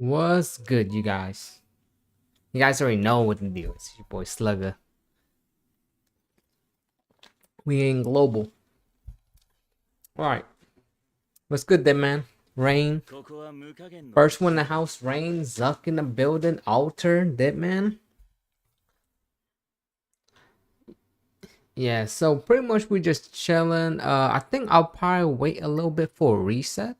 What's good, you guys? You guys already know what the deal is. Your boy Slugger. We ain't global. Alright. What's good then, man? Rain. First one in the house, Rain. Zuck in the building. Alter. Dead man. Yeah, so pretty much we just chilling. I think I'll probably wait a little bit for a reset.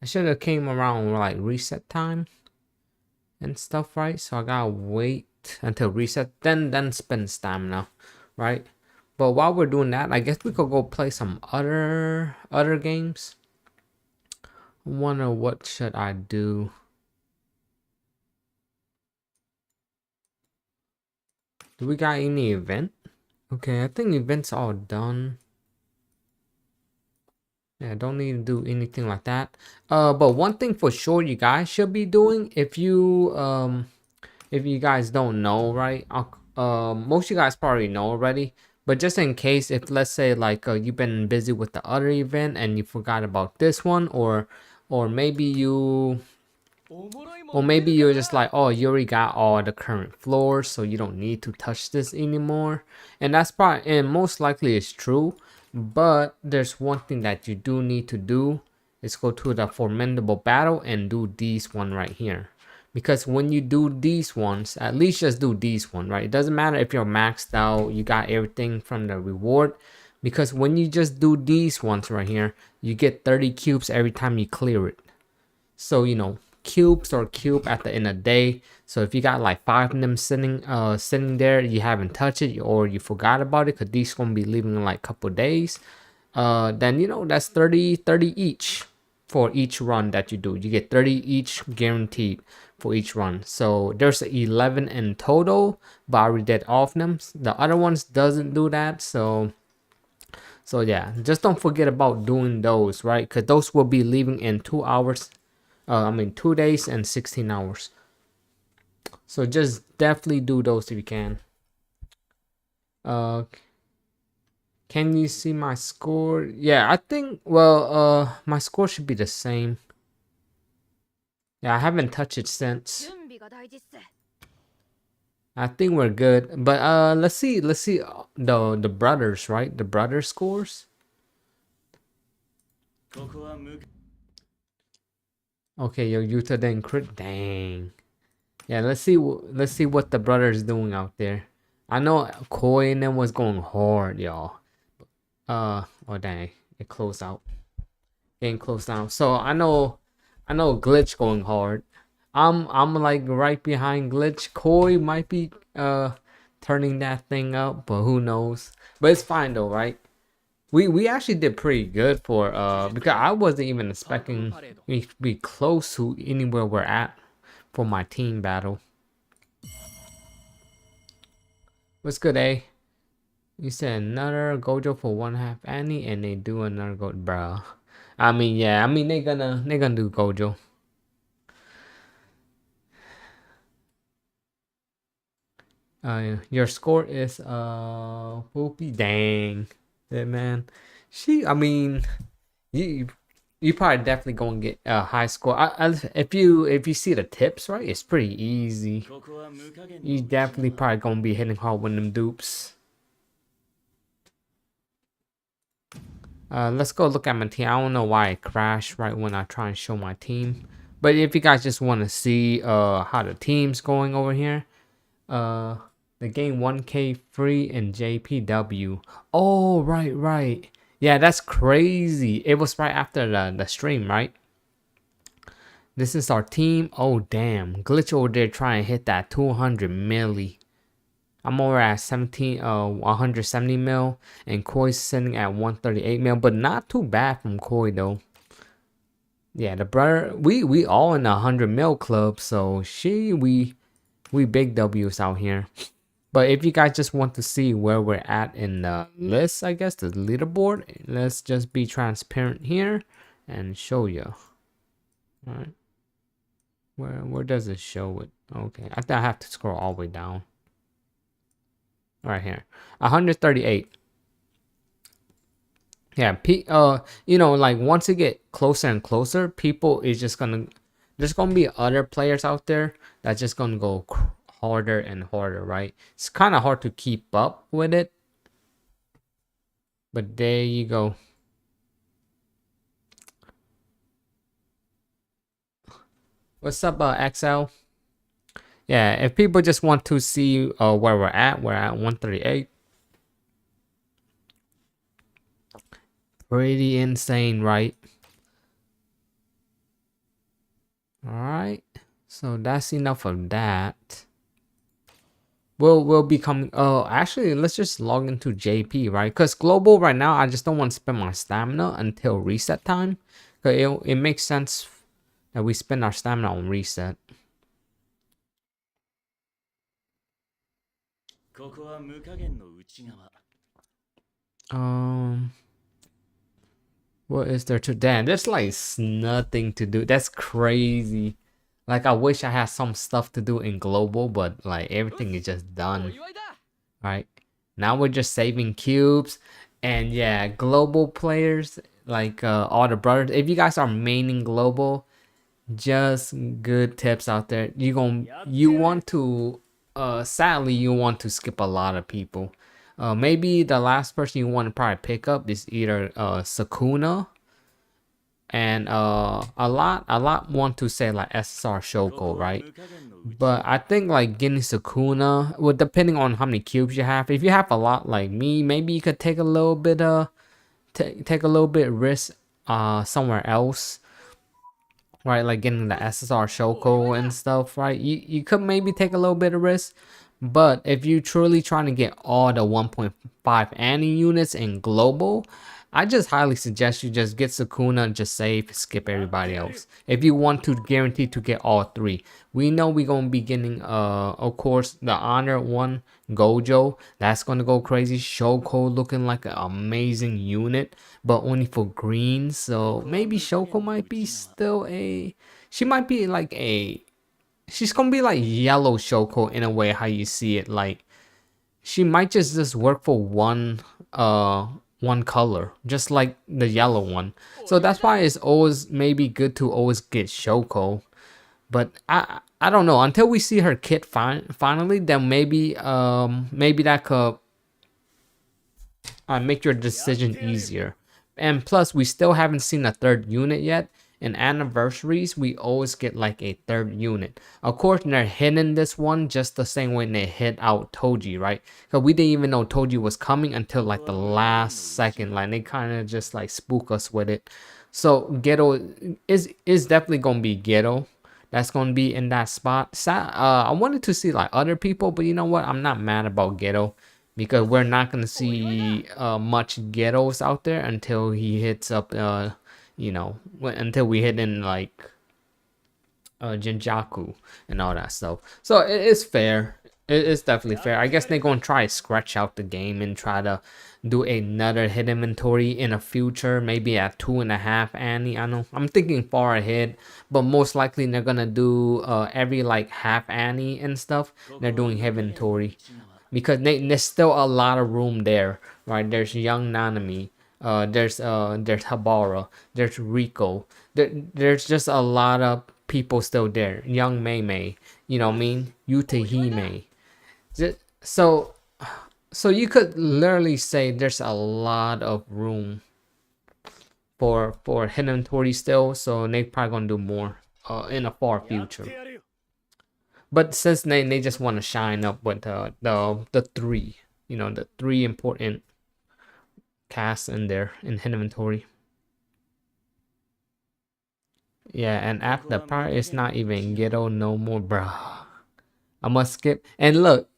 I should have came around like reset time and stuff, right? So I gotta wait until reset, then spend stamina, right? But while we're doing that, I guess we could go play some other games. I wonder what should I do. Do we got any event? Okay, I think events all done. Yeah, don't need to do anything like that. But one thing for sure you guys should be doing if you guys don't know, right? Most of you guys probably know already. But just in case, if let's say like you've been busy with the other event and you forgot about this one, or maybe you're just like, oh, you already got all the current floors, so you don't need to touch this anymore. And that's probably, and most likely it's true. But there's one thing that you do need to do is go to the formidable battle and do these one right here. Because when you do these ones, at least just do these one, right? It doesn't matter if you're maxed out, you got everything from the reward. Because when you just do these ones right here, you get 30 cubes every time you clear it. So, you know, cubes or cube at the end of the day. So if you got like 5 of them sitting there, you haven't touched it or you forgot about it, because these gonna be leaving in like a couple days. Then, you know, that's 30 each for each run that you do. You get 30 each guaranteed for each run. So there's 11 in total, but I already did all of them. The other ones doesn't do that. So yeah, just don't forget about doing those, right? Because those will be leaving in 2 hours. 2 days and 16 hours. So just definitely do those if you can. Can you see my score? Yeah, I think, well, my score should be the same. Yeah, I haven't touched it since. I think we're good. But let's see the brothers, right? The brother scores. Okay, yo, Utah didn't crit. Dang. Yeah, let's see what the brothers doing out there. I know Koi and them was going hard, y'all. Oh dang, it closed out. Getting closed down. So I know Glitch going hard. I'm like right behind Glitch. Koi might be turning that thing up, but who knows? But it's fine though, right? We actually did pretty good for because I wasn't even expecting me to be close to anywhere we're at for my team battle. What's good, eh? You said another Gojo for 1/2 Annie, and they do another Gojo, bro. I mean, yeah, I mean they're gonna do Gojo. Your score is whoopie dang, that man. I mean, you probably definitely gonna get a high score. If you see the tips, right, it's pretty easy. You definitely probably gonna be hitting hard with them dupes. Let's go look at my team. I don't know why it crashed right when I try and show my team. But if you guys just want to see how the team's going over here, the game 1K free in JPW. Oh, right. Yeah, that's crazy. It was right after the stream, right? This is our team. Oh, damn. Glitch over there trying to hit that 200 milli. I'm over at 170 mil, and Koi's sitting at 138 mil, but not too bad from Koi though. Yeah, the brother, we all in the 100 mil club, so we big W's out here. But if you guys just want to see where we're at in the list, I guess the leaderboard, let's just be transparent here and show you. All right, where does it show it? Okay, I think I have to scroll all the way down. Right here, 138. Yeah, you know, like once you get closer and closer, people is just gonna, there's gonna be other players out there that's just gonna go harder and harder, right? It's kind of hard to keep up with it, but there you go. What's up, XL? Yeah, if people just want to see where we're at 138. Pretty insane, right? All right, so that's enough of that. We'll be coming. Actually, let's just log into JP, right? Because global right now, I just don't want to spend my stamina until reset time. Cause it makes sense that we spend our stamina on reset. What is there to do? There's like nothing to do. That's crazy. Like I wish I had some stuff to do in global, but like everything is just done. Right now we're just saving cubes, and yeah, global players like all the brothers. If you guys are maining global, just good tips out there. You want to sadly you want to skip a lot of people. Maybe the last person you want to probably pick up is either Sakuna, and a lot want to say like SSR Shoko, right? But I think like getting Sakuna, well, depending on how many cubes you have. If you have a lot like me, maybe you could take a little bit take a little bit risk somewhere else, right? Like getting the SSR Shoko and stuff, right? You could maybe take a little bit of risk. But if you truly trying to get all the 1.5 Annie units in global, I just highly suggest you just get Sakuna, just save, skip everybody else. If you want to guarantee to get all three. We know we're gonna be getting of course the honor one Gojo. That's gonna go crazy. Shoko looking like an amazing unit, but only for green. So maybe Shoko might be still she might be like she's gonna be like yellow Shoko in a way how you see it. Like she might just work for one color, just like the yellow one. So that's why it's always maybe good to always get Shoko. But I don't know until we see her kit finally, then maybe maybe that could make your decision easier. And plus, we still haven't seen a third unit yet. In anniversaries, we always get like a third unit. Of course, they're hitting this one just the same way they hit out Toji, right? Because we didn't even know Toji was coming until like the last second. Like they kind of just like spook us with it. So Ghetto is definitely gonna be Ghetto. That's gonna be in that spot. I wanted to see like other people, but you know what? I'm not mad about Ghetto, because we're not gonna see much ghettos out there until he hits up you know, until we hit in like Jinjaku and all that stuff. So it's fair. It's definitely fair. I guess they're gonna try to scratch out the game and try to do another hit inventory in the future, maybe at 2.5 Annie. I know I'm thinking far ahead, but most likely they're gonna do every like half Annie and stuff. They're doing inventory, because there's still a lot of room there, right? There's young Nanami, there's Habara, there's Rico, there's just a lot of people still there. Young Mei Mei, you know what I mean? Yutahime. So so you could literally say there's a lot of room for inventory still. So they probably gonna do more in a far future. But since they just want to shine up with the three, you know, the three important casts in there in inventory. Yeah, and after the part, it's not even ghetto no more, bro. I must skip. And look,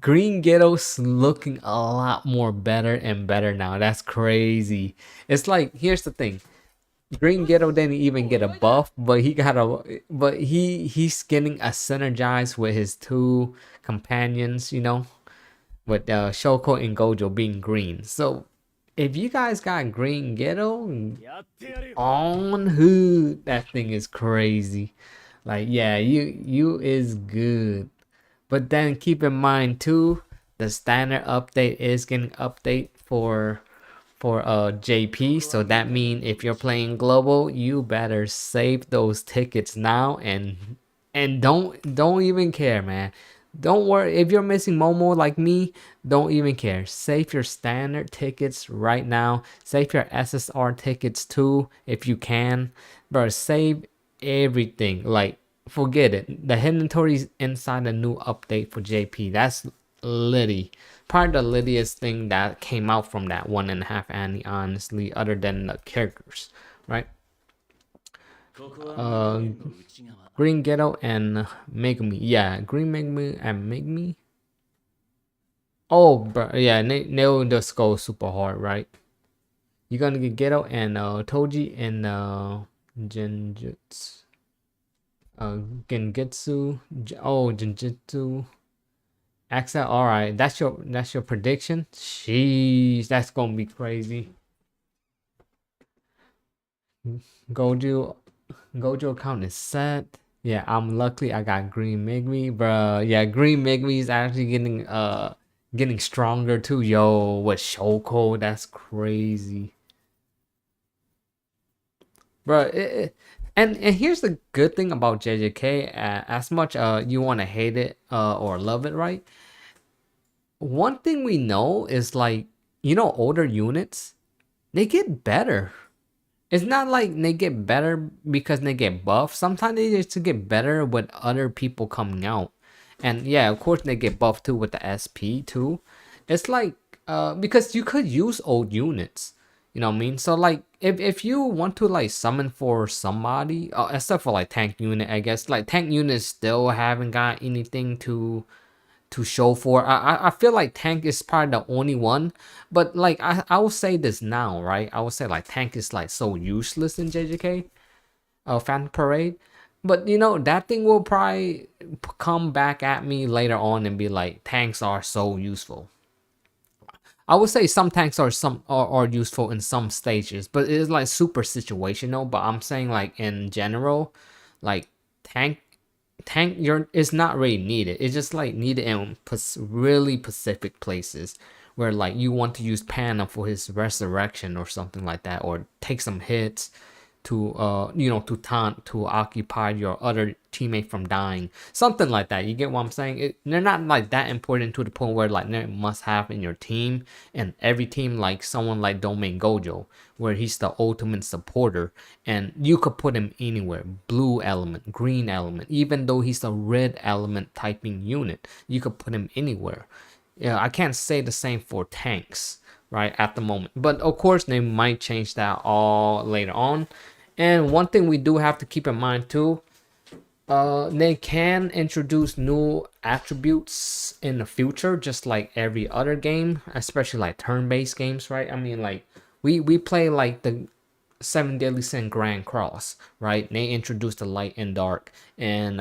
Green Ghetto's looking a lot more better and better now. That's crazy. It's like, here's the thing. Green Ghetto didn't even get a buff, but he's getting a synergized with his two companions, you know, with Shoko and Gojo being green. So if you guys got Green Ghetto on hood, that thing is crazy. Like, yeah, you is good. But then keep in mind too, the standard update is getting update for for JP. So that means if you're playing global, you better save those tickets now and don't even care, man. Don't worry if you're missing Momo like me. Don't even care. Save your standard tickets right now. Save your SSR tickets too if you can, bro. Save everything. Like forget it. The inventory is inside the new update for JP. That's litty. Probably the littiest thing that came out from that 1.5 Annie, honestly, other than the characters, right? Green Ghetto and Megumi. Yeah, Green Megumi and Megumi. Oh, bro, yeah, nail the skull super hard, right? You're gonna get Ghetto and Toji and Genjutsu. Gengetsu. Oh, Genjutsu. Axel, all right, that's your prediction. Sheesh, that's gonna be crazy. Gojo account is set. Yeah, I'm lucky I got Green Migme, bro. Yeah, Green Migme is actually getting stronger too. Yo, with Shoko, that's crazy, bro. And here's the good thing about JJK. As much you want to hate it or love it, right? One thing we know is like older units, they get better. It's not like they get better because they get buffed. Sometimes they just get better with other people coming out. And yeah, of course they get buffed too with the SP too. It's like because you could use old units. You know what I mean? So like if you want to like summon for somebody, except for like tank unit, I guess like tank units still haven't got anything to show for. I feel like Tank is probably the only one, but like I will say this now, right? I would say like Tank is like so useless in JJK, Fan Parade, but that thing will probably come back at me later on and be like tanks are so useful. I would say some tanks are useful in some stages, but it's like super situational. But I'm saying like in general, like tank you're it's not really needed. It's just like needed in really specific places where like you want to use Pana for his resurrection or something like that, or take some hits to to taunt to occupy your other teammate from dying, something like that. You get what I'm saying? They're not like that important to the point where like they must have in your team. And every team, like someone like Domain Gojo, where he's the ultimate supporter and you could put him anywhere. Blue element, green element, even though he's a red element typing unit, you could put him anywhere. Yeah, I can't say the same for tanks right at the moment, but of course they might change that all later on. And one thing we do have to keep in mind too, they can introduce new attributes in the future, just like every other game, especially like turn-based games, right? I mean, like we play like the Seven Deadly Sin Grand Cross, right? They introduced the light and dark, and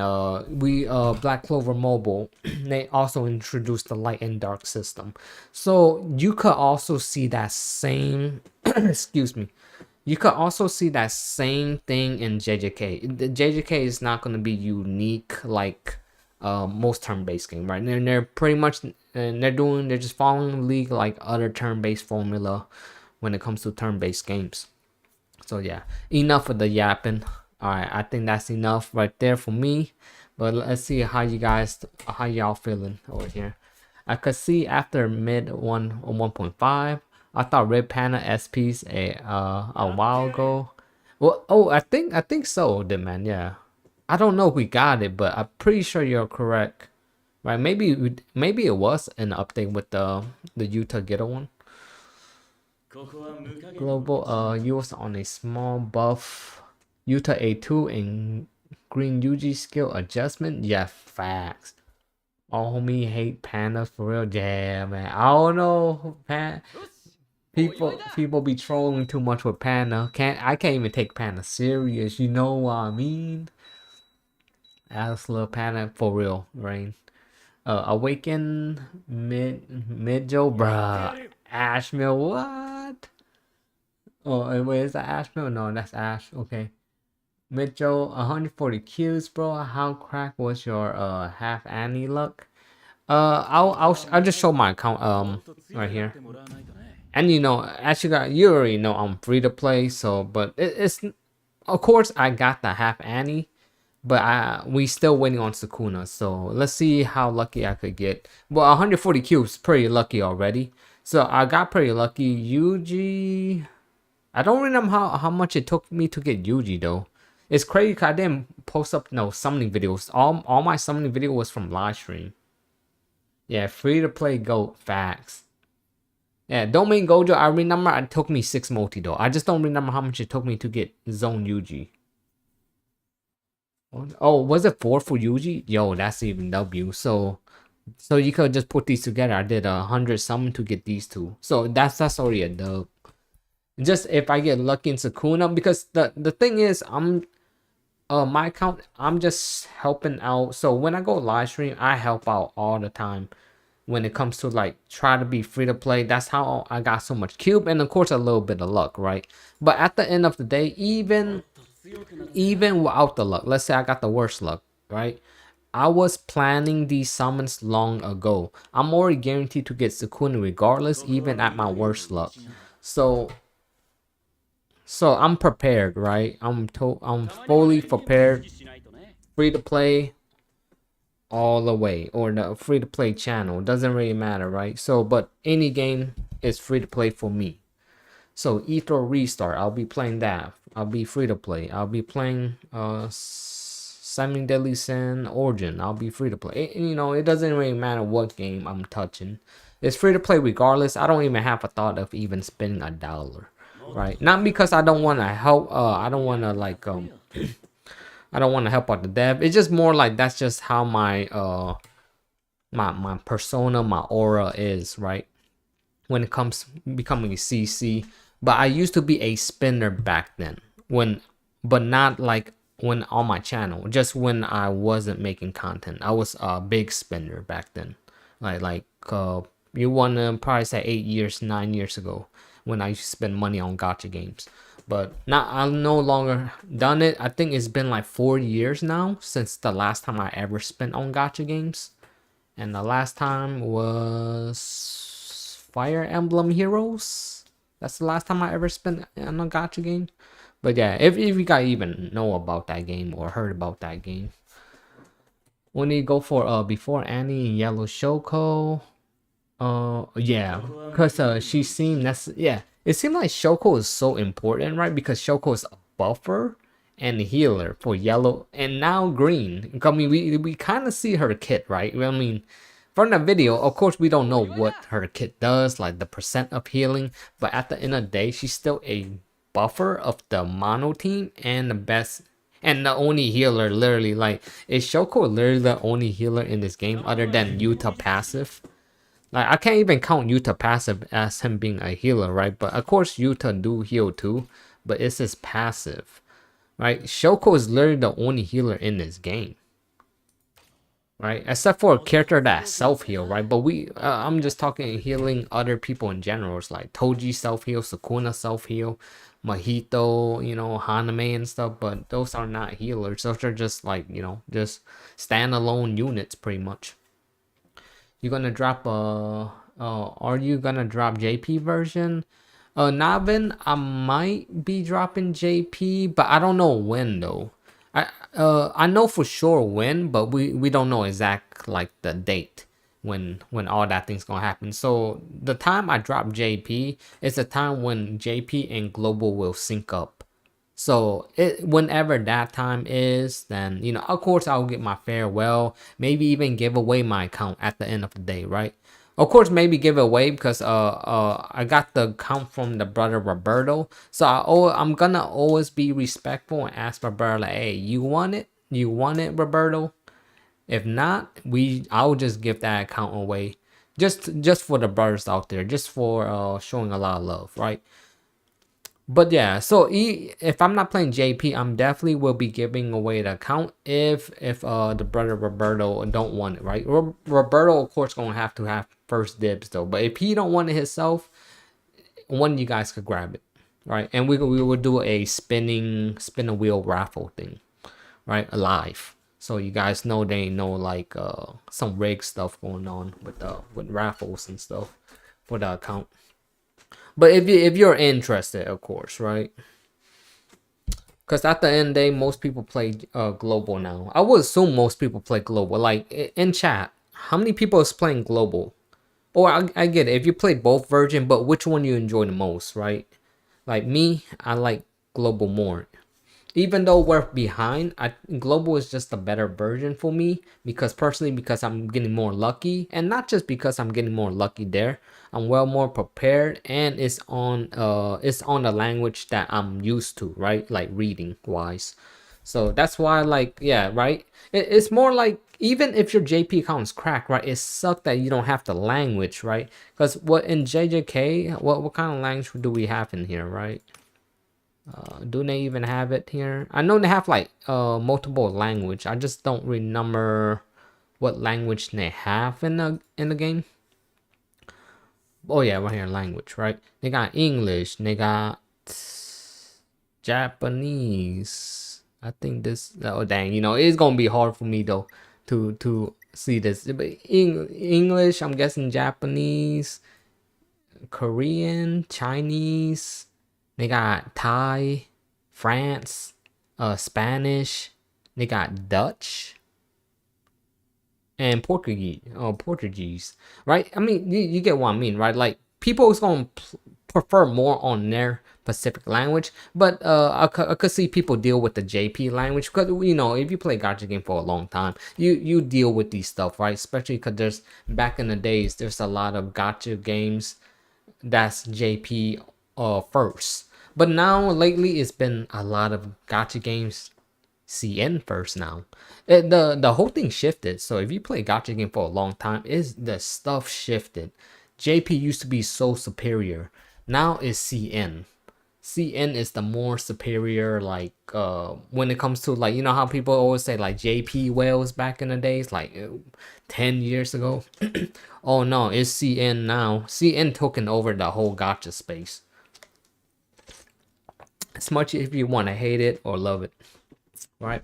we Black Clover Mobile, they also introduced the light and dark system. So you could also see that same, excuse me, you could also see that same thing in JJK. The JJK is not going to be unique like most turn-based game, right? And they're pretty much they're just following league like other turn-based formula when it comes to turn-based games. So yeah, enough of the yapping. All right, I think that's enough right there for me. But let's see how y'all feeling over here. I could see after mid 1.5. I thought Red Panda SPs a while ago. Well, oh, I think so, the man. Yeah, I don't know if we got it, but I'm pretty sure you're correct. Right? Maybe it was an update with the Utah Ghetto one. Global you was on a small buff. Utah A2 and Green Yuji skill adjustment. Yeah, facts. All me hate pandas for real. Yeah, man. I don't know, people be trolling too much with Panda. I can't even take Panda serious. You know what I mean? I just love Panda for real, Rain. Awaken mid Joe, bruh. Ashmill, what? Oh, wait, is that Ashmill? No, that's Ash. Okay. Mid Joe, 140 kills, bro. How crack was your half Annie luck? I'll just show my account right here. And you know, actually, you already know I'm free to play. So, but it's of course I got the half Annie, but we still waiting on Sukuna. So let's see how lucky I could get. Well, 140 cubes, pretty lucky already. So I got pretty lucky. Yuji, I don't remember how much it took me to get Yuji though. It's crazy 'cause I didn't post up no summoning videos. All my summoning video was from live stream. Yeah, free to play GOAT facts. Yeah, Domain Gojo, I remember it took me 6 multi though. I just don't remember how much it took me to get Zone Yuji. Oh, was it 4 for Yuji? Yo, that's even W. So you could just put these together. I did 100 summon to get these two. So that's already a dub. Just if I get lucky in Sukuna, because the thing is, my account, I'm just helping out. So when I go live stream, I help out all the time. When it comes to like try to be free to play, that's how I got so much cube, and of course a little bit of luck, right? But at the end of the day, even without the luck, let's say I got the worst luck, right? I was planning these summons long ago. I'm already guaranteed to get Sukuna regardless, even at my worst luck. So I'm prepared, right? I'm fully prepared, free to play all the way, or the free to play channel, doesn't really matter, right? So but any game is free to play for me. So Ether Restart, I'll be playing that. I'll be free to play. I'll be playing Simon Deadly Sin Origin. I'll be free to play. You know, it doesn't really matter what game I'm touching. It's free to play regardless. I don't even have a thought of even spending $1, right? Not because I don't want to help. I don't want to like I don't want to help out the dev. It's just more like that's just how my my persona, my aura is, right? When it comes becoming a CC. But I used to be a spinner back then. But not like when on my channel. Just when I wasn't making content. I was a big spinner back then. Like you wanna probably say 8 years, 9 years ago, when I used to spend money on gacha games. But now I'm no longer done it. I think it's been like 4 years now since the last time I ever spent on gacha games. And the last time was Fire Emblem Heroes. That's the last time I ever spent on a gacha game. But yeah, if you guys even know about that game or heard about that game. When you go for before Annie and Yellow Shoko. Yeah, because she seemed yeah. It seemed like Shoko is so important, right? Because Shoko is a buffer and a healer for yellow and now green. I mean, we kind of see her kit, right? I mean, from the video, of course, we don't know what her kit does, like the percent of healing. But at the end of the day, she's still a buffer of the mono team and the best and the only healer. Literally, like, is Shoko literally the only healer in this game other than Yuta passive? Like, I can't even count Yuta passive as him being a healer, right? But of course Yuta do heal too, but it's his passive, right? Shoko is literally the only healer in this game, right? Except for a character that self-heal, right? But I'm just talking healing other people in general. It's like Toji self-heal, Sukuna self-heal, Mahito, you know, Haname and stuff, but those are not healers. Those are just like, you know, just standalone units pretty much. You're gonna drop are you gonna drop JP version? Navin, I might be dropping JP, but I don't know when though. I know for sure when, but we don't know exact like the date when all that thing's gonna happen. So the time I drop JP is the time when JP and Global will sync up. So whenever that time is, then, you know, of course I'll get my farewell, maybe even give away my account at the end of the day, right? Of course, maybe give away because I got the account from the brother Roberto. So I'm gonna always be respectful and ask Roberto, like, hey, you want it? You want it, Roberto? If not, I'll just give that account away. Just for the brothers out there, just for showing a lot of love, right? But yeah, so if I'm not playing JP, I'm definitely will be giving away the account if the brother Roberto don't want it, right? Roberto, of course, gonna have to have first dibs though. But if he don't want it himself, one of you guys could grab it, right? And we will do a spin a wheel raffle thing, right? Live, so you guys know they know like some rig stuff going on with raffles and stuff for the account. But if you're interested, of course, right? Because at the end of the day, most people play global now. I would assume most people play global. Like in chat, how many people is playing global? Or I get it if you play both version, but which one you enjoy the most, right? Like me, I like global more. Even though we're behind, global is just a better version for me because personally, because I'm getting more lucky, and not just because I'm getting more lucky there. I'm well more prepared, and it's on the language that I'm used to, right? Like reading wise. So that's why, like, yeah, right. It's more like even if your JP account is cracked, right? It sucks that you don't have the language, right? Because what in JJK, what kind of language do we have in here, right? Do they even have it here? I know they have like multiple language. I just don't remember what language they have in the game. Oh yeah, right here, language, right? They got English. They got Japanese. I think this. Oh dang, it's gonna be hard for me though to see this. But English, I'm guessing Japanese, Korean, Chinese. They got Thai, France, Spanish. They got Dutch and Portuguese. Oh, Portuguese, right? I mean, you get what I mean, right? Like people is gonna prefer more on their Pacific language, but I could see people deal with the JP language because if you play gacha game for a long time, you deal with these stuff, right? Especially because there's back in the days, there's a lot of gacha games that's JP first. But now lately it's been a lot of gacha games CN first now. The whole thing shifted. So if you play gacha game for a long time, is the stuff shifted. JP used to be so superior. Now it's CN. CN is the more superior, like when it comes to, like, how people always say like JP whales back in the days, like 10 years ago. Oh no, it's CN now. CN taking over the whole gacha space. As much if you want to hate it or love it. All right,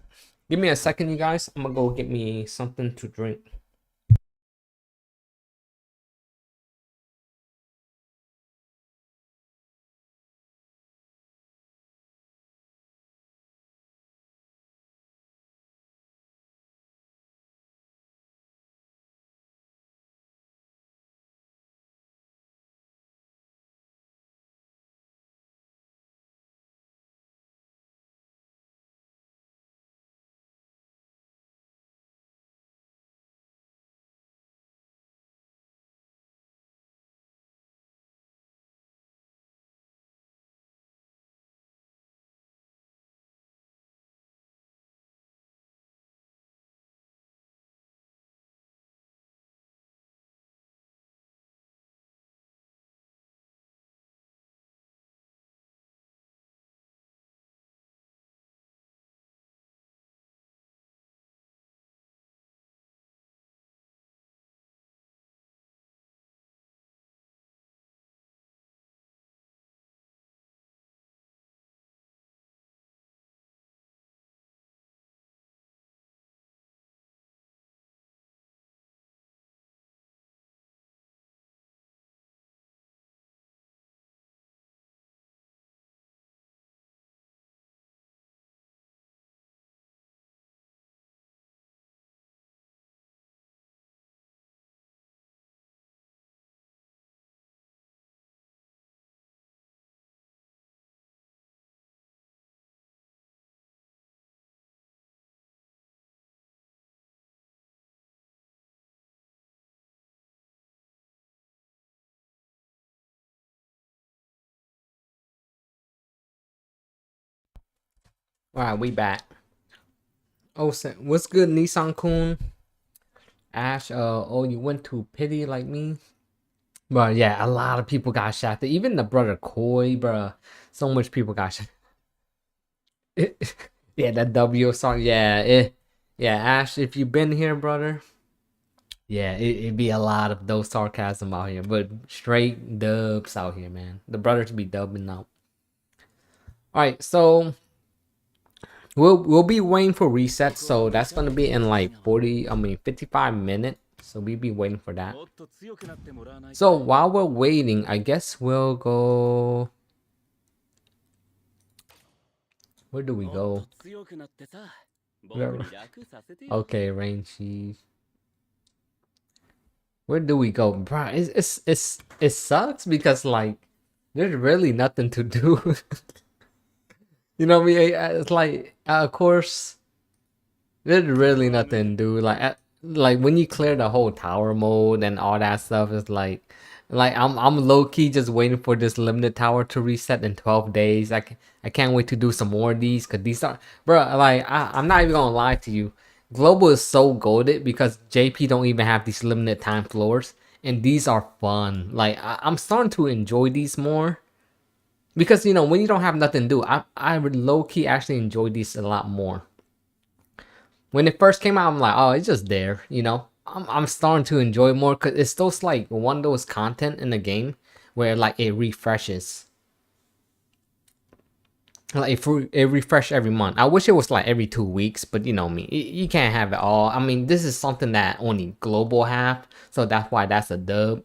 give me a second, you guys. I'm gonna go get me something to drink. All right, we back. Oh, what's good, Nissan Kun? Ash, oh, you went to pity like me? But yeah, a lot of people got shafted. Even the brother Koi, bruh. So much people got shafted. Yeah, that W song. Yeah, yeah, Ash, if you've been here, brother, yeah, it'd be a lot of those sarcasm out here. But straight dubs out here, man. The brothers be dubbing out. Alright, so we'll be waiting for reset. So that's gonna be in like 55 minutes. So we be waiting for that. So while we're waiting, I guess we'll go. Where do we go? Okay, Rain Chief. Where do we go, bro? It sucks because like there's really nothing to do. You know what I mean? It's like of course there's really nothing to do. Like when you clear the whole tower mode and all that stuff, it's like I'm low key just waiting for this limited tower to reset in 12 days. I can't wait to do some more of these because these are, bro. Like I'm not even gonna lie to you. Global is so goated because JP don't even have these limited time floors, and these are fun. Like I'm starting to enjoy these more because you know when you don't have nothing to do, I would low key actually enjoy these a lot more. When it first came out, I'm like, oh, it's just there, you know. I'm starting to enjoy it more because it's those like one of those content in the game where like it refreshes. Like it refresh every month. I wish it was like every 2 weeks, but you know me, you can't have it all. I mean, this is something that only global have, so that's why that's a dub.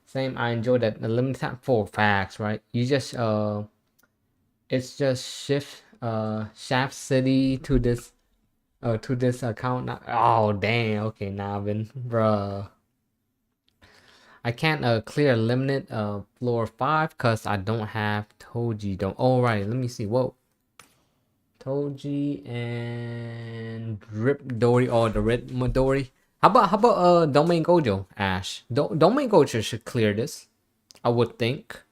Same, I enjoy that the limited time for facts, right? You just it's just shift Shaft City to this account now. Oh damn, okay, Navin, bruh. I can't clear limited floor 5 because I don't have Toji. Don't. Oh right, let me see. Whoa, Toji and Drip Dory or the Red Midori. How about Domain Gojo Ash? Domain Gojo should clear this. I would think.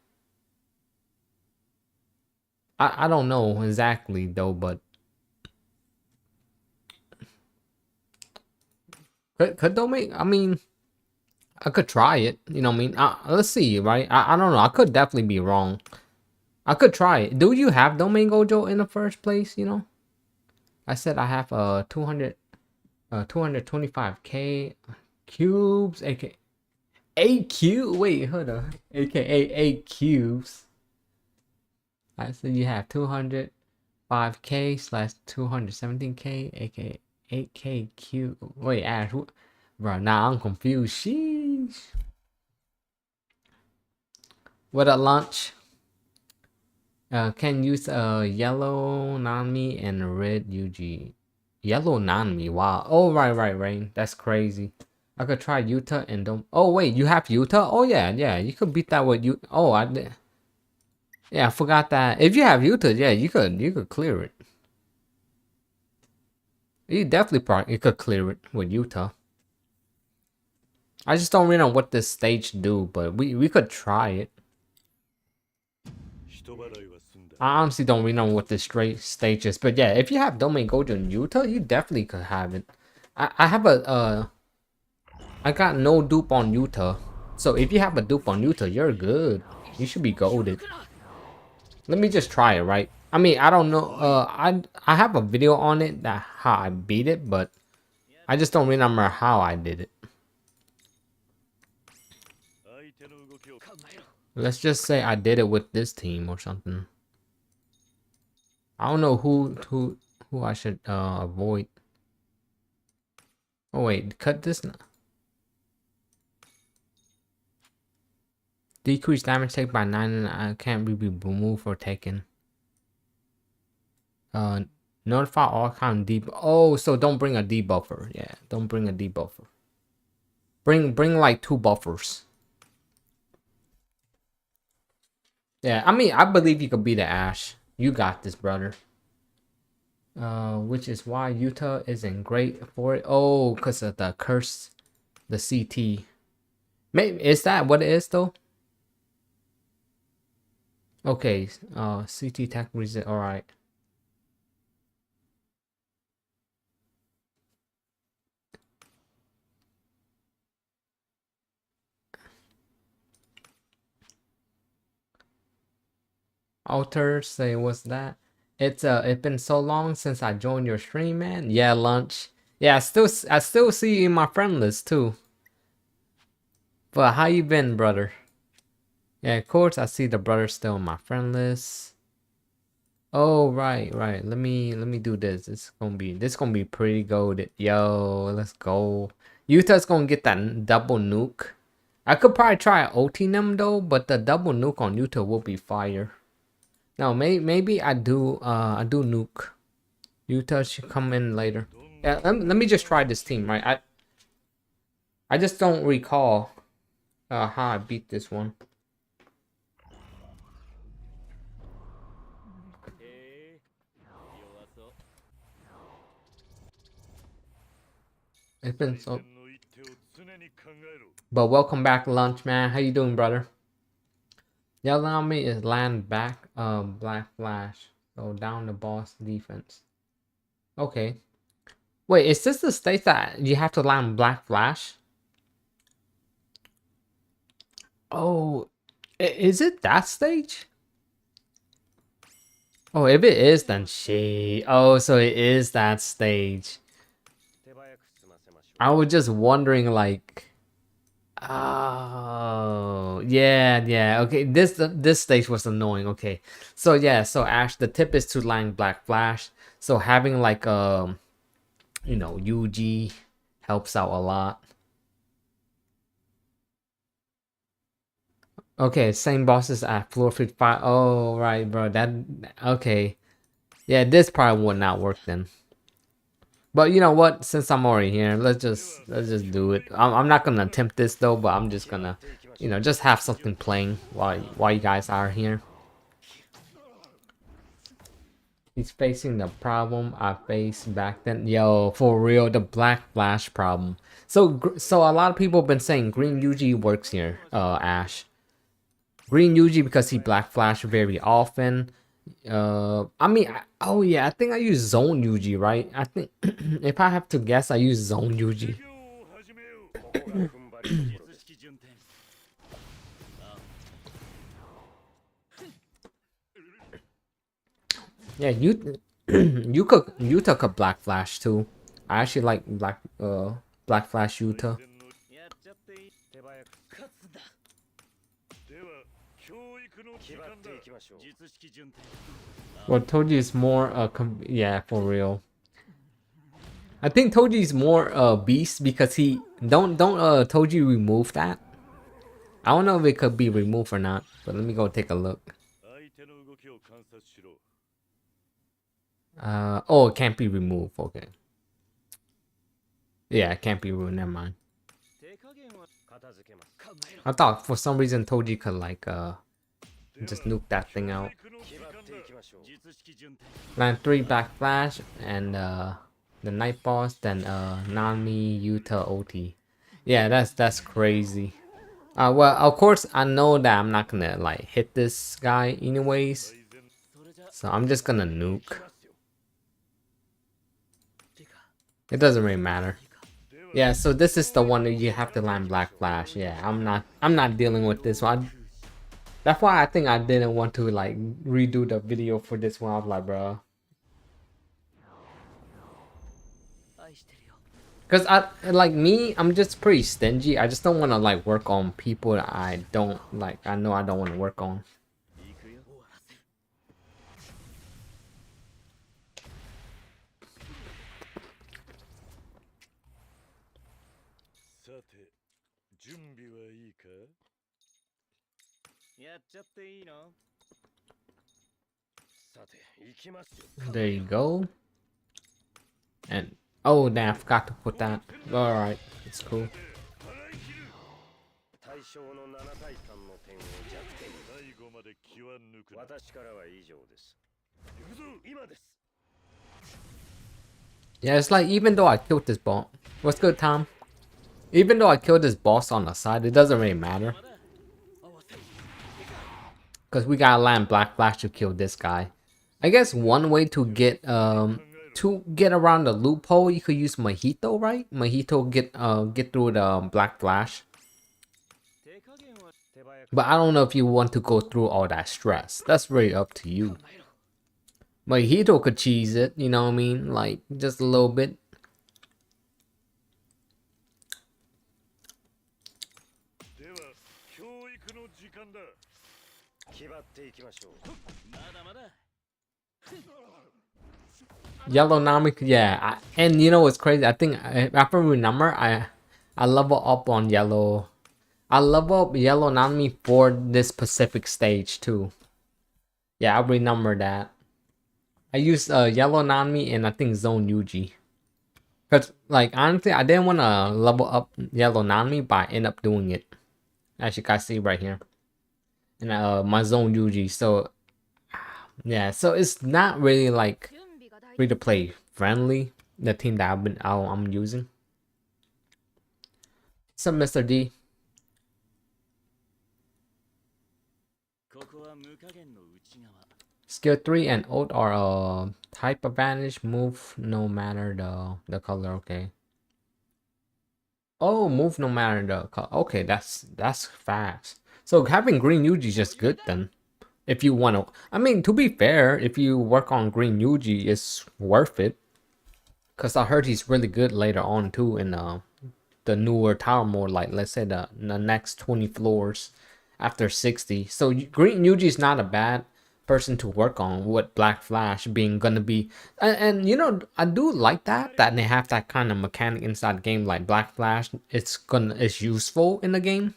I don't know exactly though, but could Domain? I mean, I could try it. You know what I mean? Let's see, right? I don't know. I could definitely be wrong. I could try it. Do you have Domain Gojo in the first place? You know, I said I have 225k cubes, aka 8 cube. Wait, hold on, aka 8 cubes. I said you have 205k slash 217k, aka 8k cube. Wait, Ash, bro? Now I'm confused. Sheesh. What a lunch. Can use yellow Nanami and red Yuji. Yellow Nanami, wow. Oh right, Rain. That's crazy. I could try Utah and don't. Oh wait, you have Utah? Oh yeah. You could beat that with you. Oh I did. Yeah, I forgot that. If you have Utah, yeah, you could clear it. You definitely probably you could clear it with Utah. I just don't really know what this stage do, but we could try it. I honestly don't really know what this straight stage is, but yeah, if you have Domain Gojo in Utah, you definitely could have it. I have I got no dupe on Utah, so if you have a dupe on Utah, you're good. You should be golded. Let me just try it, right? I mean, I don't know. I have a video on it that how I beat it, but I just don't remember how I did it. Let's just say I did it with this team or something. I don't know who I should avoid. Oh wait, cut this now. Decrease damage take by 9 and I can't be removed or taken. Notify all kind of debuff. Oh, so don't bring a debuffer. Yeah, don't bring a debuffer. Bring like 2 buffers. Yeah, I mean, I believe you could beat the Ash. You got this, brother. Which is why Utah isn't great for it. Oh, because of the curse, the CT. Maybe is that what it is though? Okay, CT tech reason. All right. Alter say what's that? It's been so long since I joined your stream, man. Yeah, lunch. Yeah, I still see you in my friend list too. But how you been, brother? Yeah, of course I see the brother still in my friend list. Oh right. Let me do this. This gonna be pretty gold. Yo, let's go. Utah's gonna get that double nuke. I could probably try ulting them though, but the double nuke on Utah will be fire. No, maybe I do nuke. Utah should come in later. Yeah, let me just try this team, right? I just don't recall how I beat this one. It's been so. But welcome back, lunch man. How you doing, brother? Yelling on me is land back, black flash. So down the boss defense. Okay. Wait, is this the state that you have to land black flash? Oh, is it that stage? Oh, if it is, then she. Oh, so it is that stage. I was just wondering, like. Oh, yeah. Okay, this stage was annoying. Okay, so yeah, so Ash, the tip is to land black flash. So having like you know, UG helps out a lot. Okay, same bosses at floor 55. Oh, right, bro. That okay. Yeah, this probably would not work then. But you know what? Since I'm already here, let's just do it. I'm not gonna attempt this though, but I'm just gonna, you know, just have something playing while you guys are here. He's facing the problem I faced back then. Yo, for real, the black flash problem. So a lot of people have been saying green UG works here, Ash. Green UG because he black flash very often. I mean, oh yeah, I think I use zone UG, right? I think if I have to guess, I use zone UG. Yeah, you took a black flash too. I actually like black flash Utah. Well, Toji is more yeah, for real. I think Toji is more beast because he don't Toji remove that. I don't know if it could be removed or not, but let me go take a look. Oh, it can't be removed. Okay. Yeah, it can't be removed. Never mind. I thought for some reason Toji could like just nuke that thing out. Land 3 back flash and the night boss, then Nami Yuta OT. Yeah, that's crazy. Well, of course I know that I'm not gonna like hit this guy anyways, so I'm just gonna nuke. It doesn't really matter. Yeah, so this is the one that you have to land black flash. Yeah, I'm not dealing with this one. That's why I think I didn't want to like redo the video for this one. I was like, bro. Cause like me, I'm just pretty stingy. I just don't want to like work on people that I don't like. I know I don't want to work on. There you go. And oh damn, I forgot to put that. Alright, it's cool. Yeah, it's like even though I killed this boss. What's good, Tom? Even though I killed this boss on the side, it doesn't really matter. Because we gotta land black flash to kill this guy. I guess one way to get around the loophole, you could use Mojito, right? Mojito get through the black flash. But I don't know if you want to go through all that stress. That's really up to you. Mojito could cheese it, you know what I mean? Like just a little bit. Yellow Nami, yeah, and you know what's crazy? I think if I remember, I level up on yellow. I level up yellow Nanami for this Pacific stage too. Yeah, I'll remember that. I used yellow Nanami and I think Zone Yuji. Cause like honestly, I didn't want to level up yellow Nanami, but I end up doing it. As you guys see right here. And my Zone Yuji. So yeah, so it's not really like free to play friendly. The team that I'm using. So Mr. D. Skill 3 and ult are type advantage, move no matter the color. Okay. Oh, move no matter the color. Okay, that's fast. So having green Yuji is just good then. If you want to, I mean, to be fair, if you work on green Yuji, it's worth it. Cause I heard he's really good later on too in the newer tower mode, like let's say the next 20 floors after 60. So green Yuji is not a bad person to work on with Black Flash being gonna be, and you know, I do like that they have that kind of mechanic inside the game, like Black Flash. It's useful in the game.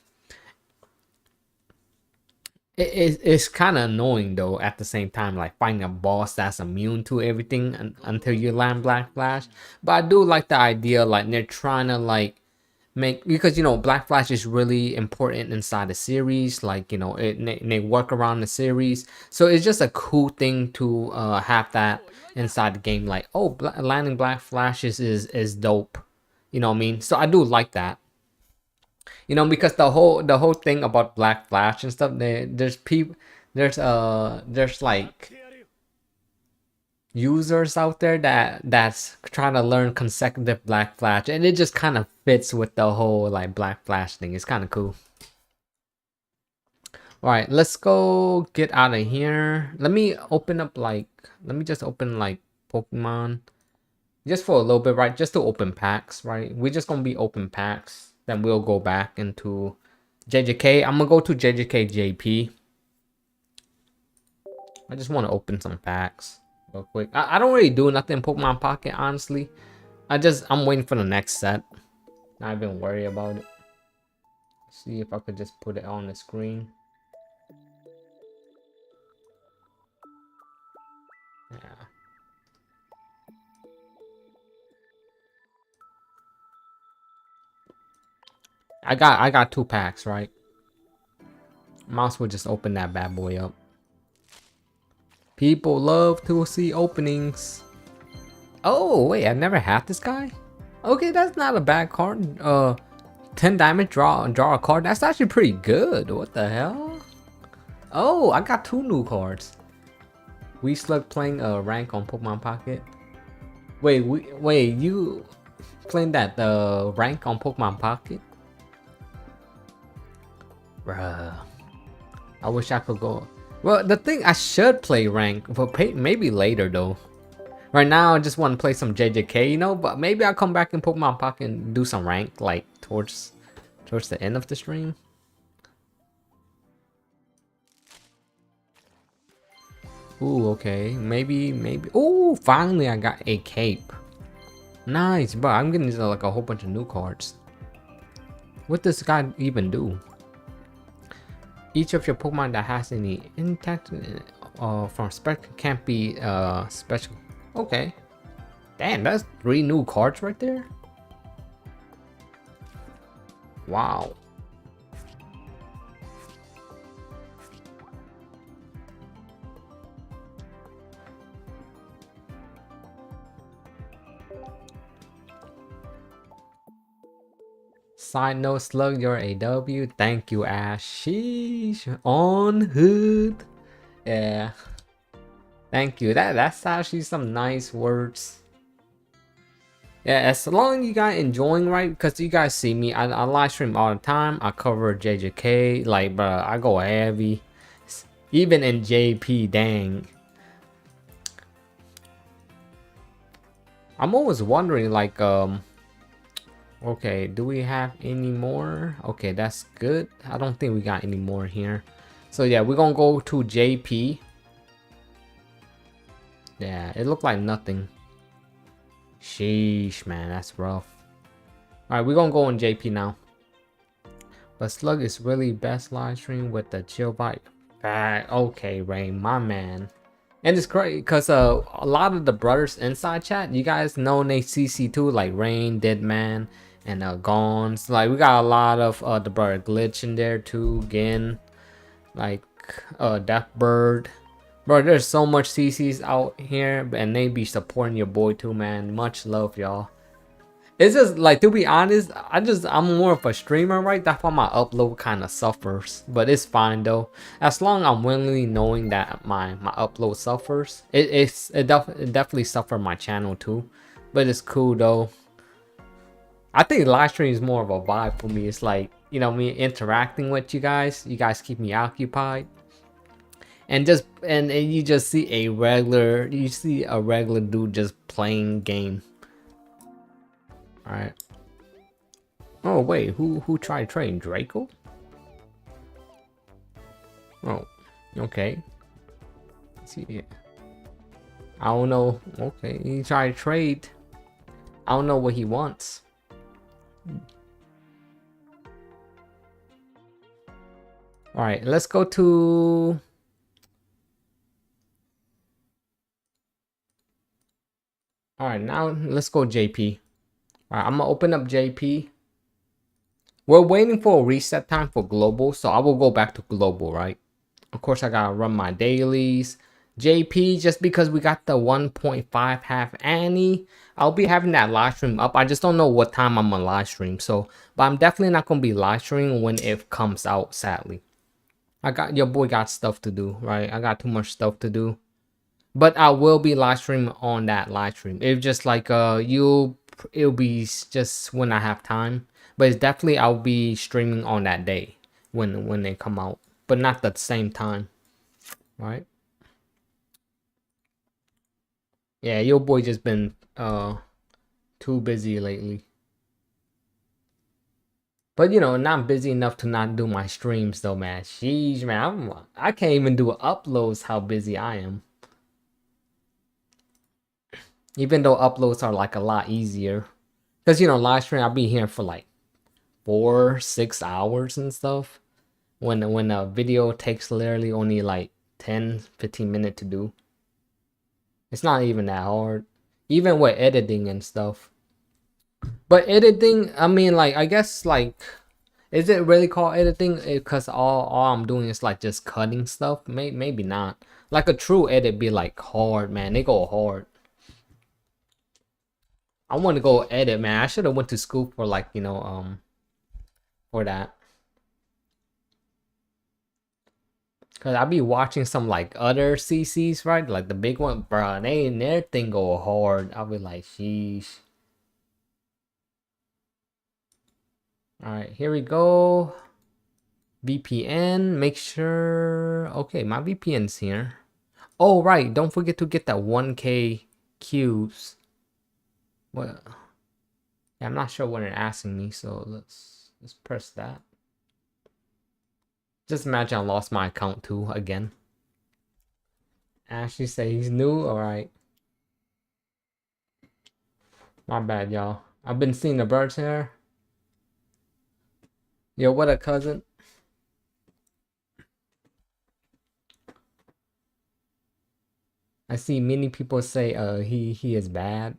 It's kind of annoying though at the same time, like finding a boss that's immune to everything until you land Black Flash. But I do like the idea, like they're trying to like make, because you know Black Flash is really important inside the series, like you know they work around the series, so it's just a cool thing to have that inside the game, like oh landing Black Flash is dope, you know what I mean? So I do like that, you know, because the whole thing about Black Flash and stuff, there's people, there's like users out there that's trying to learn consecutive Black Flash, and it just kind of fits with the whole like Black Flash thing. It's kind of cool. All right, let's go get out of here. Let me just open like Pokemon just for a little bit, right? Just to open packs, right? We're just gonna be open packs, then we'll go back into JJK. I'm gonna go to JJKJP. I just want to open some packs real quick. I don't really do nothing in Pokemon Pocket, honestly. I'm waiting for the next set. Not even worry about it. See if I could just put it on the screen. Yeah. I got 2 packs, right? Mouse will just open that bad boy up. People love to see openings. Oh wait, I never had this guy. Okay, that's not a bad card. 10 damage, draw a card. That's actually pretty good. What the hell? Oh, I got 2 new cards. We Slug playing a rank on Pokemon Pocket. Wait, you playing that rank on Pokemon Pocket? Bruh. I wish I could go. Well, the thing, I should play rank, but maybe later though. Right now, I just want to play some JJK, you know. But maybe I'll come back in Pokemon Pocket and do some rank, like towards the end of the stream. Ooh, okay, maybe. Ooh, finally I got a cape. Nice, bro. I'm getting like a whole bunch of new cards. What does this guy even do? Each of your Pokemon that has any intact from spec can't be special. Okay. Damn, that's 3 new cards right there. Wow. Side note, Slug, you're AW. Thank you, Ash. Sheesh. On hood. Yeah. Thank you. That's actually some nice words. Yeah, as long as you guys enjoying, right? Because you guys see me, I live stream all the time. I cover JJK, like, bro, I go heavy. Even in JP, dang. I'm always wondering, like, okay, do we have any more? Okay, that's good. I don't think we got any more here. So yeah, we're gonna go to JP. Yeah, it looked like nothing. Sheesh, man, that's rough. Alright, we're gonna go on JP now. But Slug is really best live stream with the chill vibe. Okay, Rain, my man. And it's great because a lot of the brothers inside chat, you guys know they CC too, like Rain, Deadman, and Gons. Like we got a lot of the brother Glitch in there too, Gin, like Deathbird. Bro, there's so much CCs out here, and they be supporting your boy too, man. Much love, y'all. It's just like, to be honest, I'm more of a streamer, right? That's why my upload kind of suffers, but it's fine though. As long as I'm willingly knowing that my upload suffers, it definitely suffer my channel too, but it's cool though. I think live stream is more of a vibe for me. It's like, you know, me interacting with you guys. You guys keep me occupied, and you just see a regular dude just playing game. All right. Oh wait, who tried trading Draco? Oh, okay. Let's see here. I don't know. Okay, he tried to trade. I don't know what he wants. All right, let's go to. All right, now let's go JP. All right, I'm gonna open up JP. We're waiting for a reset time for global, so I will go back to global, right? Of course, I gotta run my dailies. JP, just because we got the 1.5 half Annie, I'll be having that live stream up. I just don't know what time I'm gonna live stream. So, but I'm definitely not gonna be live streaming when it comes out, sadly. Your boy got stuff to do, right? I got too much stuff to do. But I will be live streaming on that live stream. It's just like it'll be just when I have time. But it's definitely I'll be streaming on that day when they come out, but not at the same time, right? Yeah, your boy just been too busy lately. But you know, not busy enough to not do my streams though, man. Sheesh, man, I can't even do uploads. How busy I am. Even though uploads are like a lot easier, because you know, live stream I'll be here for like 4-6 hours and stuff. When a video takes literally only like 10-15 minutes to do. It's not even that hard, even with editing and stuff. But editing, I mean, like, I guess, like, is it really called editing? Because all I'm doing is like just cutting stuff. Maybe not. Like a true edit be like hard, man. They go hard. I want to go edit, man. I should have went to school for like, you know, for that. Cause I be watching some like other CCs, right? Like the big one, bro. Their thing go hard. I'll be like, sheesh. All right, here we go. VPN. Make sure. Okay, my VPN's here. Oh right, don't forget to get that 1K queues. Well, yeah, I'm not sure what they're asking me, so let's press that. Just imagine I lost my account too again. Ashley say he's new. All right. My bad, y'all. I've been seeing the birds here. Yo, what a cousin. I see many people say he is bad.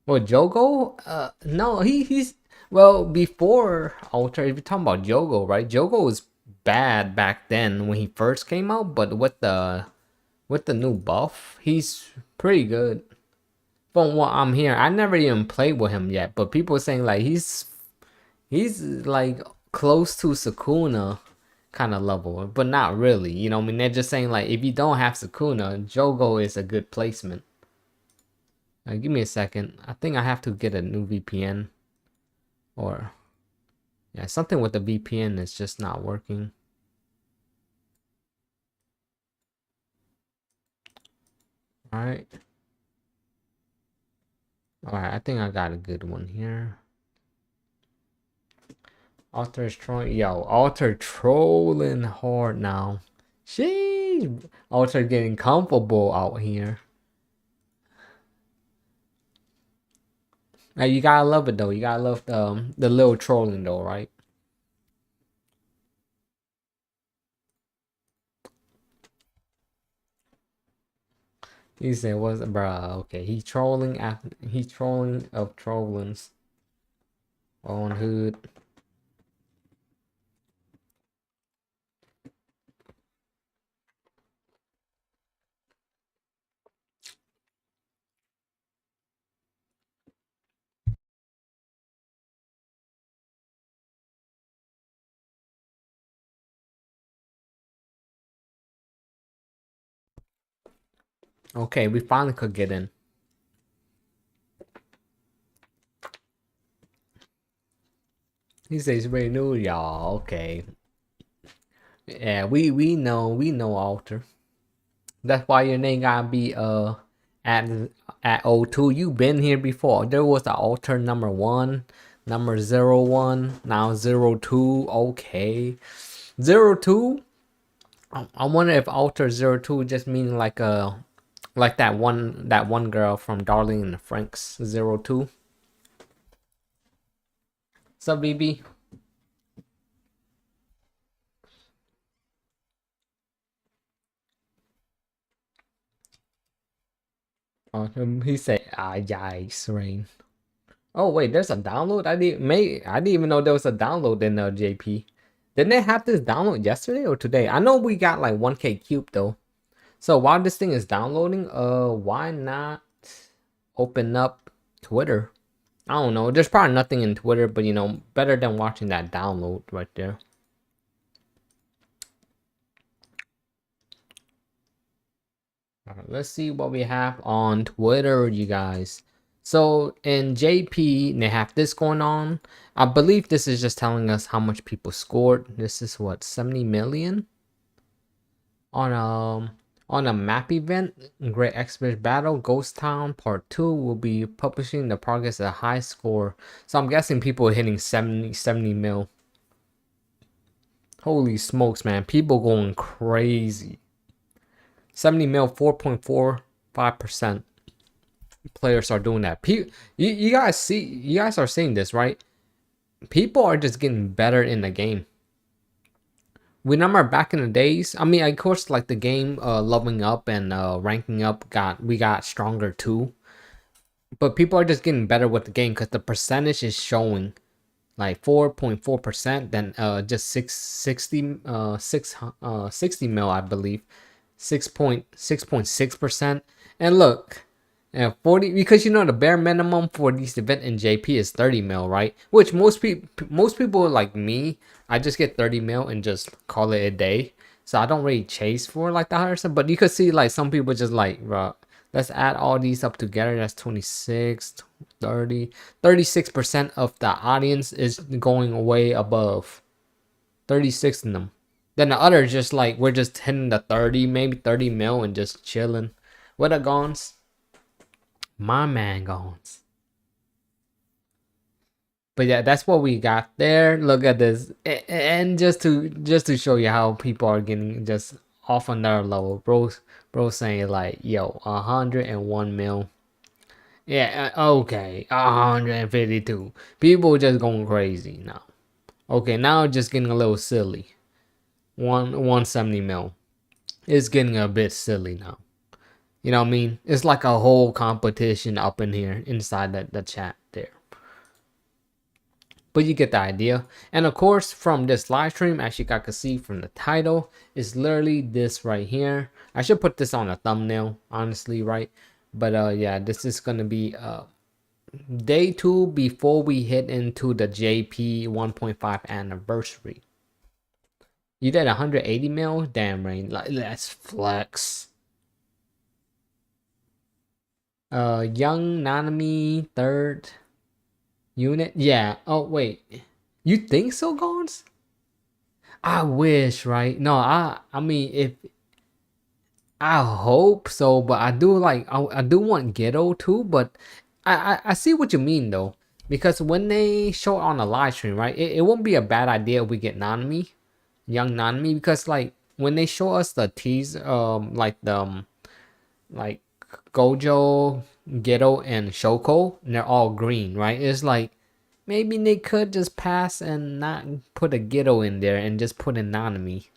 Well, Jogo? No, he's well before Alter. If you're talking about Jogo, right? Jogo was bad back then when he first came out, but with the new buff, he's pretty good. From what I'm hearing, I never even played with him yet, but people are saying like he's like close to Sukuna kind of level, but not really. You know what I mean? They're just saying like if you don't have Sukuna, Jogo is a good placement. Give me a second. I think I have to get a new VPN. Or yeah, something with the VPN is just not working. Alright. Alright, I think I got a good one here. Alter is trolling. Yo, Alter trolling hard now. Sheesh. Alter getting comfortable out here. You gotta love it though. You gotta love the little trolling though, right? He said, "What's bruh? Okay, he's trolling of trollings on hood." Okay, we finally could get in. He says, "Very new, y'all." Okay, yeah, we know Alter. That's why your name gotta be at O2. You been here before. There was the Alter number 1, number 01, now 02. Okay, 02. I wonder if Alter 02 just mean like that one girl from Darling in the Franks 02. What's up, BB? He said, "Ah, yikes, rain." Oh wait, there's a download. I didn't even know there was a download in JP. Didn't they have this download yesterday or today? I know we got like 1K cube though. So while this thing is downloading, why not open up Twitter? I don't know. There's probably nothing in Twitter, but better than watching that download right there. Let's see what we have on Twitter, you guys. So in JP, they have this going on. I believe this is just telling us how much people scored. This is what, 70 million on a map event. Great Expert Battle Ghost Town Part 2 will be publishing the progress at a high score. So I'm guessing people are hitting 70 mil. Holy smokes, man. People going crazy. 70 mil, 4.45%. Players are doing that. You guys are seeing this, right? People are just getting better in the game. We remember back in the days. I mean, of course, like the game leveling up and ranking up we got stronger too. But people are just getting better with the game because the percentage is showing like 4.4%, then just 60 mil, I believe, 6.6%. And look, 40, because the bare minimum for these event in JP is 30 mil, right? Which most people like me, I just get 30 mil and just call it a day. So I don't really chase for like the higher stuff. But you could see like some people just like, let's add all these up together. That's 26, 30, 36% of the audience is going way above 36 in them. Then the others just like, we're just hitting the 30, maybe 30 mil and just chilling. What a gons? My man gons. But yeah, that's what we got there. Look at this. And just to show you how people are getting just off on their level. Bro saying like, yo, 101 mil. Yeah, okay, 152. People just going crazy now. Okay, now just getting a little silly. 170 mil. It's getting a bit silly now. You know what I mean? It's like a whole competition up in here inside the chat there. But you get the idea. And of course, from this live stream, as you guys can see from the title, is literally this right here. I should put this on a thumbnail, honestly, right? But yeah, this is gonna be day 2 before we hit into the JP 1.5 anniversary. You did 180 mil? Damn, Rain. Let's flex. Young Nanami, 3rd unit. Yeah. Oh, wait. You think so, Gons? I wish, right? No, I mean, if I hope so, but I do like I do want Ghetto too, but I see what you mean though, because when they show it on a live stream, right? It won't be a bad idea if we get Nanami, young Nanami, because like when they show us the tease, like Gojo, Geto, and Shoko, and they're all green, right? It's like maybe they could just pass and not put a Geto in there and just put a Nanami.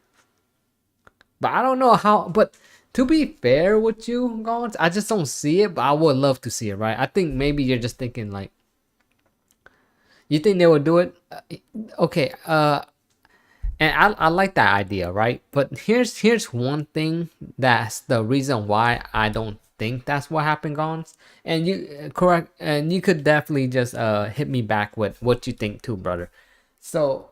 But I don't know how. But to be fair with you, Gons, I just don't see it. But I would love to see it, right? I think maybe you're just thinking like, you think they would do it? Okay. And I like that idea, right? But here's one thing that's the reason why I don't think that's what happened, Gons. And you correct, and you could definitely just hit me back with what you think too, brother. So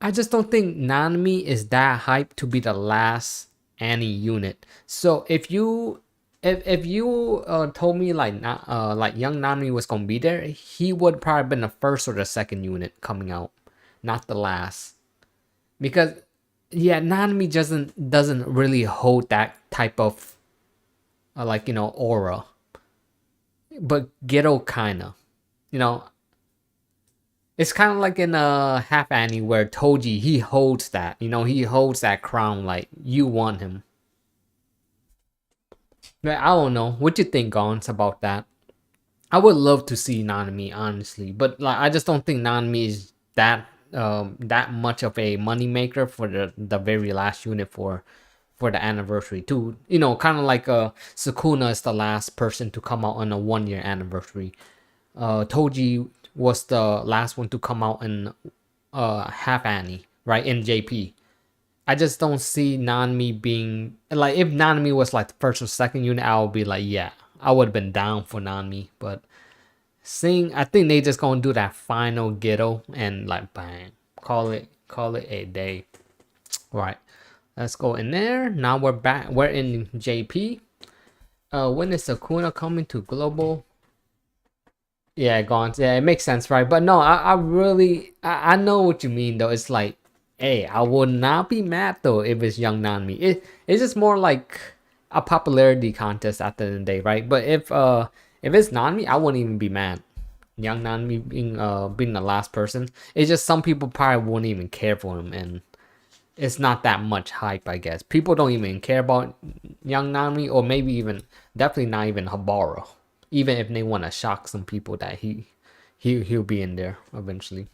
I just don't think Nanami is that hyped to be the last Annie unit. So if you told me like like young Nanami was gonna be there, he would probably been the first or the second unit coming out, not the last. Because yeah, Nanami doesn't really hold that type of like aura, but Geto kinda, you know. It's kind of like in Half Annie where Toji he holds that, he holds that crown like you want him. But I don't know what you think, Gons, about that. I would love to see Nanami honestly, but like I just don't think Nanami is that much of a moneymaker for the very last unit for the anniversary too. Kind of like Sukuna is the last person to come out on a 1 year anniversary. Toji was the last one to come out in Half Annie, right, in JP. I just don't see Nanami being like, if Nanami was like the first or second unit, I would be like, yeah, I would have been down for Nanami. But I think they just gonna do that final Ghetto and like bang, call it a day. All right, let's go in there. Now we're back. We're in JP. When is Sakuna coming to global? Yeah, gone. Yeah, it makes sense, right? But no, I really I know what you mean though. It's like, hey, I would not be mad though if it's young Nanami. It's just more like a popularity contest at the end of the day, right? But if it's Nanami, I wouldn't even be mad. Young Nanami being the last person. It's just some people probably wouldn't even care for him, and it's not that much hype, I guess. People don't even care about young Nami, or maybe even definitely not even Habara. Even if they want to shock some people that he'll be in there eventually.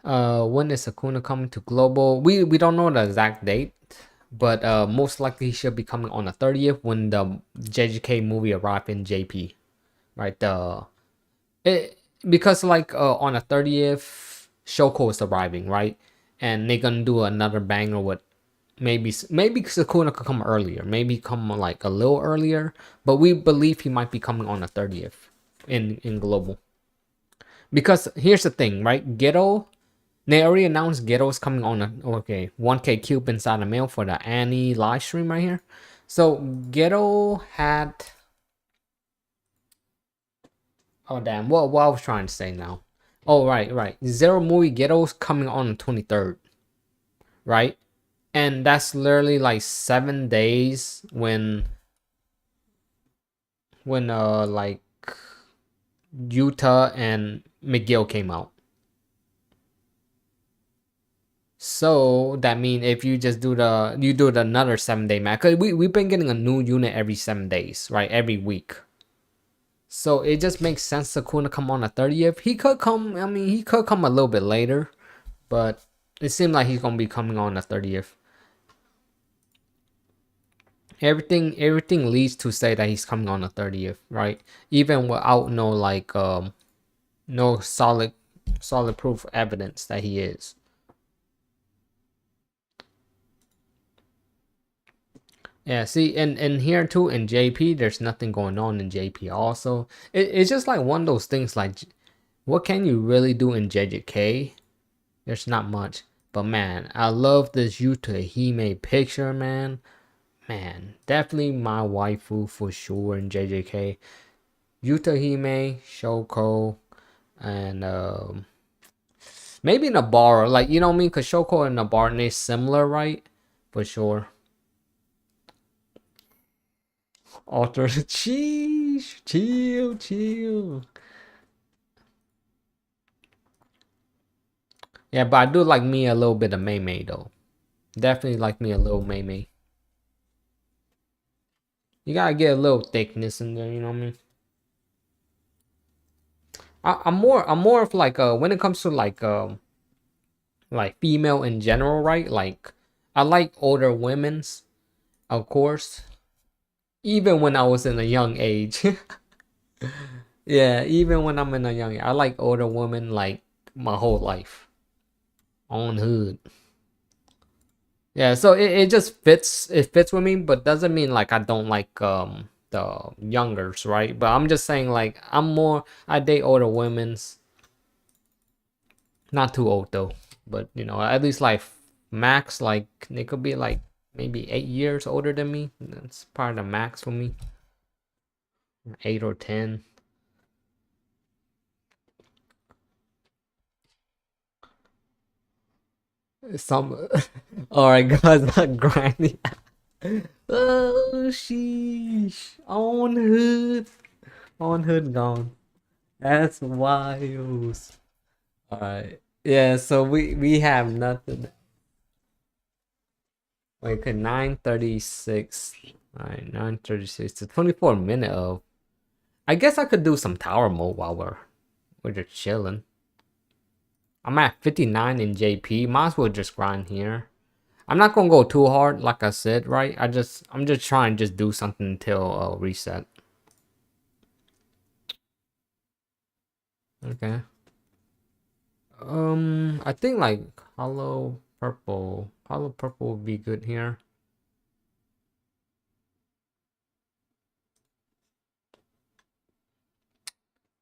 When is Sakuna coming to global? We don't know the exact date, but most likely he should be coming on the 30th when the JJK movie arrive in JP, right? Because like on the 30th, Shoko is arriving, right? And they're gonna do another banger with maybe Sakuna could come earlier, maybe come like a little earlier, but we believe he might be coming on the 30th in global. Because here's the thing, right? Ghetto, they already announced Ghetto's coming on a 1K cube inside the mail for the Annie live stream right here. So Ghetto had, oh damn, what I was trying to say now. Oh right. Zero movie Ghetto's coming on the 23rd, right? And that's literally like 7 days when like Utah and McGill came out. So that means if you just do another 7 day match, cause we've been getting a new unit every 7 days, right? Every week. So it just makes sense Sakuna come on the 30th. He could come. I mean, he could come a little bit later, but it seems like he's gonna be coming on the 30th. Everything leads to say that he's coming on the 30th, right? Even without no like no solid proof evidence that he is. Yeah, see, and here too in JP, there's nothing going on in JP. Also, it's just like one of those things. Like, what can you really do in JJK? There's not much. But man, I love this Yuta Hime picture, man. Man, definitely my waifu for sure in JJK. Yuta Hime, Shoko, and maybe Nabara. Like, you know what I mean? Because Shoko and Nabara, they similar, right? For sure. Alter, chill. Yeah, but I do like me a little bit of Mei Mei though. Definitely like me a little Mei Mei. You gotta get a little thickness in there, you know what I mean? I'm more of like when it comes to like female in general, right? Like I like older women's, of course. Even when I was in a young age. Yeah, even when I'm in a young age. I like older women like my whole life. On hood. Yeah, so it just fits with me, but doesn't mean like I don't like the youngers, right? But I'm just saying like I date older women's, not too old though. But you know, at least like max like they could be like maybe 8 years older than me. That's part of the max for me. 8 or 10. Some alright guys, not granny. Oh sheesh. On hood gone. That's wild. Alright. Yeah, so we have nothing. Wait, okay, 9:36. Alright, 9:36 to 24 minute of. I guess I could do some tower mode while we're just chilling. I'm at 59 in JP. Might as well just grind here. I'm not gonna go too hard, like I said, right? I'm just trying to just do something until reset. Okay. I think like hollow purple would be good here.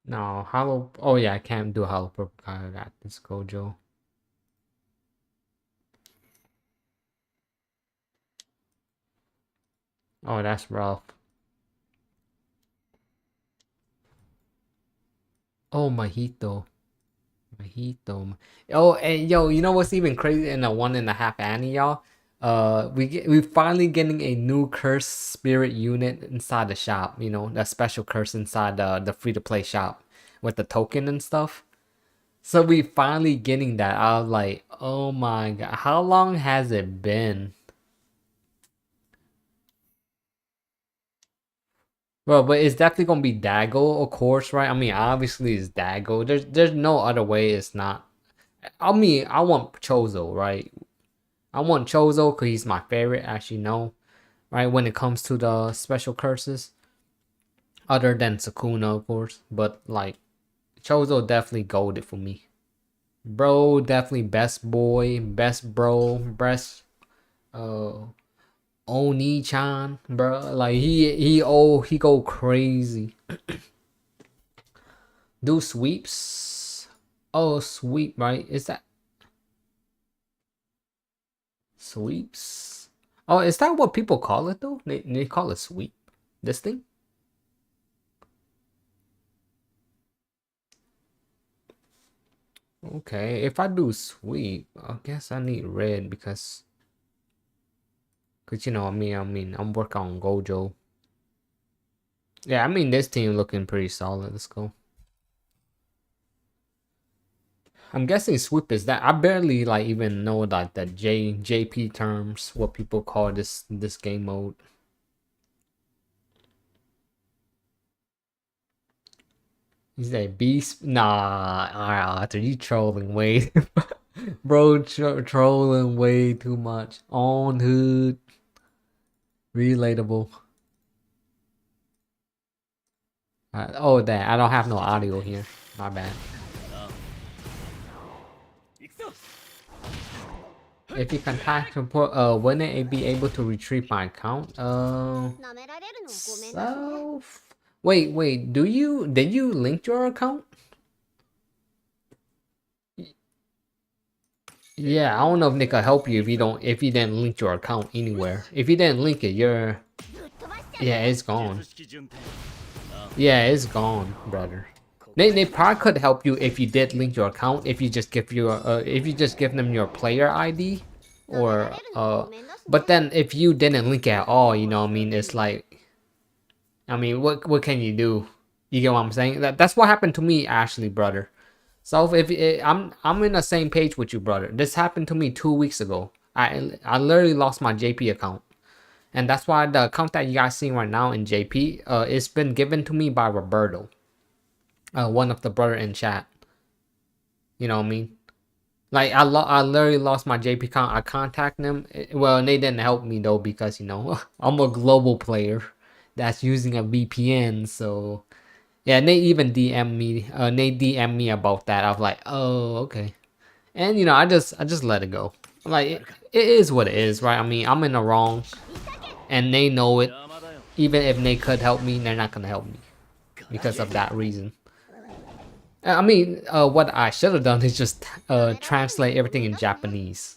No, hollow. Oh yeah, I can't do hollow purple. I got this Gojo. Oh, that's rough. Oh, Mojito. Mojito. Oh, and yo, you know what's even crazy in the 1.5 Annie, y'all? We finally getting a new curse spirit unit inside the shop. You know, that special curse inside the free to play shop with the token and stuff. So we finally getting that. I was like, oh my god, how long has it been? Well, but it's definitely gonna be Dago, of course, right? I mean, obviously it's Dago. There's no other way. It's not. I mean, I want Chozo, right? I want Chozo because he's my favorite, as you know, right? When it comes to the special curses, other than Sukuna, of course. But like, Chozo definitely golded for me. Bro, definitely best boy, best bro, best uh Oni-chan, bro. Like he go crazy. Do sweeps. Oh, sweep, right? Is that sweeps? Oh, is that what people call it though? They call it sweep. This thing? Okay, if I do sweep, I guess I need red because you know, I'm working on Gojo. Yeah, I mean this team looking pretty solid. Let's go. I'm guessing sweep is that. I barely like even know like the JP terms, what people call this game mode. Is that beast? Nah, Arthur, you trolling way, bro. Trolling way too much. On hood, relatable. Oh, that I don't have no audio here. My bad. If you contact support, wouldn't it be able to retrieve my account? So wait, did you link your account? Yeah, I don't know if Nick will help you if you didn't link your account anywhere. If you didn't link it, yeah, it's gone. Yeah, it's gone, brother. They probably could help you if you did link your account. If you just give them your player ID, or but then if you didn't link it at all, you know what I mean, it's like, I mean, what can you do? You get what I'm saying? That's what happened to me, Ashley, brother. So if I'm in the same page with you, brother. This happened to me 2 weeks ago. I literally lost my JP account, And that's why the account that you guys see right now in JP, it's been given to me by Roberto, one of the brother in chat. You know what I mean? Like I literally lost my JP account. I contacted them. Well, and they didn't help me though because you know I'm a global player that's using a VPN. So yeah, and they even DM me. They DM me about that. I was like, oh okay, and you know I just let it go. Like it is what it is, right? I mean I'm in the wrong, and they know it. Even if they could help me, they're not gonna help me because of that reason. I mean, what I should have done is just translate everything in Japanese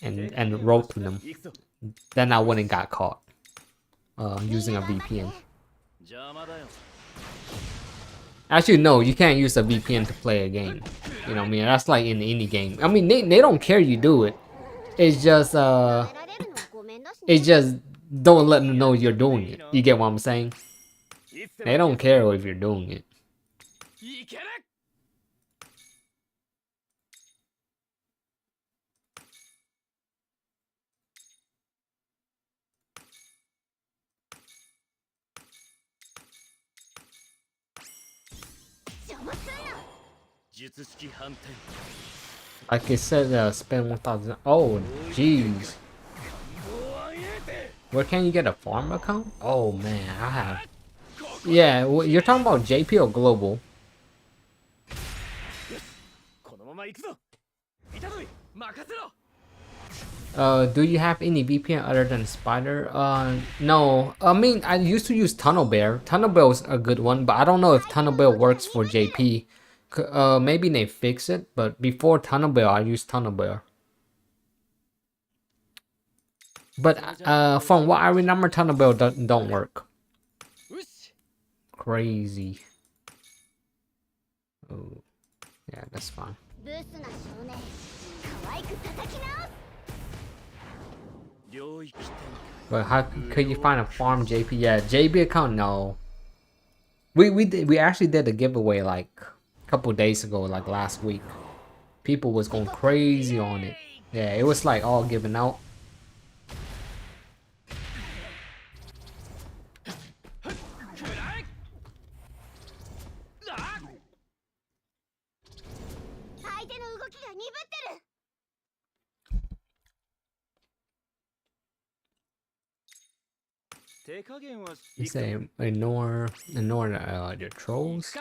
and wrote to them. Then I wouldn't got caught using a VPN. Actually, no, you can't use a VPN to play a game. You know what I mean? That's like in any game. I mean, they don't care you do it. It's just don't let them know you're doing it. You get what I'm saying? They don't care if you're doing it. Like it said, spend 1,000. Oh, jeez. Where can you get a farm account? Oh man, I have. Yeah, you're talking about JP or global? Do you have any VPN other than Spider? No. I mean, I used to use Tunnel Bear. Tunnel Bear was a good one, but I don't know if Tunnel Bear works for JP. Maybe they fix it, but before Tunnel Bear, I used Tunnel Bear. But from what I remember, Tunnel Bear don't work. Crazy. Oh, yeah, that's fine. But how could you find a farm JP? Yeah, JB account, no. We actually did a giveaway like a couple days ago, like last week. People was going crazy on it. Yeah, it was like all given out. You say ignore the trolls.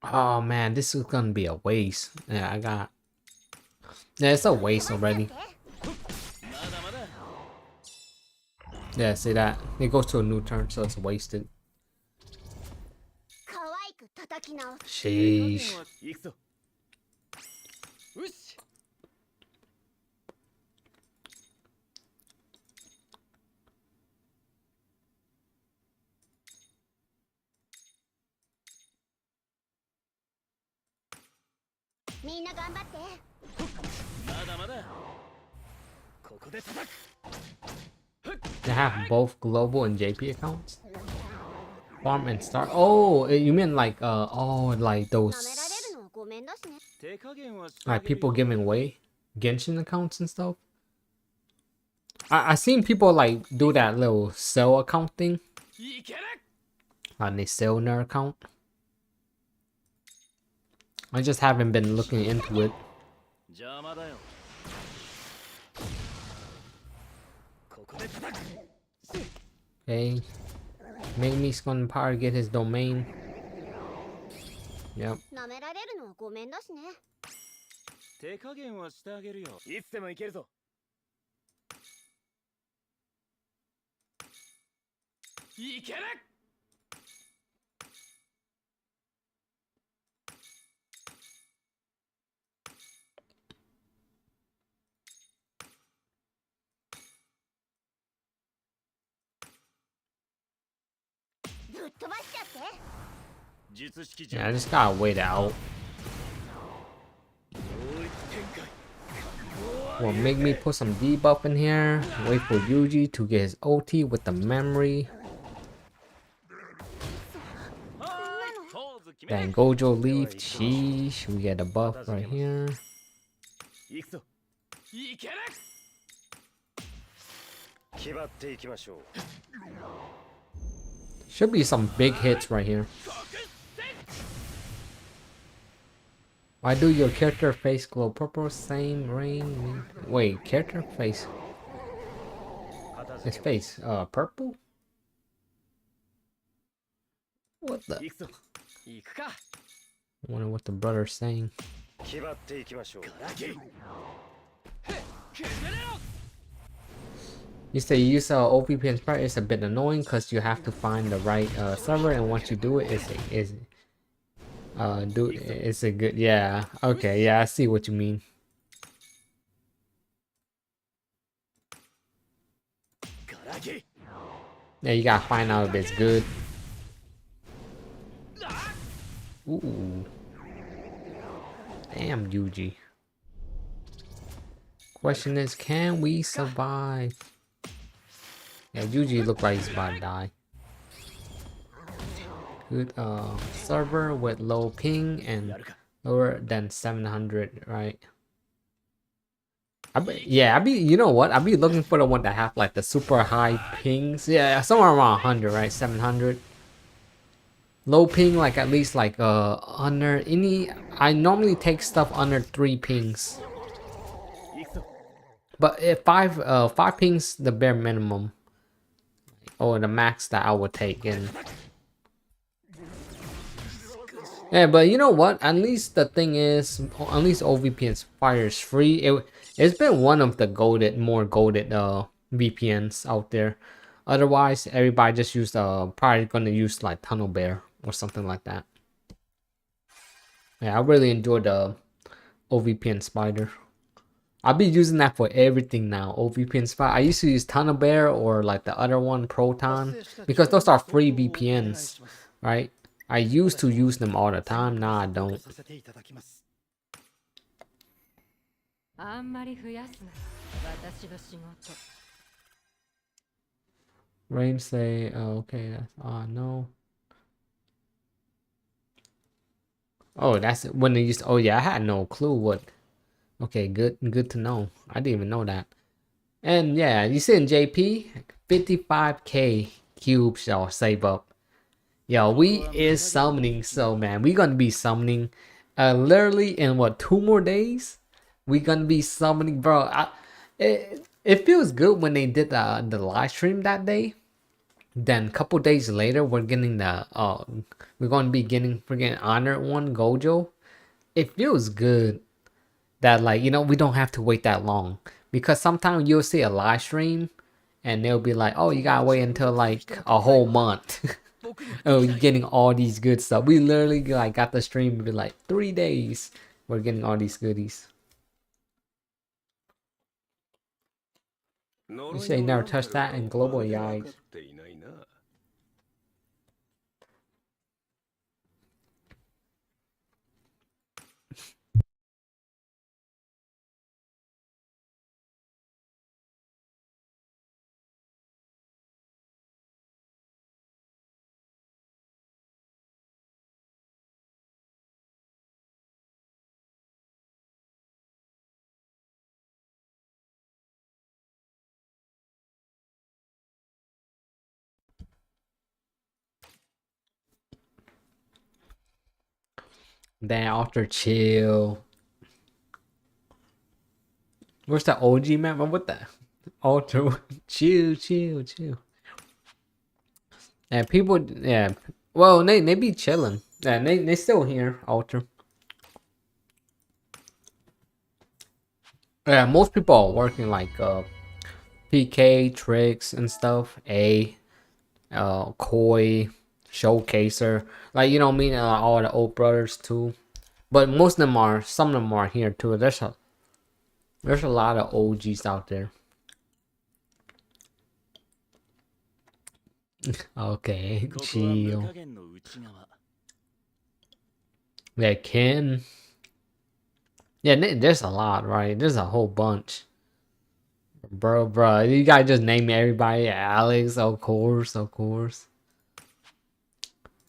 Oh man, this is gonna be a waste. Yeah, yeah, it's a waste already. Yeah, see that? It goes to a new turn, so it's wasted. Sheesh. They have both global and JP accounts. Farm and start. Oh, you mean like like those like people giving away Genshin accounts and stuff. I seen people like do that little sell account thing. And they sell their account. I just haven't been looking into it. Okay. Magni's gonna probably get his domain. Yep. Yeah, I just gotta wait out. Well, make me put some debuff in here. Wait for Yuji to get his OT with the memory. Then Gojo leave. Sheesh, we get a buff right here. Should be some big hits right here. Why do your character face glow purple? Same rain. Wait, character face. His face, purple? What the? I wonder what the brother's saying. You say you use OVP Inspire. It's a bit annoying because you have to find the right server, and once you do it, it's a good, yeah. Okay, yeah, I see what you mean. Yeah, you gotta find out if it's good. Ooh. Damn, Yuji. Question is, can we survive? Yeah, Yuji look like he's about to die. Good server with low ping and lower than 700, right? You know what? I'll be looking for the one that have like the super high pings. Yeah, somewhere around 100, right? 700. Low ping, like at least like under any. I normally take stuff under 3 pings. But if 5 pings, the bare minimum, or the max that I would take in. Yeah, but you know what? At least the thing is, at least OVP Inspire is free. It's been one of the more goated VPNs out there. Otherwise, everybody just used probably gonna use like Tunnel Bear or something like that. Yeah, I really enjoy the OVP Inspire. I'll be using that for everything now. OVP Inspire. I used to use Tunnel Bear or like the other one, Proton, because those are free VPNs, right? I used to use them all the time. Now I don't. Rain say, oh, okay, that's no. Oh, that's when they used to, oh yeah, I had no clue what. Okay, good to know. I didn't even know that. And yeah, you see in JP, 55k cubes shall save up. Yo, we is summoning, so man, we gonna be summoning literally in what, 2 more days? We gonna be summoning, bro. It feels good when they did the live stream that day. Then a couple days later, we're getting the we're gonna be getting freaking Honored One Gojo. It feels good that, like, you know, we don't have to wait that long, because sometimes you'll see a live stream and they'll be like, oh, you gotta wait until like a whole month. Oh, you're getting all these good stuff. We literally like got the stream and be like 3 days. We're getting all these goodies. You say never touch that in global, yikes. Then after chill. Where's the OG map? What the? Ultra chill. And people, yeah. Well, they be chilling. Yeah, they still here, Ultra. Yeah, most people are working like PK, Tricks and stuff. Koi, Showcaser. Like, you know what I mean? All the old brothers too. But most of them are, some of them are here too. There's a lot of OGs out there. Okay, chill. Yeah, Ken. Yeah, there's a lot, right? There's a whole bunch. Bro, you guys just name everybody. Alex, of course.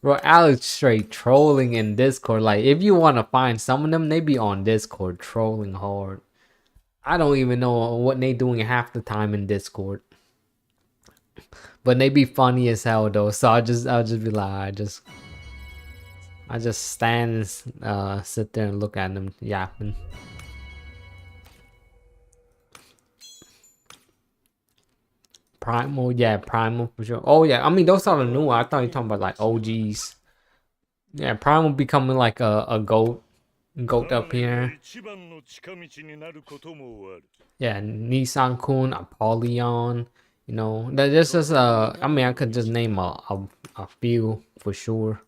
Bro, Alex straight trolling in Discord. Like, if you want to find some of them, they be on Discord trolling hard. I don't even know what they doing half the time in Discord. But they be funny as hell though. So I'll just be like, I just stand and sit there and look at them yapping. Primal, yeah, Primal for sure. Oh yeah, I mean those are the new ones. I thought you were talking about like OGs. Yeah, Primal becoming like a goat up here. Yeah, Nissan Kun, Apollyon. You know, there's just I mean I could just name a few for sure.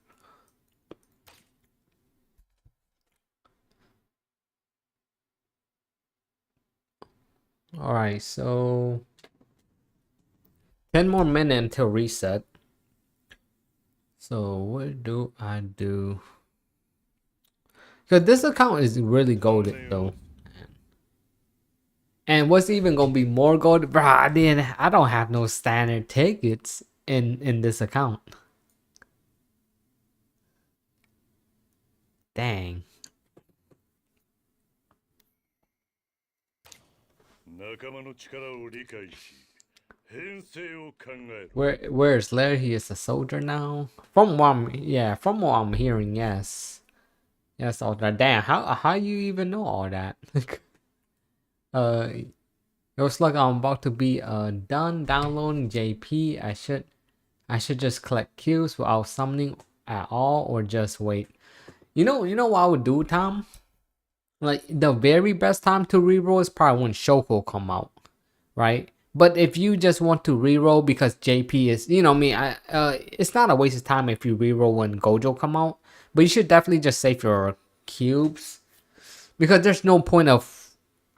All right, so 10 more minutes until reset. So what do I do? Because this account is really golden though. And what's even gonna be more gold? Bruh, I don't have no standard tickets in this account. Dang. Where's Larry? He is a soldier now. From what I'm hearing, yes. Yes, all that. Damn, how you even know all that? It looks like I'm about to be done downloading JP. I should just collect kills without summoning at all, or just wait. You know what I would do, Tom? Like the very best time to reroll is probably when Shoko come out, right? But if you just want to reroll because JP is, you know me, it's not a waste of time if you reroll when Gojo come out. But you should definitely just save your cubes because there's no point of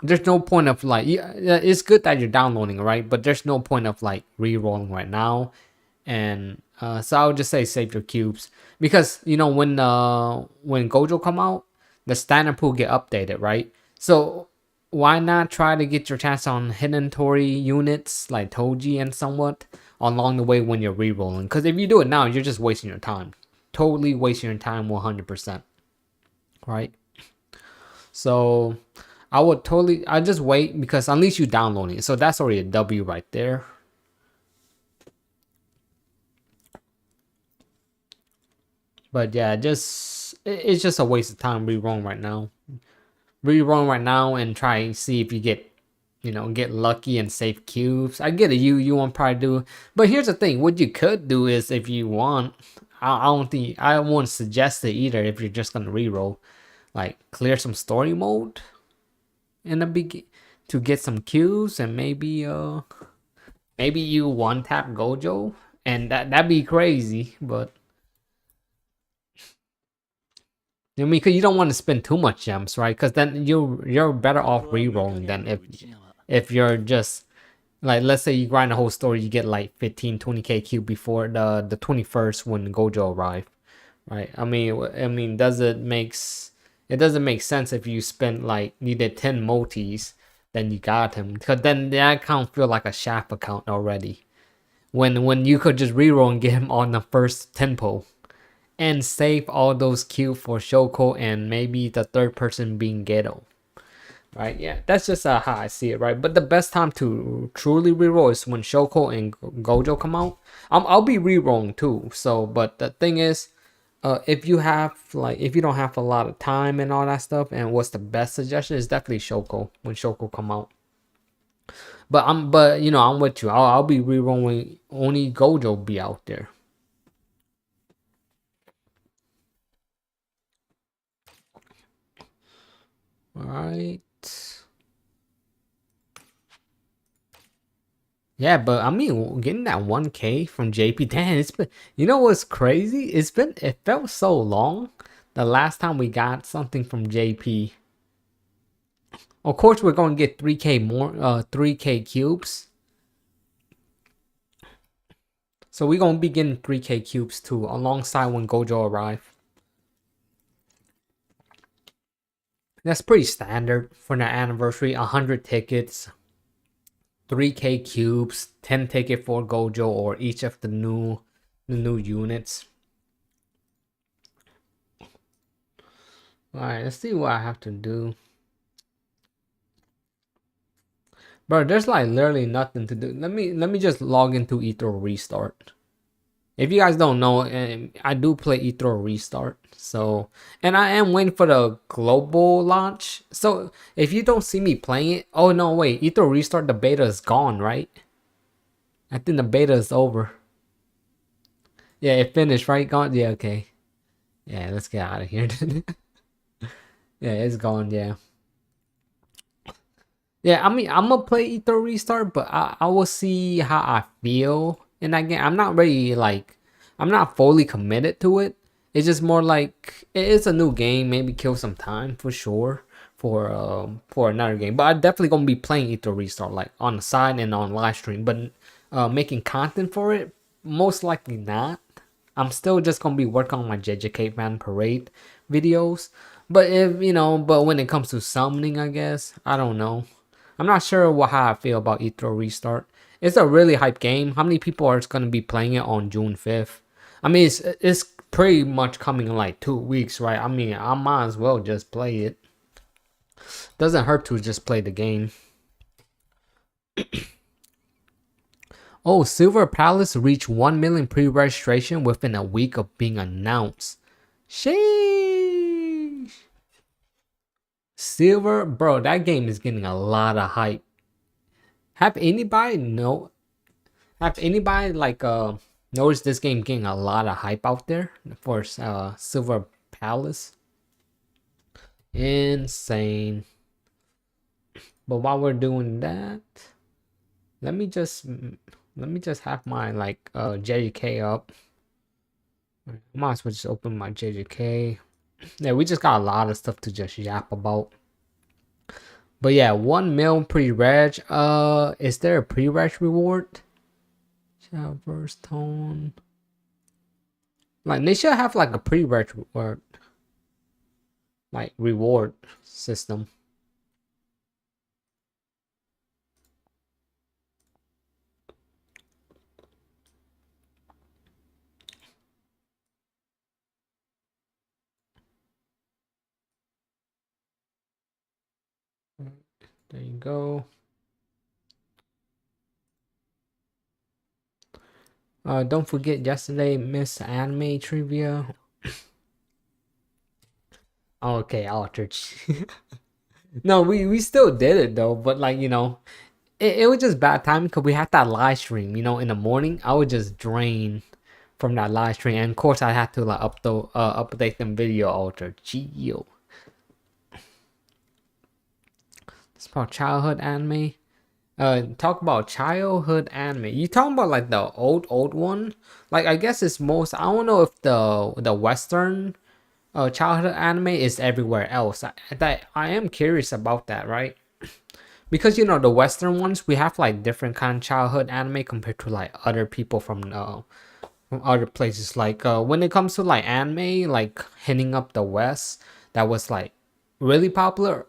like it's good that you're downloading, right? But there's no point of like re-rolling right now. And so I would just say save your cubes because you know when Gojo come out, the standard pool get updated, right? So why not try to get your chance on hidden Tori units like Toji and somewhat along the way when you're re-rolling? Because if you do it now, you're just wasting your time, totally wasting your time 100%, right? So I just wait because at least you downloading it. So that's already a W right there. But yeah, it's just a waste of time rerolling right now. Rerolling right now and try and see if you get lucky and save cubes. I get it, you want to probably do, but here's the thing: what you could do is if you want, I don't think I won't suggest it either. If you're just gonna reroll, like clear some story mode in the begin to get some cubes and maybe you one tap Gojo and that'd be crazy, but I mean, cause you don't want to spend too much gems, right? Because then you're better off re-rolling than if you're just like, let's say you grind the whole story, you get like 15, 20k cube before the 21st when Gojo arrive, right? I mean, it doesn't make sense if you spend like you did 10 multis, then you got him, because then that account feel like a shaft account already. When you could just reroll and get him on the first tempo and save all those Q for Shoko and maybe the third person being Geto. Right? Yeah, that's just how I see it, right? But the best time to truly reroll is when Shoko and Gojo come out. I'll be rerolling too. So, but the thing is, if you don't have a lot of time and all that stuff, and what's the best suggestion is definitely Shoko when Shoko come out. But I'm with you. I'll be rerolling only Gojo be out there. All right. Yeah, but I mean, getting that 1K from JP, damn, it's been, you know what's crazy? It felt so long the last time we got something from JP. Of course, we're going to get 3K more, 3K cubes. So we're going to be getting 3K cubes too, alongside when Gojo arrive. That's pretty standard for the anniversary. 100 tickets, 3K cubes, 10 ticket for Gojo or each of the new units. Alright, let's see what I have to do. Bro, there's like literally nothing to do. Let me just log into Ether Restart. If you guys don't know, I do play Ether Restart. So, and I am waiting for the global launch. So, if you don't see me playing it, oh no, wait, Ether Restart, the beta is gone, right? I think the beta is over. Yeah, it finished, right? Gone? Yeah, okay. Yeah, let's get out of here. Yeah, it's gone, yeah. Yeah, I mean, I'm gonna play Ether Restart, but I will see how I feel in that game. I'm not really like, I'm not fully committed to it. It's just more like it's a new game. Maybe kill some time for sure for another game. But I'm definitely gonna be playing Ether Restart like on the side and on live stream. But making content for it, most likely not. I'm still just gonna be working on my JJK fan parade videos. But if you know, but when it comes to summoning, I guess I don't know. I'm not sure how I feel about Ether Restart. It's a really hype game. How many people are gonna be playing it on June 5th? I mean, it's pretty much coming in like 2 weeks, right? I mean, I might as well just play it. Doesn't hurt to just play the game. Oh, Silver Palace reached 1 million pre-registration within a week of being announced. Sheesh. Silver, bro, that game is getting a lot of hype. Have anybody like noticed this game getting a lot of hype out there for Silver Palace? Insane. But while we're doing that, let me just have my like JJK up. I might as well just open my JJK. Yeah, we just got a lot of stuff to just yap about. But yeah, 1 mil pre-reg. Is there a pre-reg reward? Verse tone. Like they should have like a pre-reg reward. Like reward system. There you go. Don't forget yesterday Miss Anime Trivia. Okay, altered. No, we still did it though, but like you know, it was just bad timing because we had that live stream. You know, in the morning I would just drain from that live stream, and of course I had to like update them video altered. Geo. It's about childhood anime. Talk about childhood anime. You talking about like the old one? Like I guess it's most. I don't know if the Western childhood anime is everywhere else. I am curious about that, right? Because you know the Western ones, we have like different kind of childhood anime compared to like other people from other places. Like when it comes to like anime, like hitting up the West, that was like really popular.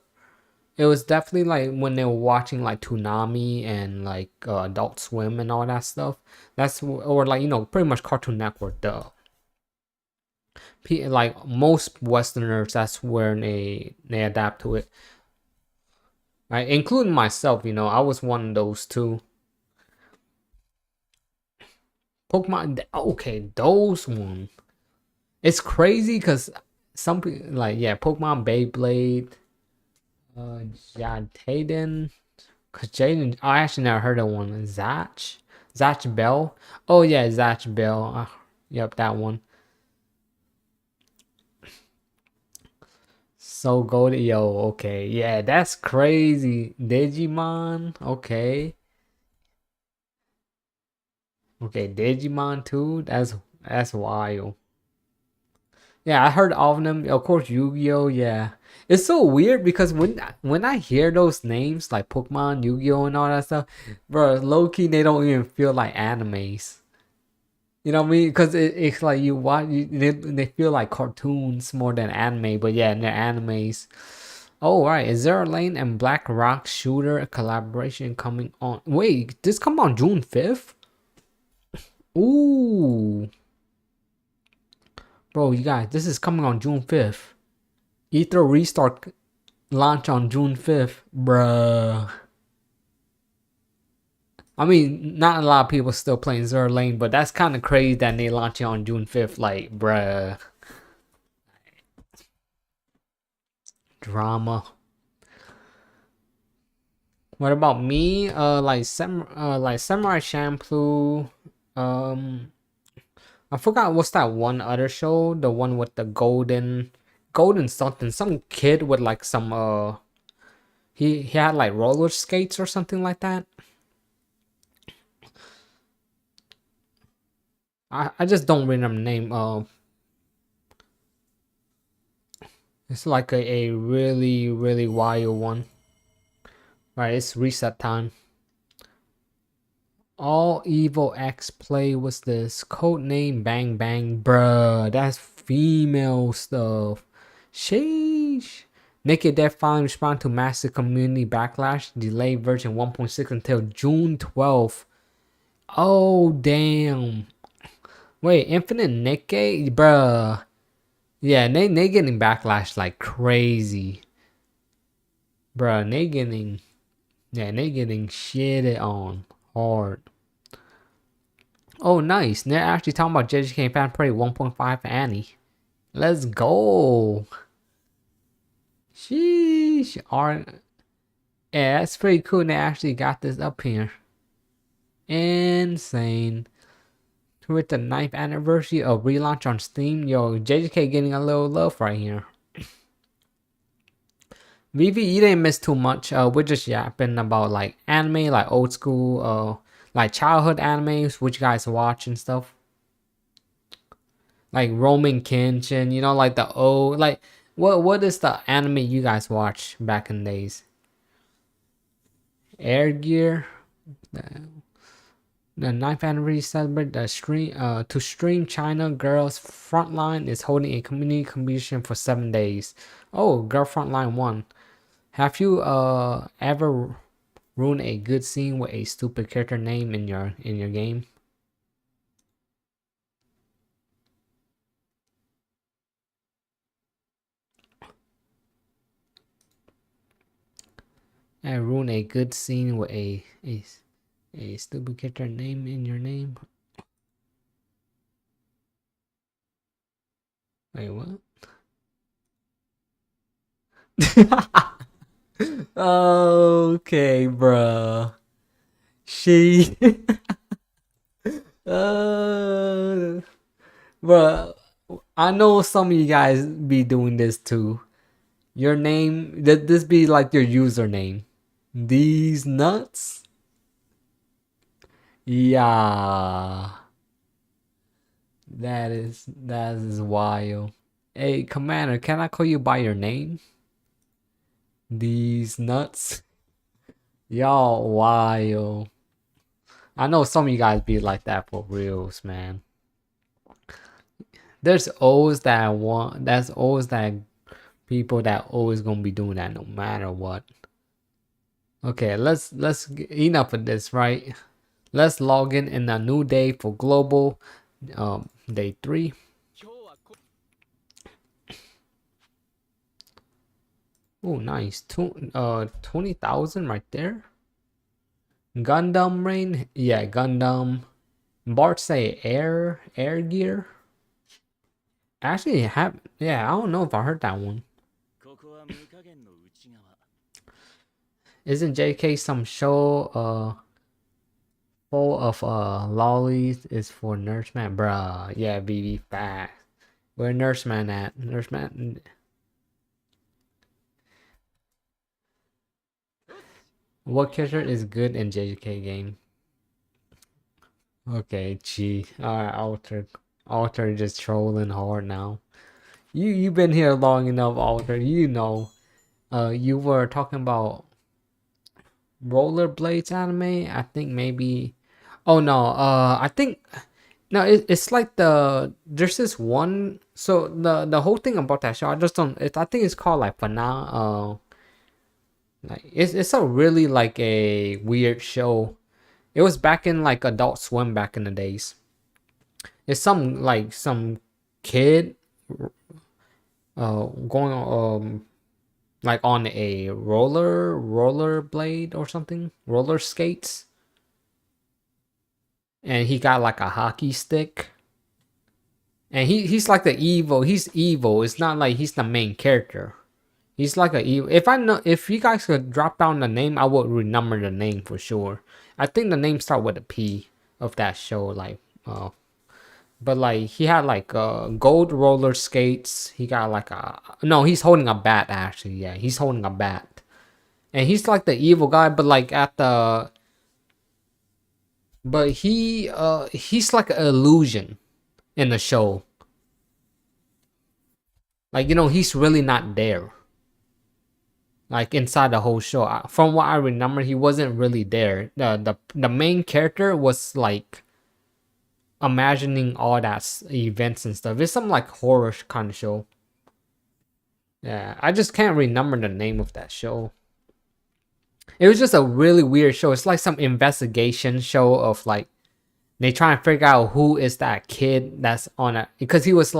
It was definitely like when they were watching like Toonami and like Adult Swim and all that stuff. That's or like you know pretty much Cartoon Network. Like most Westerners, that's where they adapt to it. Right, including myself. You know, I was one of those too. Pokemon. Okay, those one. It's crazy because some people like yeah, Pokemon Beyblade. Jaden. Cause Jaden, I actually never heard of one. Zatch Bell. Oh yeah, Zatch Bell. Yep, that one. So gold, yo. Okay, yeah, that's crazy. Digimon. Okay, Digimon too. That's wild. Yeah, I heard all of them. Of course, Yu-Gi-Oh. Yeah, it's so weird because when I hear those names like Pokemon, Yu-Gi-Oh, and all that stuff, bro, low key they don't even feel like animes. You know what I mean? Because it's like you watch, they feel like cartoons more than anime. But yeah, they're animes. Oh right, is there a Lane and Black Rock Shooter collaboration coming on? Wait, this come on June 5th? Ooh, bro, you guys, this is coming on June 5th. Ether Restart launch on June 5th, bruh. I mean, not a lot of people still playing Zero Lane, but that's kind of crazy that they launch it on June 5th. Like, bruh, drama. What about me? Like Samurai Champloo. Um, I forgot what's that one other show? The one with the golden something. Some kid with like some he had like roller skates or something like that. I just don't remember the name. It's like a really really wild one. Right, it's reset time. All Evil X play was this code name Bang Bang, bruh. That's female stuff. Sheesh. Naked Death finally responded to massive community backlash. Delayed version 1.6 until June 12th. Oh damn. Wait, Infinite Naked, bruh. Yeah, they getting backlash like crazy, bruh. They getting shitted on hard. Oh, nice. They're actually talking about JJK Fan Party 1.5 for Annie. Let's go. Sheesh. Yeah, that's pretty cool. They actually got this up here. Insane. With the 9th anniversary of relaunch on Steam, yo, JJK getting a little love right here. Vivi, you didn't miss too much. We're just yapping about like anime, like old school, like childhood animes, which you guys watch and stuff. Like Roman Kenshin, you know, like the old, like what is the anime you guys watch back in the days? Air Gear, the 9th anniversary celebrate the stream to stream China Girls Frontline is holding a community competition for 7 days. Oh, Girl Frontline won. Have you ever ruined a good scene with a stupid character name in your game? I ruin a good scene with a stupid character name in your name. Wait, what? Okay, bruh. She, uh, bruh. I know some of you guys be doing this too. Your name, this be like your username. These nuts? Yeah. That is wild. Hey, Commander, can I call you by your name? These nuts? Y'all wild. I know some of you guys be like that for reals, man. There's always that one. That's always that people that always gonna be doing that no matter what. Okay, let's enough of this, right? Let's log in a new day for global, day 3. Oh, nice. 20,000 right there. Gundam Rain, yeah, Gundam. Bart say air gear. Actually, yeah, I don't know if I heard that one. Isn't JK some show full of lollies is for Nurse Man? Bruh, yeah, BB fast. Where Nurse Man at? Nurse Man. What character is good in JJK game? Okay, gee. Alright, Alter just trolling hard now. You've been here long enough, Alter. You know. You were talking about Rollerblades anime. I think maybe. Oh no. I think no. It's like there's this one. So the whole thing about that show, I just don't. I think it's called like Fana. Like it's a really like a weird show. It was back in like Adult Swim back in the days. It's some kid going like on a roller blade or something, roller skates. and he got like a hockey stick. And he's like the evil. He's evil. It's not like he's the main character. He's like a evil. If you guys could drop down the name, I would remember the name for sure. I think the name start with a P of that show. Like, but like he had like gold roller skates. He got like a no. He's holding a bat actually. Yeah, he's holding a bat, and he's like the evil guy. But like at the but he's like an illusion in the show. Like, he's really not there. Like inside the whole show, from what I remember, he wasn't really there. The main character was like imagining all that events and stuff. It's some like horror kind of show. Yeah, I just can't remember the name of that show. It was just a really weird show. It's like some investigation show of like they try and figure out who is that kid that's on it, because he was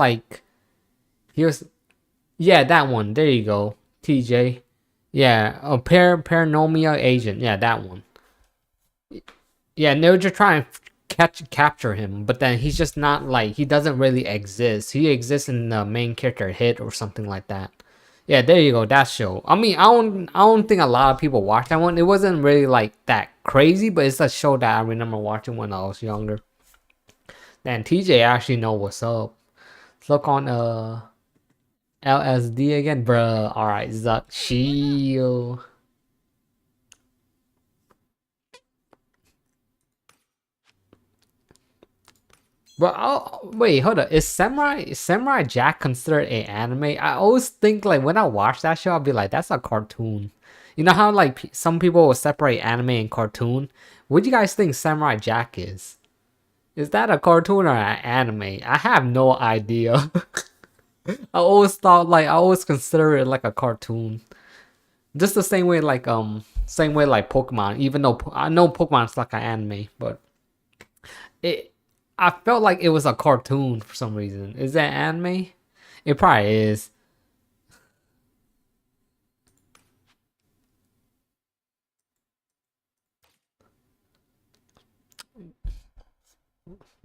yeah, that one. There you go, TJ. Yeah, a paranormal agent. Yeah, that one. Yeah, and they were just trying to capture him, but then he's just not like, he doesn't really exist. He exists in the main character hit or something like that. Yeah, there you go. That show. I mean, I don't think a lot of people watch that one. It wasn't really like that crazy, but it's a show that I remember watching when I was younger. And TJ actually know what's up. Look on LSD again, bruh. All right, Zuck, chill. But wait, hold up. Is Samurai Jack considered a anime? I always think like when I watch that show, I'll be like, that's a cartoon. You know how like some people will separate anime and cartoon? What do you guys think Samurai Jack is? Is that a cartoon or an anime? I have no idea. I always consider it like a cartoon. Just the same way like Pokemon. Even though I know Pokemon's like an anime, but I felt like it was a cartoon for some reason. Is that anime? It probably is.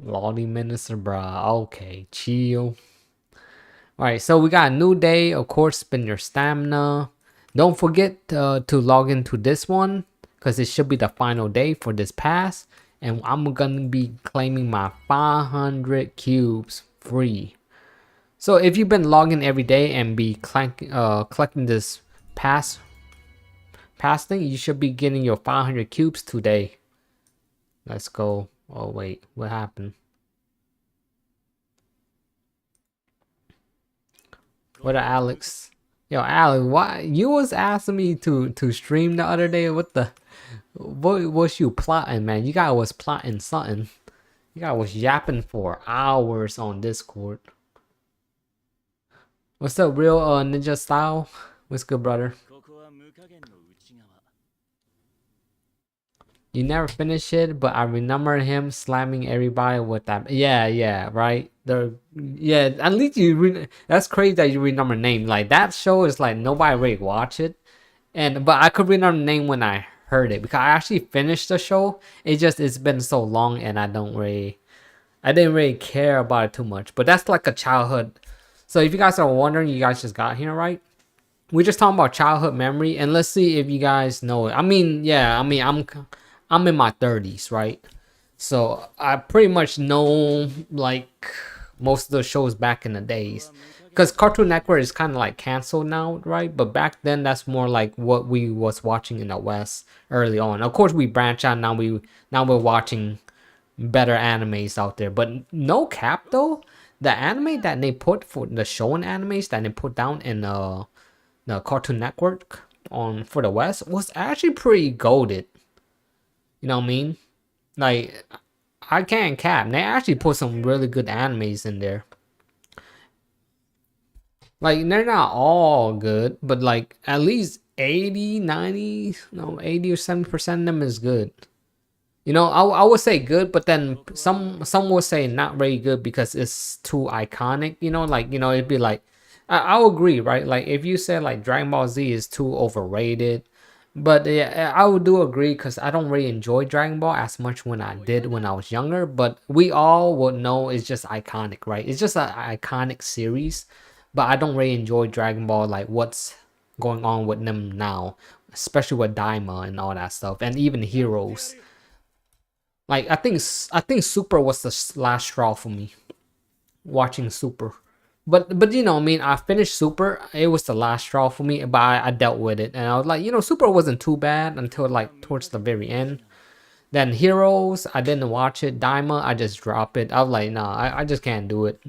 Lordy Minister, bruh. Okay, chill. Alright, so we got a new day. Of course, spend your stamina. Don't forget to log into this one, because it should be the final day for this pass. And I'm gonna be claiming my 500 cubes free. So if you've been logging every day and be collecting this pass thing, you should be getting your 500 cubes today. Let's go. Oh wait, what happened? What a Alex? Yo, Alex, why you was asking me to stream the other day? What was you plotting, man? You guys was plotting something. You guys was yapping for hours on Discord. What's up, real ninja style? What's good, brother? You never finished it, but I remember him slamming everybody with that. Yeah, right. Yeah, at least that's crazy that you remember name. Like that show is like nobody really watch it, but I could remember the name when I heard it because I actually finished the show. It's been so long, and I didn't really care about it too much. But that's like a childhood. So if you guys are wondering, you guys just got here, right? We're just talking about childhood memory, and let's see if you guys know it. I mean, yeah, I'm in my 30s, right? So I pretty much know like most of the shows back in the days, because Cartoon Network is kind of like canceled now, right? But back then, that's more like what we was watching in the West early on. Of course, we branch out now. We're watching better animes out there, but no cap though. The anime that they put for the shonen animes that they put down in the Cartoon Network for the West was actually pretty goated. You know what I mean? Like, I can't cap. They actually put some really good animes in there. Like, they're not all good, but like at least 80, 90, no, 80 or 70% of them is good. I would say good, but then some would say not very good because it's too iconic. It'd be like, I'll agree, right? Like if you say like Dragon Ball Z is too overrated, But yeah, I would do agree because I don't really enjoy Dragon Ball as much when I did when I was younger. But we all would know it's just iconic, right? It's just an iconic series. But I don't really enjoy Dragon Ball, like what's going on with them now, especially with Daima and all that stuff, and even Heroes. Like I think Super was the last straw for me watching Super. But you know, I mean, I finished Super. It was the last straw for me, but I dealt with it, and I was like, you know, Super wasn't too bad until like towards the very end. Then Heroes, I didn't watch it. Daima, I just dropped it. I was like, nah, I just can't do it.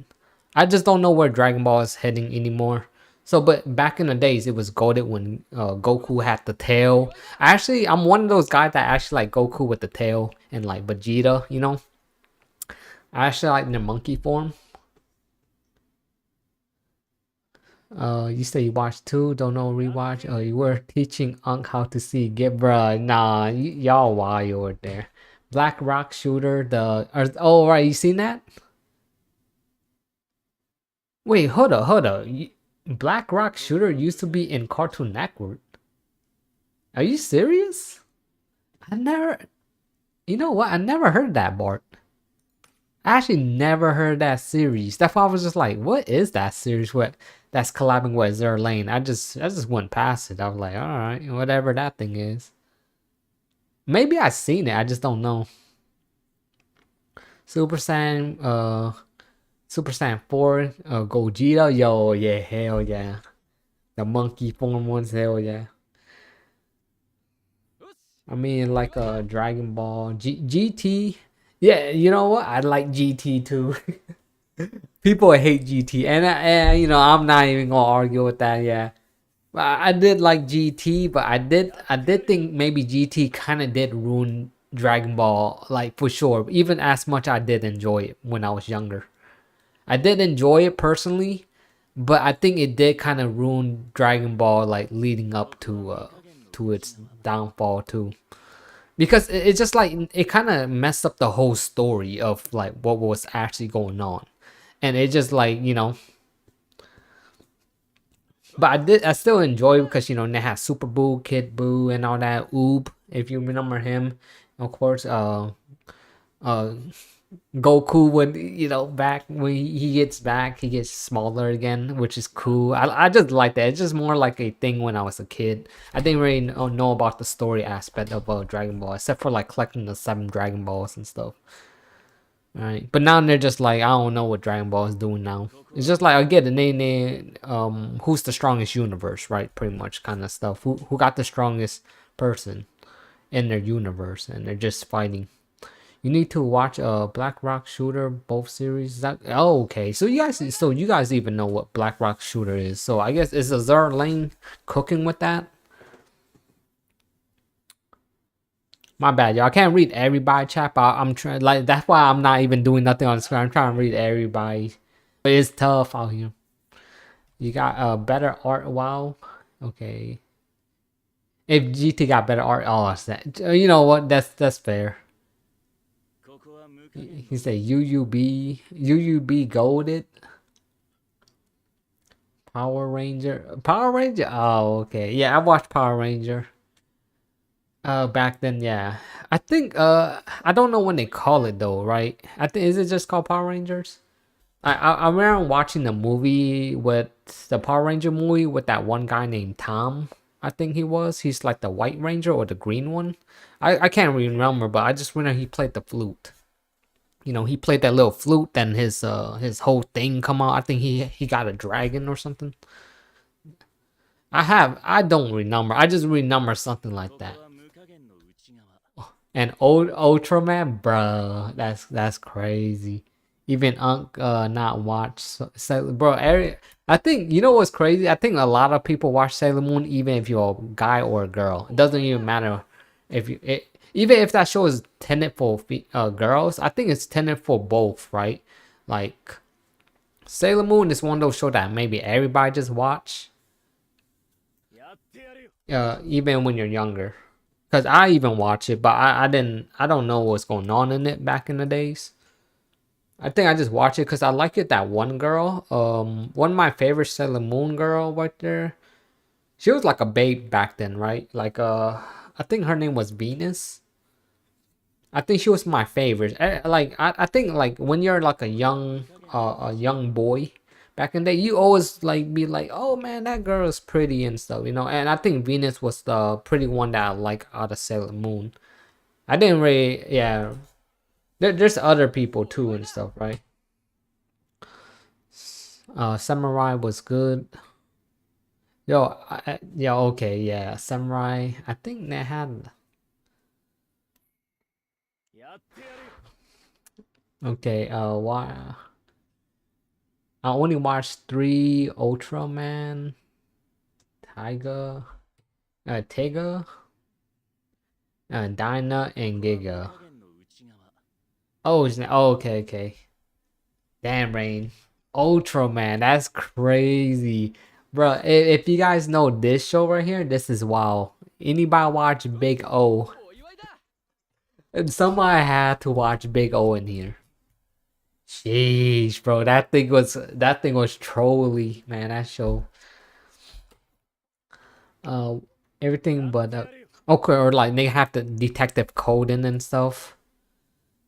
I just don't know where Dragon Ball is heading anymore. So, but back in the days, it was goated when Goku had the tail. I'm one of those guys that actually like Goku with the tail and like Vegeta. You know, I actually like the monkey form. You say you watched two, don't know rewatch. You were teaching Unc how to see. Get bruh, nah, y'all wild there. Black Rock Shooter, oh right, you seen that? Wait, hold up. Black Rock Shooter used to be in Cartoon Network. Are you serious? I never. You know what? I never heard that, Bart. I actually never heard that series. That's why I was just like, what is that series? What that's collabing with Zero Lane? I just went past it. I was like, all right, whatever that thing is. Maybe I seen it. I just don't know. Super Saiyan, Super Saiyan 4, Gogeta, yo, yeah, hell yeah. The monkey form ones, hell yeah. I mean, like Dragon Ball, GT. Yeah, you know what? I like GT too. People hate GT, and you know I'm not even gonna argue with that. Yeah, but I did like GT, but I did think maybe GT kind of did ruin Dragon Ball, like for sure. Even as much I did enjoy it when I was younger, I did enjoy it personally, but I think it did kind of ruin Dragon Ball, like leading up to its downfall too. Because it's just like it kind of messed up the whole story of like what was actually going on, and it just like but I still enjoy it because they have Super Boo, Kid Boo, and all that. Oob, if you remember him, of course. Uh, Goku when back when he gets back, he gets smaller again, which is cool. I just like that. It's just more like a thing when I was a kid. I didn't really know about the story aspect of Dragon Ball, except for like collecting the 7 Dragon Balls and stuff. Right, but now they're just like I don't know what Dragon Ball is doing now. It's just like I get the name, who's the strongest universe, right? Pretty much kind of stuff. Who got the strongest person in their universe, and they're just fighting. You need to watch Black Rock Shooter both series. Okay? So you guys even know what Black Rock Shooter is. So I guess is Azar Lane cooking with that? My bad, y'all. I can't read everybody chat. But I'm trying like that's why I'm not even doing nothing on the screen. I'm trying to read everybody. But it's tough out here. You got better art. Wow. Okay. If GT got better art, oh, you know what? That's fair. He said UUB golded. Power Ranger. Oh, okay. Yeah, I watched Power Ranger. Back then, yeah. I think I don't know when they call it though, right? I think is it just called Power Rangers? I remember watching the movie with the Power Ranger movie with that one guy named Tom. I think he's like the White Ranger or the Green one. I can't really remember, but I just remember he played the flute. He played that little flute, then his whole thing come out. I think he got a dragon or something. I don't remember. I just remember something like that. And old Ultraman, bruh, that's crazy. Even Unc not watch bro. I think you know what's crazy. I think a lot of people watch Sailor Moon, even if you're a guy or a girl. It doesn't even matter if even if that show is intended for girls. I think it's intended for both, right? Like Sailor Moon is one of those shows that maybe everybody just watch. Even when you're younger. Cause I even watch it, but I don't know what's going on in it back in the days. I think I just watch it because I like it. That one girl, one of my favorite Sailor Moon girl right there. She was like a babe back then, right? Like I think her name was Venus. I think she was my favorite. I think like when you're like a young boy back in the day, you always like be like, oh man, that girl is pretty and stuff, you know. And I think Venus was the pretty one that I like out of Sailor Moon. I didn't really, yeah. There's other people too and stuff, right? Samurai was good. Yo, yeah, okay, yeah, Samurai. I think they had. Okay, why? I only watched 3 Ultraman, Tiger, Tega, Dyna, and Giga. Oh, okay, okay. Damn, Rain. Ultraman, that's crazy. Bro, if you guys know this show right here, this is wow. Anybody watch Big O? And somebody had to watch Big O in here. Sheesh, bro, that thing was trolly, man. That show, uh, everything but okay, or like they have the Detective Coden and stuff.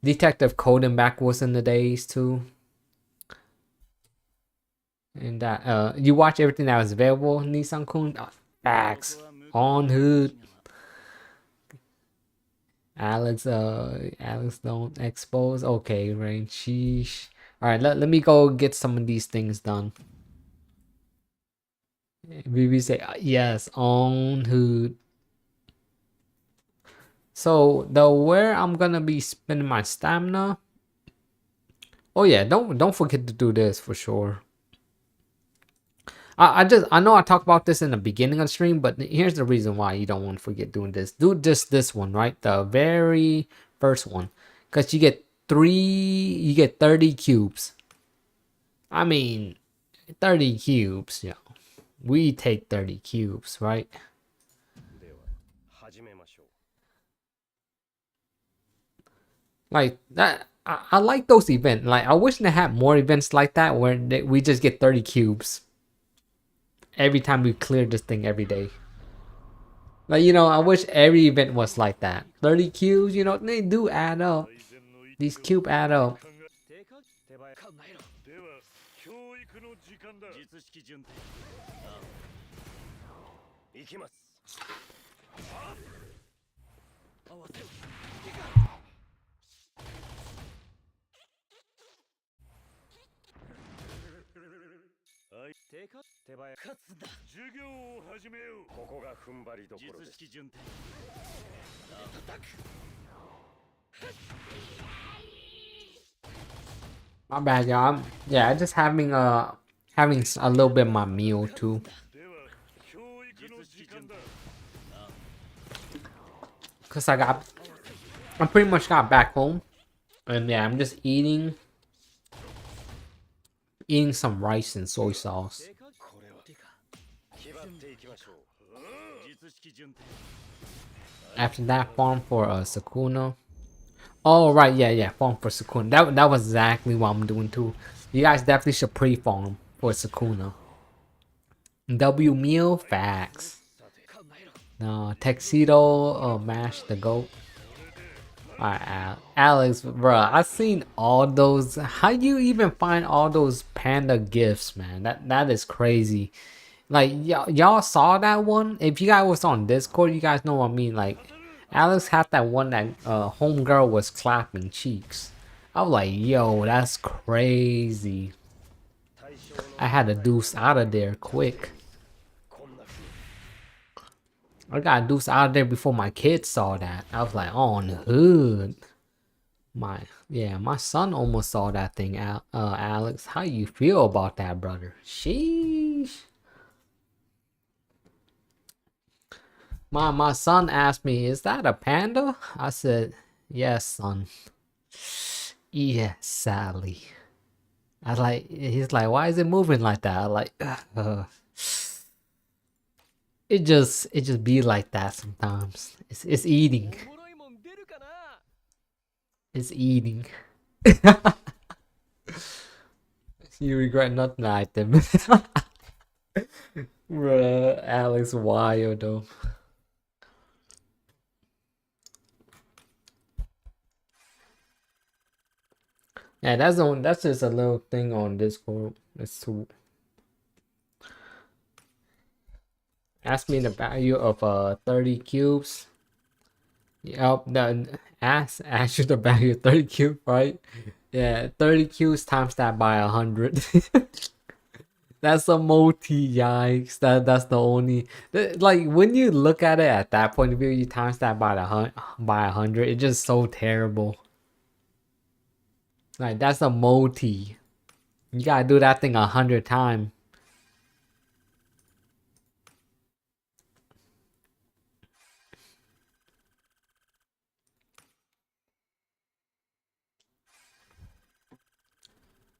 Detective Coden back was in the days too, and that you watch everything that was available. Nissan Kun, facts on hood. Alex don't expose. Okay, Rain. Sheesh. All right, let me go get some of these things done. We say yes on hood. So the where I'm gonna be spending my stamina. Oh yeah, don't forget to do this for sure. I know I talked about this in the beginning of the stream, but here's the reason why you don't want to forget doing this. Do just this one, right? The very first one. Cause you get 30 cubes. I mean 30 cubes, yeah. We take 30 cubes, right? Like that, I like those events. Like I wish they had more events like that where we just get 30 cubes every time we clear this thing every day. Like, you know, I wish every event was like that. 30 cubes, you know, they do add up. These cubes add up. My bad, y'all. Yeah, just having a little bit of my meal too. Cause I pretty much got back home, and yeah, I'm just eating some rice and soy sauce. After that, farm for Sakuna. Oh right, yeah, farm for Sakuna. That was exactly what I'm doing too. You guys definitely should pre-farm for Sakuna. W meal facts. No, tuxedo, mash the goat. Alright, Alex, bro, I seen all those. How you even find all those panda gifts, man? That is crazy. Like y'all saw that one? If you guys was on Discord, you guys know what I mean. Like Alex had that one that homegirl was clapping cheeks. I was like, yo, that's crazy. I had to deuce out of there quick. I got deuce out of there before my kids saw that. I was like, on the hood. My son almost saw that thing. Alex, how you feel about that, brother? Sheesh. My son asked me, "Is that a panda?" I said, "Yes, son." Yes, Sally. He's like, "Why is it moving like that?" I like, it just be like that sometimes. It's eating. It's eating. You regret not the item. Bruh, Alex wild though. Yeah, that's just a little thing on Discord. It's to ask me the value of 30 cubes. Yep, ask you the value of 30 cubes, right? Yeah, 30 cubes times that by 100. That's a multi, yikes. That's the only like when you look at it at that point of view, you times that by by 100. It's just so terrible. Like that's a multi. You gotta do that thing 100 times.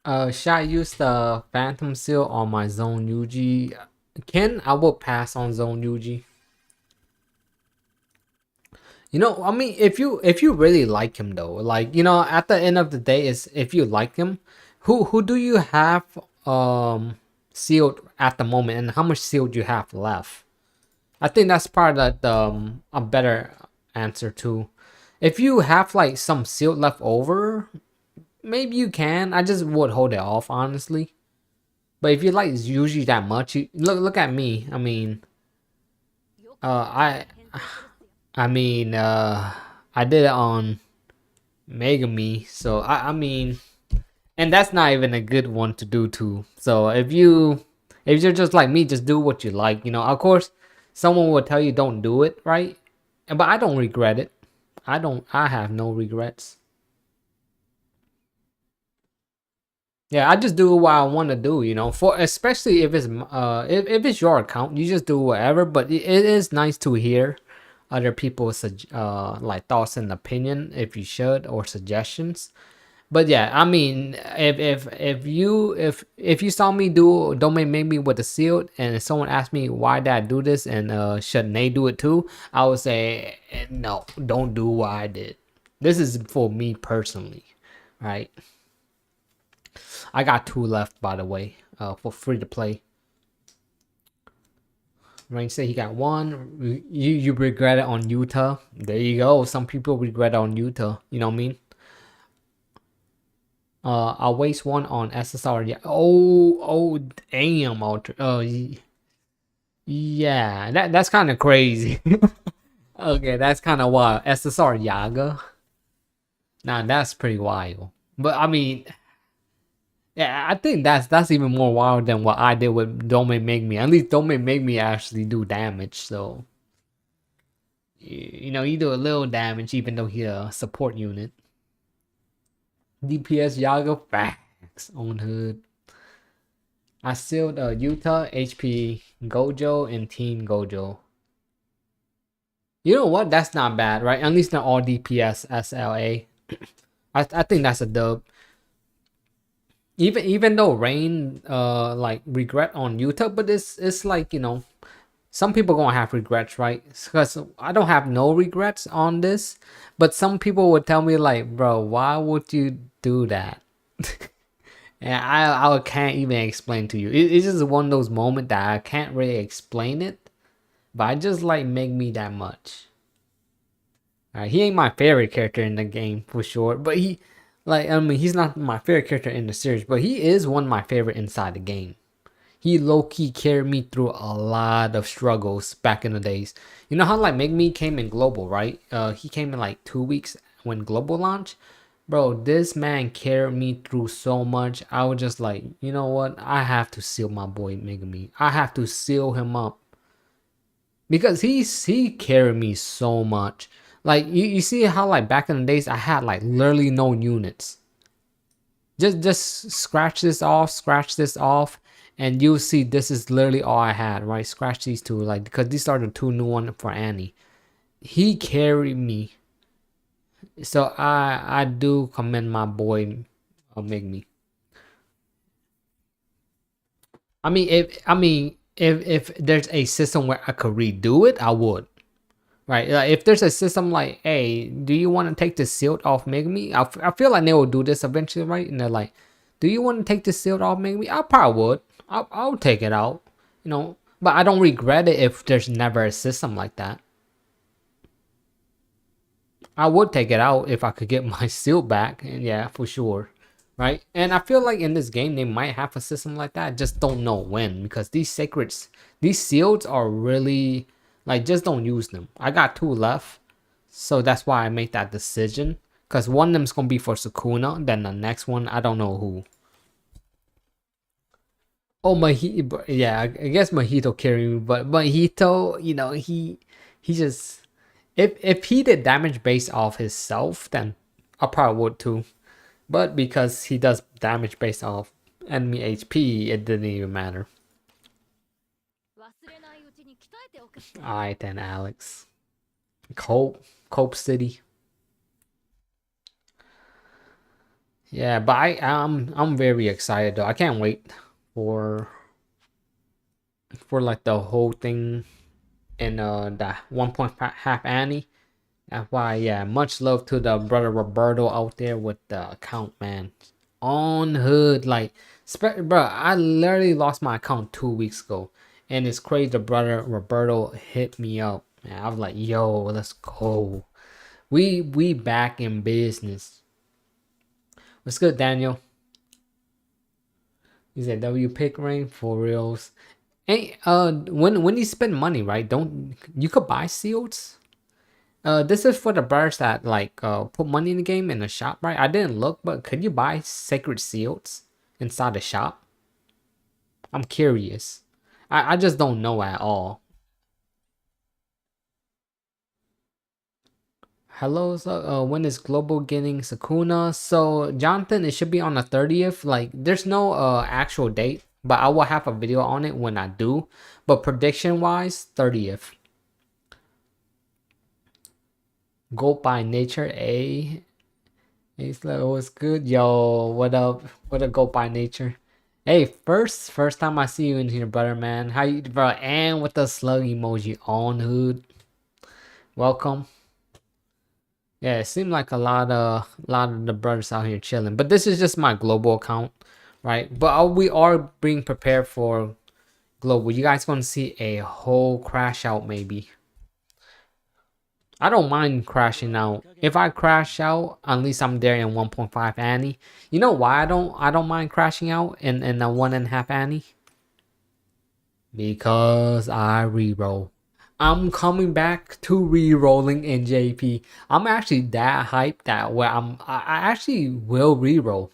Should I use the Phantom Seal on my Zone Yuji? I will pass on Zone Yuji. You know, I mean, if you really like him though, like at the end of the day, is if you like him, who do you have sealed at the moment, and how much sealed you have left? I think that's part of a better answer too. If you have like some sealed left over, maybe you can. I just would hold it off honestly. But if you like usually that much, look at me. I mean, I I did it on Megami, so I mean, and that's not even a good one to do too. So if you're just like me, just do what you like. Of course, someone will tell you don't do it, right? But I don't regret it. I have no regrets. Yeah, I just do what I want to do, for especially if it's your account, you just do whatever. But it is nice to hear other people's like thoughts and opinion if you should, or suggestions. But yeah, I mean, if you saw me do Don't Make Me with the sealed, and if someone asked me why did I do this, and shouldn't they do it too, I would say no, don't do what I did. This is for me personally, right? I got 2 left, by the way, for free to play. Rain said he got 1. You regret it on Utah. There you go. Some people regret it on Utah. You know what I mean? I'll waste 1 on SSR. Yeah. Oh, damn, Alter. Yeah. That's kind of crazy. Okay, that's kind of wild. SSR Yaga. Nah, that's pretty wild. But I mean, yeah, I think that's even more wild than what I did with Don't Make Me. At least Don't Make Me actually do damage. So you do a little damage even though he's a support unit. DPS Yaga facts on hood. I sealed Utah, HP Gojo, and Team Gojo. You know what? That's not bad, right? At least not all DPS SLA. I think that's a dub. Even though Rain like regret on Utah, but it's like some people gonna have regrets, right? Because I don't have no regrets on this, but some people would tell me like, bro, why would you do that? And I can't even explain to you. It's just one of those moments that I can't really explain it, but I just like Make Me that much. He ain't my favorite character in the game for sure, but he's not my favorite character in the series, but he is one of my favorite inside the game. He low-key carried me through a lot of struggles back in the days. You know how like Make Me came in global, right? He came in like 2 weeks when global launched. Bro, this man carried me through so much. I was just like, you know what? I have to seal my boy Make Me. I have to seal him up. Because he carried me so much. Like you see how like back in the days I had like literally no units. Just scratch this off, and you'll see this is literally all I had, right? Scratch these 2, like, because these are the 2 new ones for Annie. He carried me. So I do commend my boy Make Me. I mean if there's a system where I could redo it, I would. Right, like if there's a system like, hey, do you want to take the sealed off Make Me? I feel like they will do this eventually, right? And they're like, do you want to take the sealed off Make Me? I probably would. I'll take it out, But I don't regret it if there's never a system like that. I would take it out if I could get my seal back, and yeah, for sure. Right? And I feel like in this game they might have a system like that. I just don't know when, because these secrets, these seals are really like, just don't use them. I got 2 left, so that's why I made that decision. Because one of them's gonna be for Sukuna, then the next one I don't know who. Oh, Mahito, yeah, I guess Mahito carry me, but Mahito, you know, he just, if he did damage based off himself, then I probably would too. But because he does damage based off enemy HP, it didn't even matter. Alright then, Alex. Cope City. Yeah, but I'm very excited though. I can't wait for like the whole thing in the 1.5 Annie. That's why, yeah, much love to the brother Roberto out there with the account, man. On hood, like, bro, I literally lost my account 2 weeks ago, and it's crazy. The brother Roberto hit me up, man. I was like, yo, let's go. We back in business. What's good, Daniel? He said W pick ring for reals. Hey, when you spend money, right? Don't you could buy seals? This is for the brothers that like put money in the game in the shop, right? I didn't look, but could you buy sacred seals inside the shop? I'm curious. I just don't know at all. Hello, so when is Global getting Sakuna? So Jonathan, it should be on the 30th. Like, there's no actual date, but I will have a video on it when I do. But prediction wise, 30th. Go by nature, A. Ace level was good. Yo, what up? What a go by nature. Hey, first time I see you in here, brother, man. How you, bro? And with the slug emoji on hood. Welcome. Yeah, it seemed like a lot of the brothers out here chilling. But this is just my global account, right? But we are being prepared for global. You guys gonna see a whole crash out maybe. I don't mind crashing out. If I crash out, at least I'm there in 1.5 Annie. You know why I don't mind crashing out in the 1.5 Annie? Because I reroll. I'm coming back to re-rolling in JP. I'm actually that hyped that where I actually will re-roll.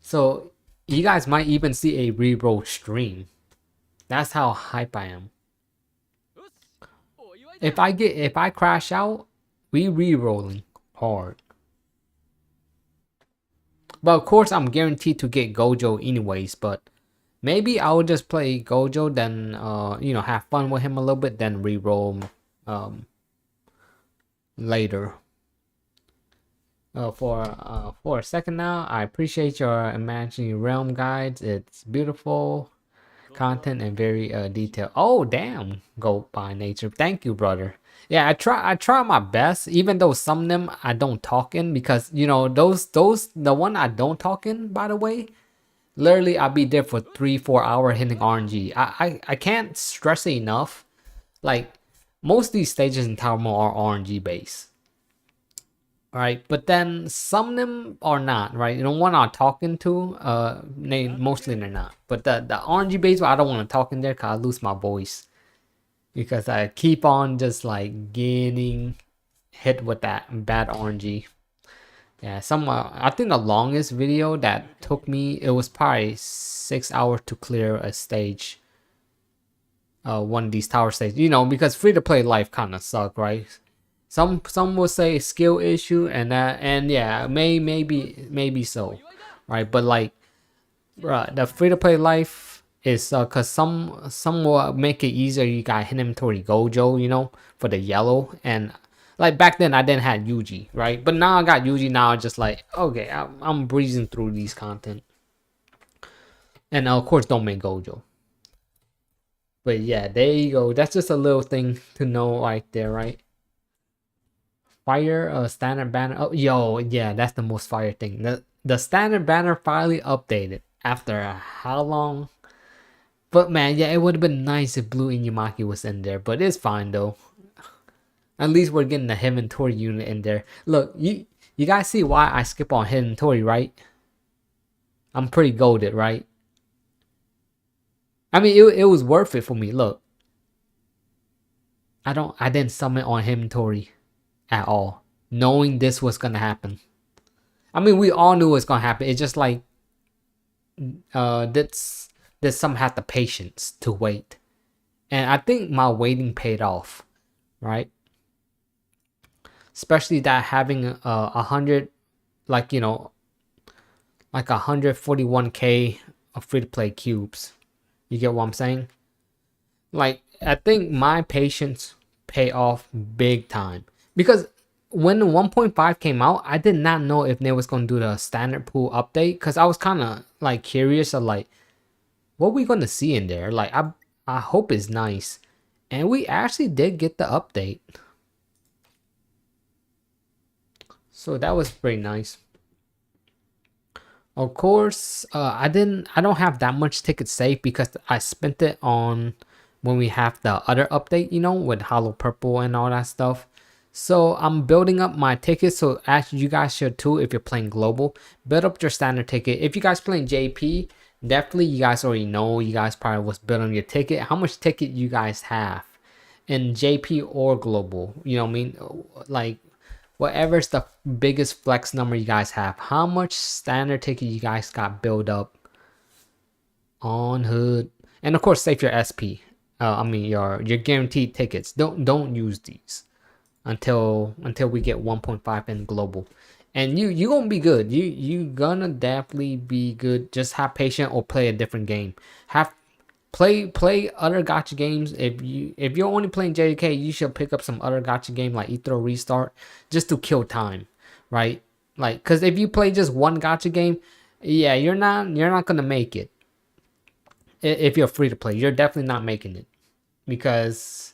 So you guys might even see a re-roll stream. That's how hype I am. If I crash out, we re-rolling hard. But of course I'm guaranteed to get Gojo anyways, but maybe I will just play Gojo, then you know, have fun with him a little bit, then re-roll later. For a second now, I appreciate your imaginary realm guides. It's beautiful content and very detailed. Oh damn, go by nature. Thank you, brother. Yeah, I try my best, even though some of them I don't talk in, because you know those the one I don't talk in, by the way, literally I'll be there for 3-4 hours hitting RNG. I can't stress it enough. Like, most of these stages in Tower Mode are RNG based. Right, but then some of them are not, right? You know, one I'm talking to, mostly they're not. But the RNG base, I don't want to talk in there because I lose my voice, because I keep on just like getting hit with that bad RNG. Yeah, I think the longest video that took me, it was probably 6 hours to clear a stage. One of these tower stages, you know, because free to play life kind of suck, right? Some will say skill issue, and yeah, maybe so, right? But like, bruh, the free to play life is cause some will make it easier. You got hit inventory Gojo, you know, for the yellow, and like back then I didn't have Yuji, right? But now I got Yuji. Now I'm just like, okay, I'm breezing through these content, and of course don't make Gojo. But yeah, there you go. That's just a little thing to know right there, right? Fire standard banner. Oh, yo, yeah, that's the most fire thing. The standard banner finally updated after how long? But man, yeah, it would have been nice if Blue Inumaki was in there, but it's fine though. At least we're getting the Hidden Tori unit in there. Look, you guys see why I skip on Hidden Tori, right? I'm pretty golded, right? I mean, it was worth it for me. Look, I didn't summon on Hidden Tori at all, knowing this was gonna happen. I mean, we all knew it was gonna happen. It's just like, that some had the patience to wait, and I think my waiting paid off, right? Especially that having 100, like, you know, like 141k of free to play cubes. You get what I'm saying? Like, I think my patience pay off big time, because when 1.5 came out, I did not know if they was gonna do the standard pool update, because I was kind of like curious of like what we gonna see in there. Like, I hope it's nice, and we actually did get the update, so that was pretty nice. Of course, I don't have that much ticket saved because I spent it on when we have the other update, you know, with Hollow Purple and all that stuff. So I'm building up my tickets. So actually, you guys should too if you're playing global. Build up your standard ticket. If you guys playing JP, definitely you guys already know. You guys probably was building your ticket. How much ticket you guys have in JP or global? You know what I mean? Like, whatever's the biggest flex number you guys have, how much standard ticket you guys got built up on hood, and of course save your SP. I mean your guaranteed tickets. Don't use these until we get 1.5 in global, and you gonna be good. You gonna definitely be good. Just have patience or play a different game. Have play other gacha games. If you're only playing JJK, you should pick up some other gacha game like Ethro Restart, just to kill time, right? Like, because if you play just one gacha game, yeah, you're not gonna make it. If you're free to play, you're definitely not making it, because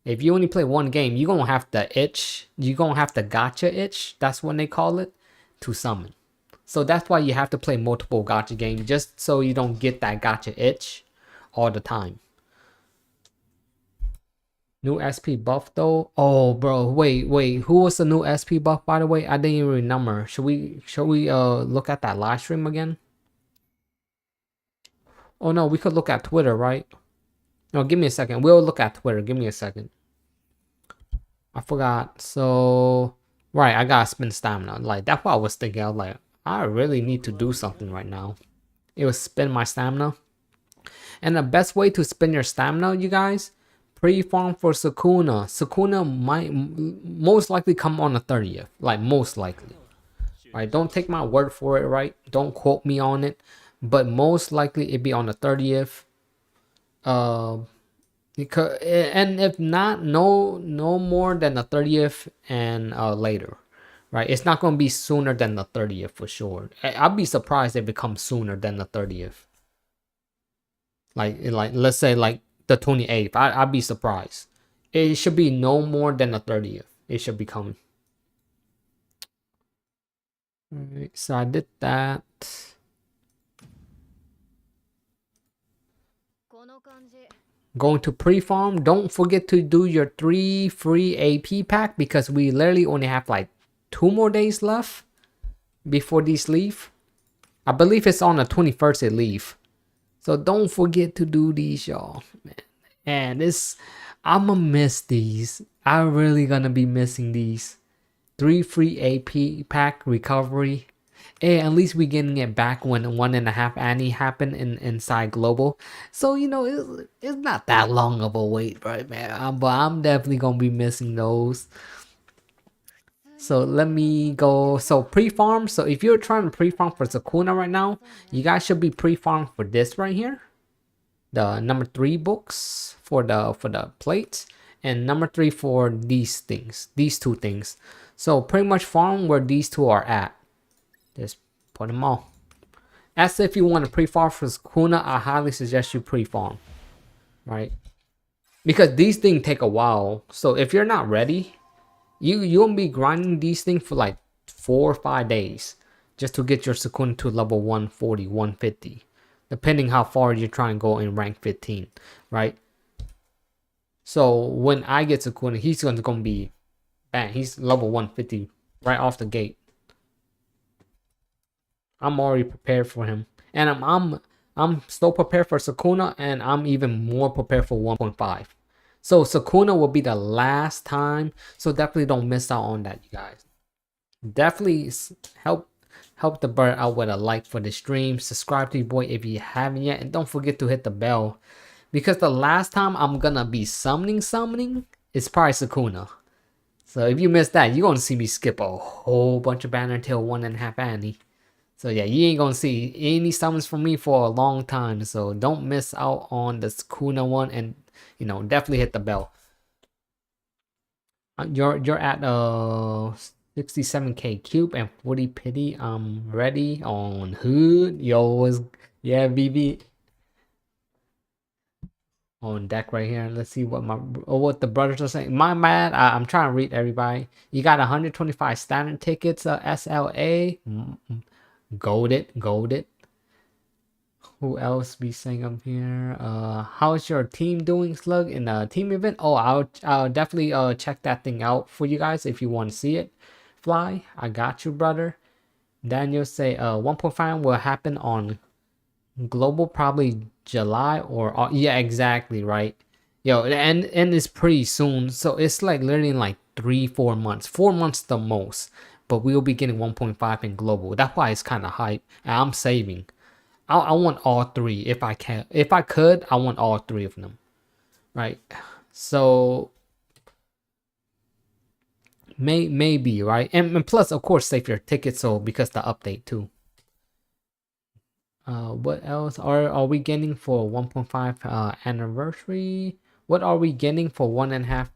if you only play one game, you're gonna have the itch. You're gonna have the gacha itch. That's what they call it, to summon. So that's why you have to play multiple gacha games, just so you don't get that gacha itch all the time. New SP buff though. Oh bro, wait. Who was the new SP buff, by the way? I didn't even remember. Should we look at that live stream again? Oh no, we could look at Twitter, right? No, give me a second. We'll look at Twitter. Give me a second. I forgot. So right, I gotta spend stamina. Like, that's what I was thinking. I was like, I really need to do something right now. It was spend my stamina. And the best way to spend your stamina, you guys, pre-farm for Sukuna. Sukuna might most likely come on the 30th. Like, most likely. Right? Don't take my word for it, right? Don't quote me on it. But most likely it'd be on the 30th. Because, and if not, no more than the 30th and later. Right? It's not gonna be sooner than the 30th for sure. I'd be surprised if it comes sooner than the 30th. Like let's say like the 28th. I'd be surprised. It should be no more than the 30th. It should be coming. Alright, so I did that. Going to pre-farm. Don't forget to do your 3 free AP pack, because we literally only have like 2 more days left before these leave. I believe it's on the 21st it leave. So don't forget to do these, y'all. Man. And I'ma miss these. I'm really gonna be missing these. 3 free AP pack recovery. Hey, at least we getting it back when 1.5 Annie happened inside global. So, you know, it's not that long of a wait, right, man? But I'm definitely gonna be missing those. So let me go. So pre-farm. So if you're trying to pre-farm for Sukuna right now, you guys should be pre-farm for this right here. The number 3 books for the plates, and number 3 for these things, these 2 things. So pretty much farm where these 2 are at. Just put them all. As if you want to pre-farm for Sukuna, I highly suggest you pre-farm, right? Because these things take a while. So if you're not ready, you'll be grinding these things for like 4 or 5 days just to get your Sukuna to level 140, 150. depending how far you're trying to go in rank 15, right? So when I get Sukuna, he's gonna be bang. He's level 150 right off the gate. I'm already prepared for him, and I'm still prepared for Sukuna, and I'm even more prepared for 1.5. So Sukuna will be the last time. So definitely don't miss out on that, you guys. Definitely help the bird out with a like for the stream. Subscribe to your boy if you haven't yet, and don't forget to hit the bell, because the last time I'm gonna be summoning is probably Sukuna. So if you missed that, you're gonna see me skip a whole bunch of banner till 1.5 Annie. So yeah, you ain't gonna see any summons from me for a long time. So don't miss out on the Sukuna one, and definitely hit the bell. You're at 67k cube and 40 pity. I'm ready on hood. Yo, was yeah, BB on deck right here. Let's see what the brothers are saying. My bad. I'm trying to read everybody. You got 125 standard tickets. SLA. Golded. Who else be saying up here? How's your team doing, Slug, in the team event? Oh, I'll definitely check that thing out for you guys if you want to see it. Fly, I got you, brother. Daniel say 1.5 will happen on global probably July or yeah, exactly, right. Yo, and it's pretty soon, so it's like literally in like 3-4 months, 4 months the most, but we'll be getting 1.5 in global. That's why it's kind of hype, and I'm saving. I want all three if I can. If I could, I want all three of them, right? So maybe, right? And plus, of course, save your tickets. So because the update too. What else are we getting for 1.5 anniversary? What are we getting for 1.5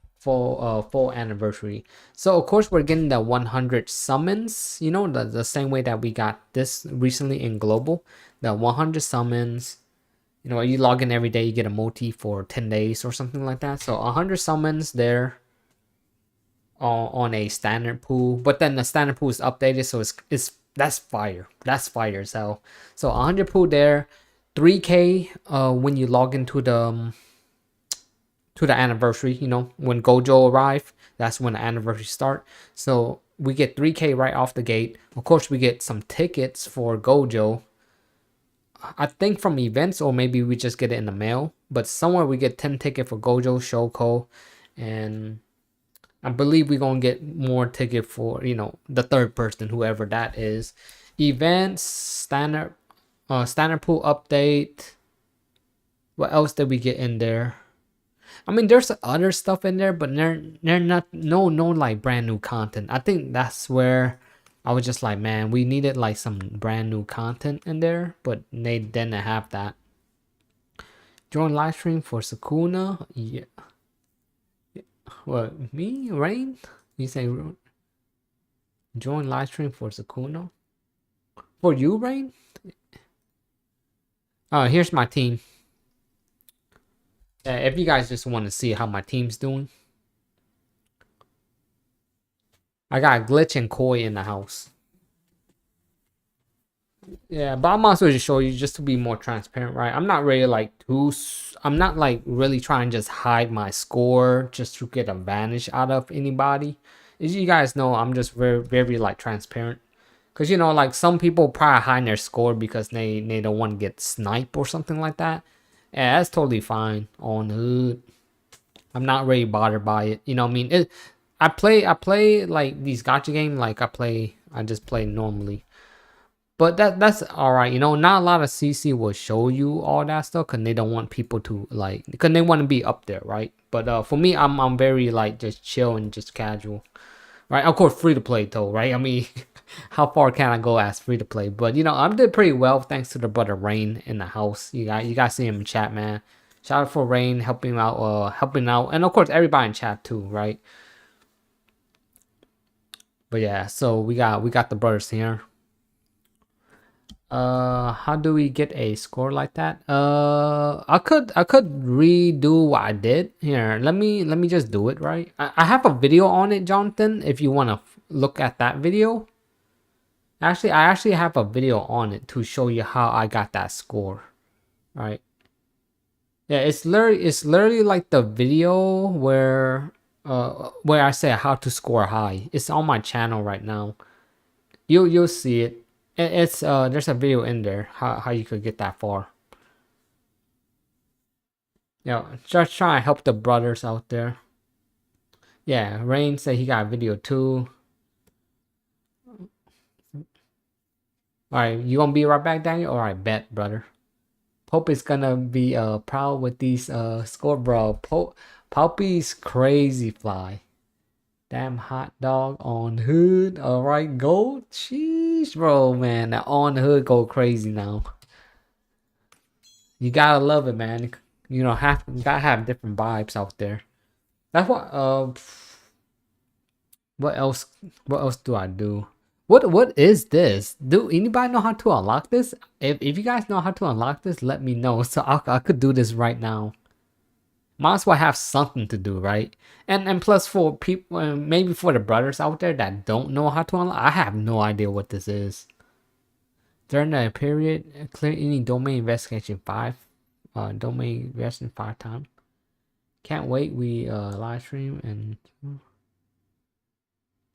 full anniversary? So of course we're getting the 100 summons. The same way that we got this recently in global. The 100 summons. You log in every day, you get a multi for 10 days or something like that. So 100 summons there on a standard pool, but then the standard pool is updated, so that's fire. That's fire. So 100 pool there, 3k when you log into the to the anniversary. When Gojo arrive, that's when the anniversary start. So we get 3k right off the gate. Of course, we get some tickets for Gojo. I think from events, or maybe we just get it in the mail. But somewhere we get 10 ticket for Gojo, Shoko, and I believe we're gonna get more ticket for the third person, whoever that is. Events, standard pool update. What else did we get in there? I mean, there's other stuff in there, but they're not no like brand new content. I think that's where I was just like, man, we needed like some brand new content in there, but they didn't have that. Join live stream for Sukuna. Yeah. What, me? Rain? You say join live stream for Sukuna? For you, Rain? Here's my team. If you guys just want to see how my team's doing. I got Glitch and Koi in the house. Yeah, but I'm also just show you just to be more transparent, right? I'm not really like I'm not like really trying to just hide my score just to get advantage out of anybody. As you guys know, I'm just very like transparent. Cause like some people probably hide their score because they don't want to get sniped or something like that. Yeah, that's totally fine on hood. I'm not really bothered by it. I mean, I play like these gacha games like I just play normally. But that's all right. Not a lot of CC will show you all that stuff because they don't want people to like, because they want to be up there, right? But for me, I'm very like just chill and just casual, right? Of course, free to play though, right? I mean, how far can I go as free to play? But I did pretty well thanks to the brother Rain in the house. You guys see him in chat, man. Shout out for Rain helping out, and of course everybody in chat too, right? But yeah, so we got the brothers here. How do we get a score like that? I could redo what I did here. Let me just do it, right? I have a video on it, Jonathan, if you want to look at that video. Actually, I actually have a video on it to show you how I got that score. All right. Yeah, it's literally like the video where I say how to score high. It's on my channel right now. You'll see it. It's there's a video in there how you could get that far. Yeah, just try to help the brothers out there. Yeah, Rain said he got a video too. All right, you gonna be right back, Daniel? All right, bet, brother. Pope is gonna be proud with these score, bro. Poppy's crazy fly. Damn hot dog on hood. All right, go. Sheesh, bro, man. That on hood go crazy now. You gotta love it, man. You know, you gotta have different vibes out there. That's what. What else? What else do I do? What is this? Do anybody know how to unlock this? If you guys know how to unlock this, let me know. So I could do this right now. Might as well have something to do, right? And plus for people, maybe for the brothers out there that don't know how to unlock, I have no idea what this is. During the period, clear any domain investigation 5. Domain investigation 5 times. Can't wait. We live stream and.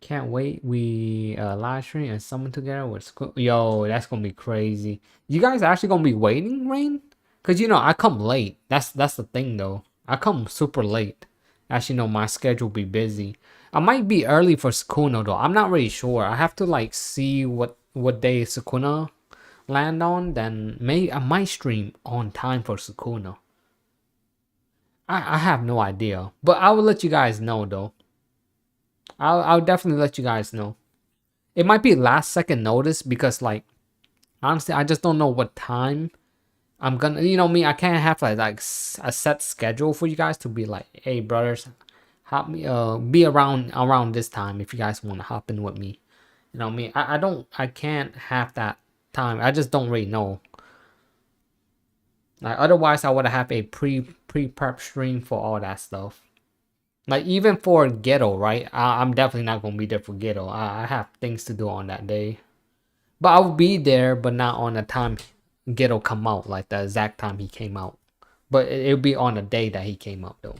Can't wait. We live stream and summon together with yo, that's gonna be crazy. You guys actually gonna be waiting, Rain? Cause you know I come late. That's the thing though. I come super late. Actually, no, my schedule be busy. I might be early for Sukuna though. I'm not really sure. I have to like see what day Sukuna land on. Then maybe I might stream on time for Sukuna. I have no idea, but I will let you guys know though. I'll definitely let you guys know. It might be last second notice because like honestly I just don't know what time I'm gonna, you know me, I can't have like a set schedule for you guys to be like, hey brothers, hop me be around this time if you guys want to hop in with me. You know me, I can't have that time. I just don't really know. Like otherwise I would have a prep stream for all that stuff. Like even for Ghetto, right? I'm definitely not gonna be there for Ghetto. I have things to do on that day. But I'll be there, but not on the time Ghetto come out, like the exact time he came out. But it'll be on the day that he came out though.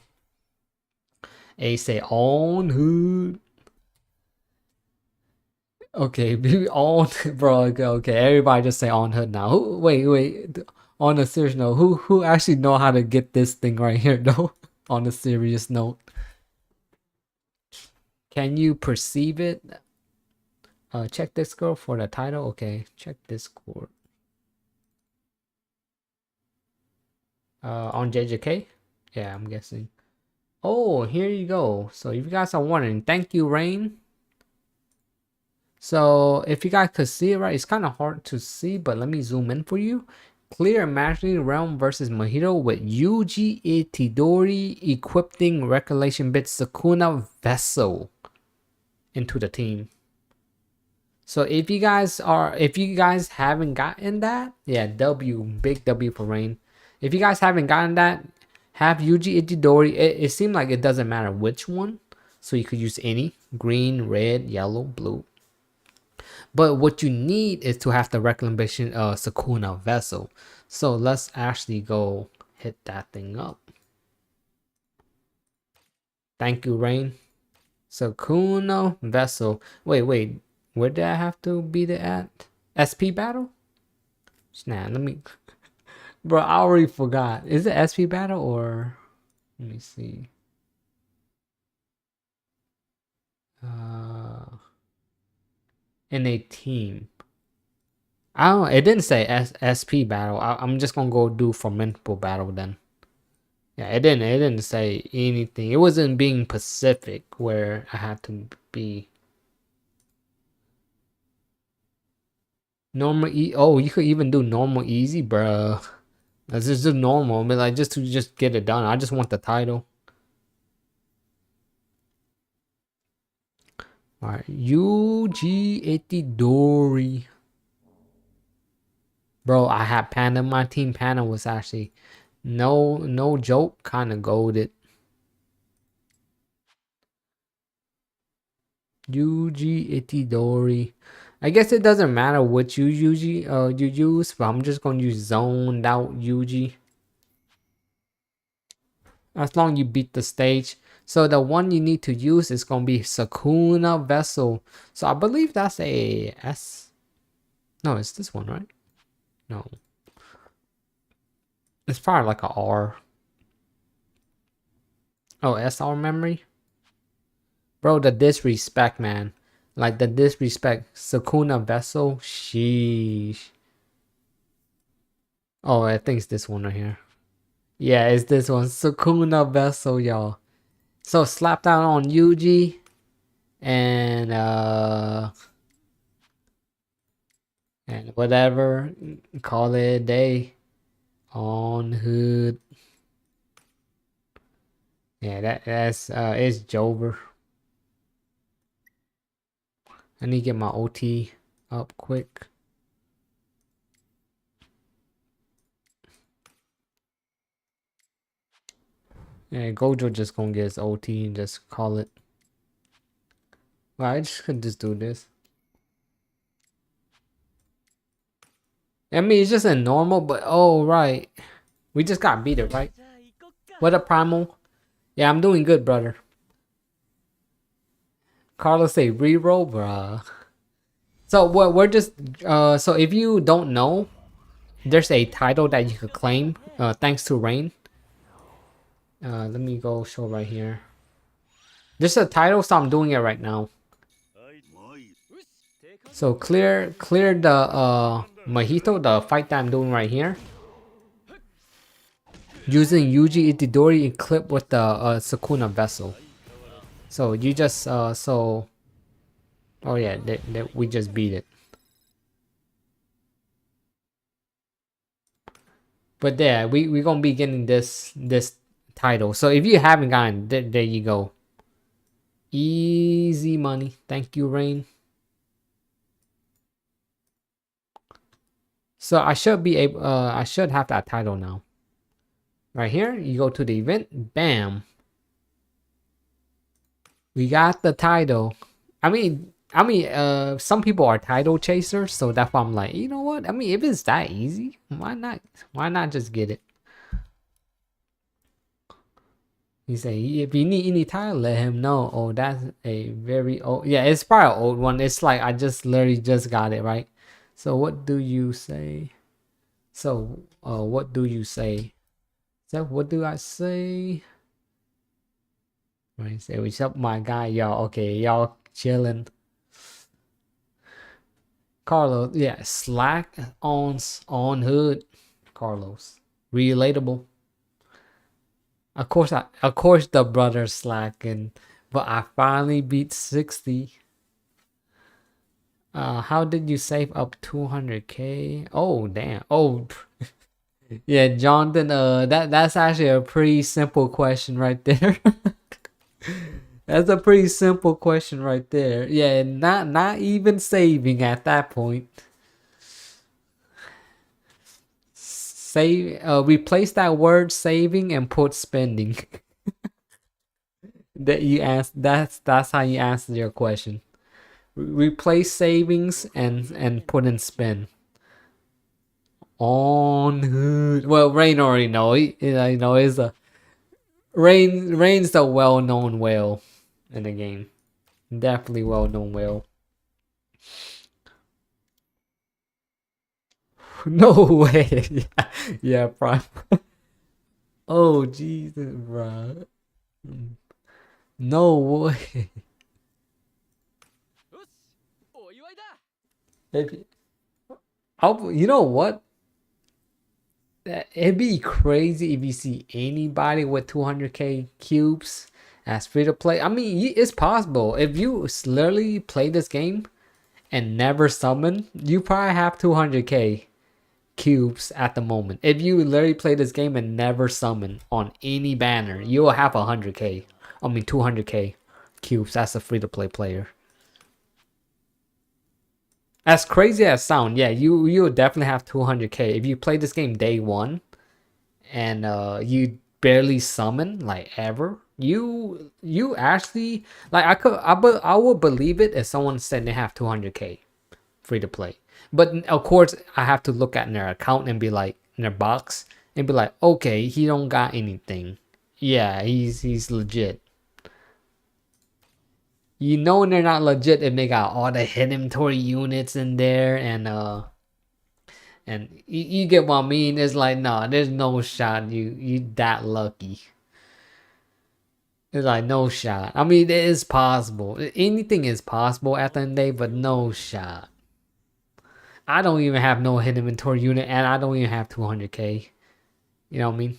A say on hood. Okay, be on bro. Okay, everybody just say on hood now. Wait. On a serious note, who actually know how to get this thing right here though? On a serious note. Can you perceive it? Check Discord for the title. Okay, check Discord. On JJK? Yeah, I'm guessing. Oh, here you go. So if you guys are wondering, thank you, Rain. So if you guys could see it right, it's kind of hard to see, but let me zoom in for you. Clear Imaginary Realm versus Mojito with Yuji Itidori equipping Recollection Bit Sukuna Vessel into the team. So if you guys haven't gotten that, yeah, big W for Rain. If you guys haven't gotten that, have Yuji Itidori. It seemed like it doesn't matter which one, so you could use any green, red, yellow, blue. But what you need is to have the reclamation Sukuna vessel. So let's actually go hit that thing up. Thank you, Rain. Sukuna vessel. Wait. Where did I have to be at? SP battle? Nah, let me. Bro, I already forgot. Is it SP battle or? Let me see. In a team. I don't know. It didn't say SP battle. I'm just gonna go do formidable battle then. Yeah, it didn't say anything. It wasn't being Pacific where I had to be. Normal oh, you could even do normal easy, bro. That's just normal. I mean, like just to get it done. I just want the title. Alright, Yuji Itidori. Bro, I had Panda. My team Panda was actually no joke, kind of golded. Yuji Itidori. I guess it doesn't matter what you usually you use, but I'm just gonna use zoned out Yuji. As long as you beat the stage. So the one you need to use is gonna be Sakuna Vessel. So I believe that's a S. No, it's this one, right? No. It's probably like a R. Oh, SR memory? Bro, the disrespect, man. Like the disrespect. Sakuna Vessel. Sheesh. Oh, I think it's this one right here. Yeah, it's this one. Sakuna Vessel, y'all. So slap down on Yuji. And whatever. Call it a day. On hood. Yeah, that's it's Jover. I need to get my OT up quick. Yeah, Gojo just gonna get his OT and just call it. Well, I just could just do this. I mean, it's just a normal, but oh right, we just got beat it, right? What a primal. Yeah, I'm doing good, brother. Carlos say reroll, bruh. So what we're just so if you don't know, there's a title that you could claim thanks to Rain. Let me go show right here. There's a title, so I'm doing it right now. So clear the Mahito, the fight that I'm doing right here. Using Yuji Itadori equipped with the Sakuna Vessel. So you just oh yeah, we just beat it. But yeah, we gonna be getting this title. So if you haven't gotten, there you go. Easy money. Thank you, Rain. So I should be able. I should have that title now. Right here, you go to the event. Bam. We got the title. I mean, some people are title chasers, so that's why I'm like, you know what? I mean, if it's that easy, why not? Why not just get it? He say, if you need any title, let him know. Oh, that's a very old. Yeah, it's probably an old one. It's like I just literally just got it, right? So what do you say? So, what do you say? So what do I say? Right, say what's up, my guy, y'all. Okay, y'all chilling. Carlos, yeah, slack on hood. Carlos, relatable. Of course, the brother slacking, but I finally beat 60. How did you save up 200k? Oh damn. Oh, yeah, Jonathan. That's actually a pretty simple question right there. That's a pretty simple question right there. Yeah, not even saving at that point. Save. Replace that word saving and put spending. That you ask. That's how you answer your question. Replace savings and put in spend. On hood. Well, Rain already know. You know, is a Rain's the well-known whale in the game. Definitely well-known whale. No way. Yeah, Prime. Oh Jesus, bro. No way. You know what? It'd be crazy if you see anybody with 200k cubes as free to play. I mean, it's possible. If you literally play this game and never summon, you probably have 200k cubes at the moment. If you literally play this game and never summon on any banner, you will have 100k. I mean 200k cubes. That's a free to play player. As crazy as sound, yeah, you will definitely have 200k if you play this game day one, and you barely summon like ever. You actually like I would believe it if someone said they have 200k free to play. But of course, I have to look at their account and be like, in their box, and be like, okay, he don't got anything. Yeah, he's legit. You know they're not legit if they got all the hidden inventory units in there, and you get what I mean. It's like, no, there's no shot you that lucky. It's like no shot. I mean, it is possible. Anything is possible at the end of the day, but no shot. I don't even have no hidden inventory unit, and I don't even have 200k. You know what I mean?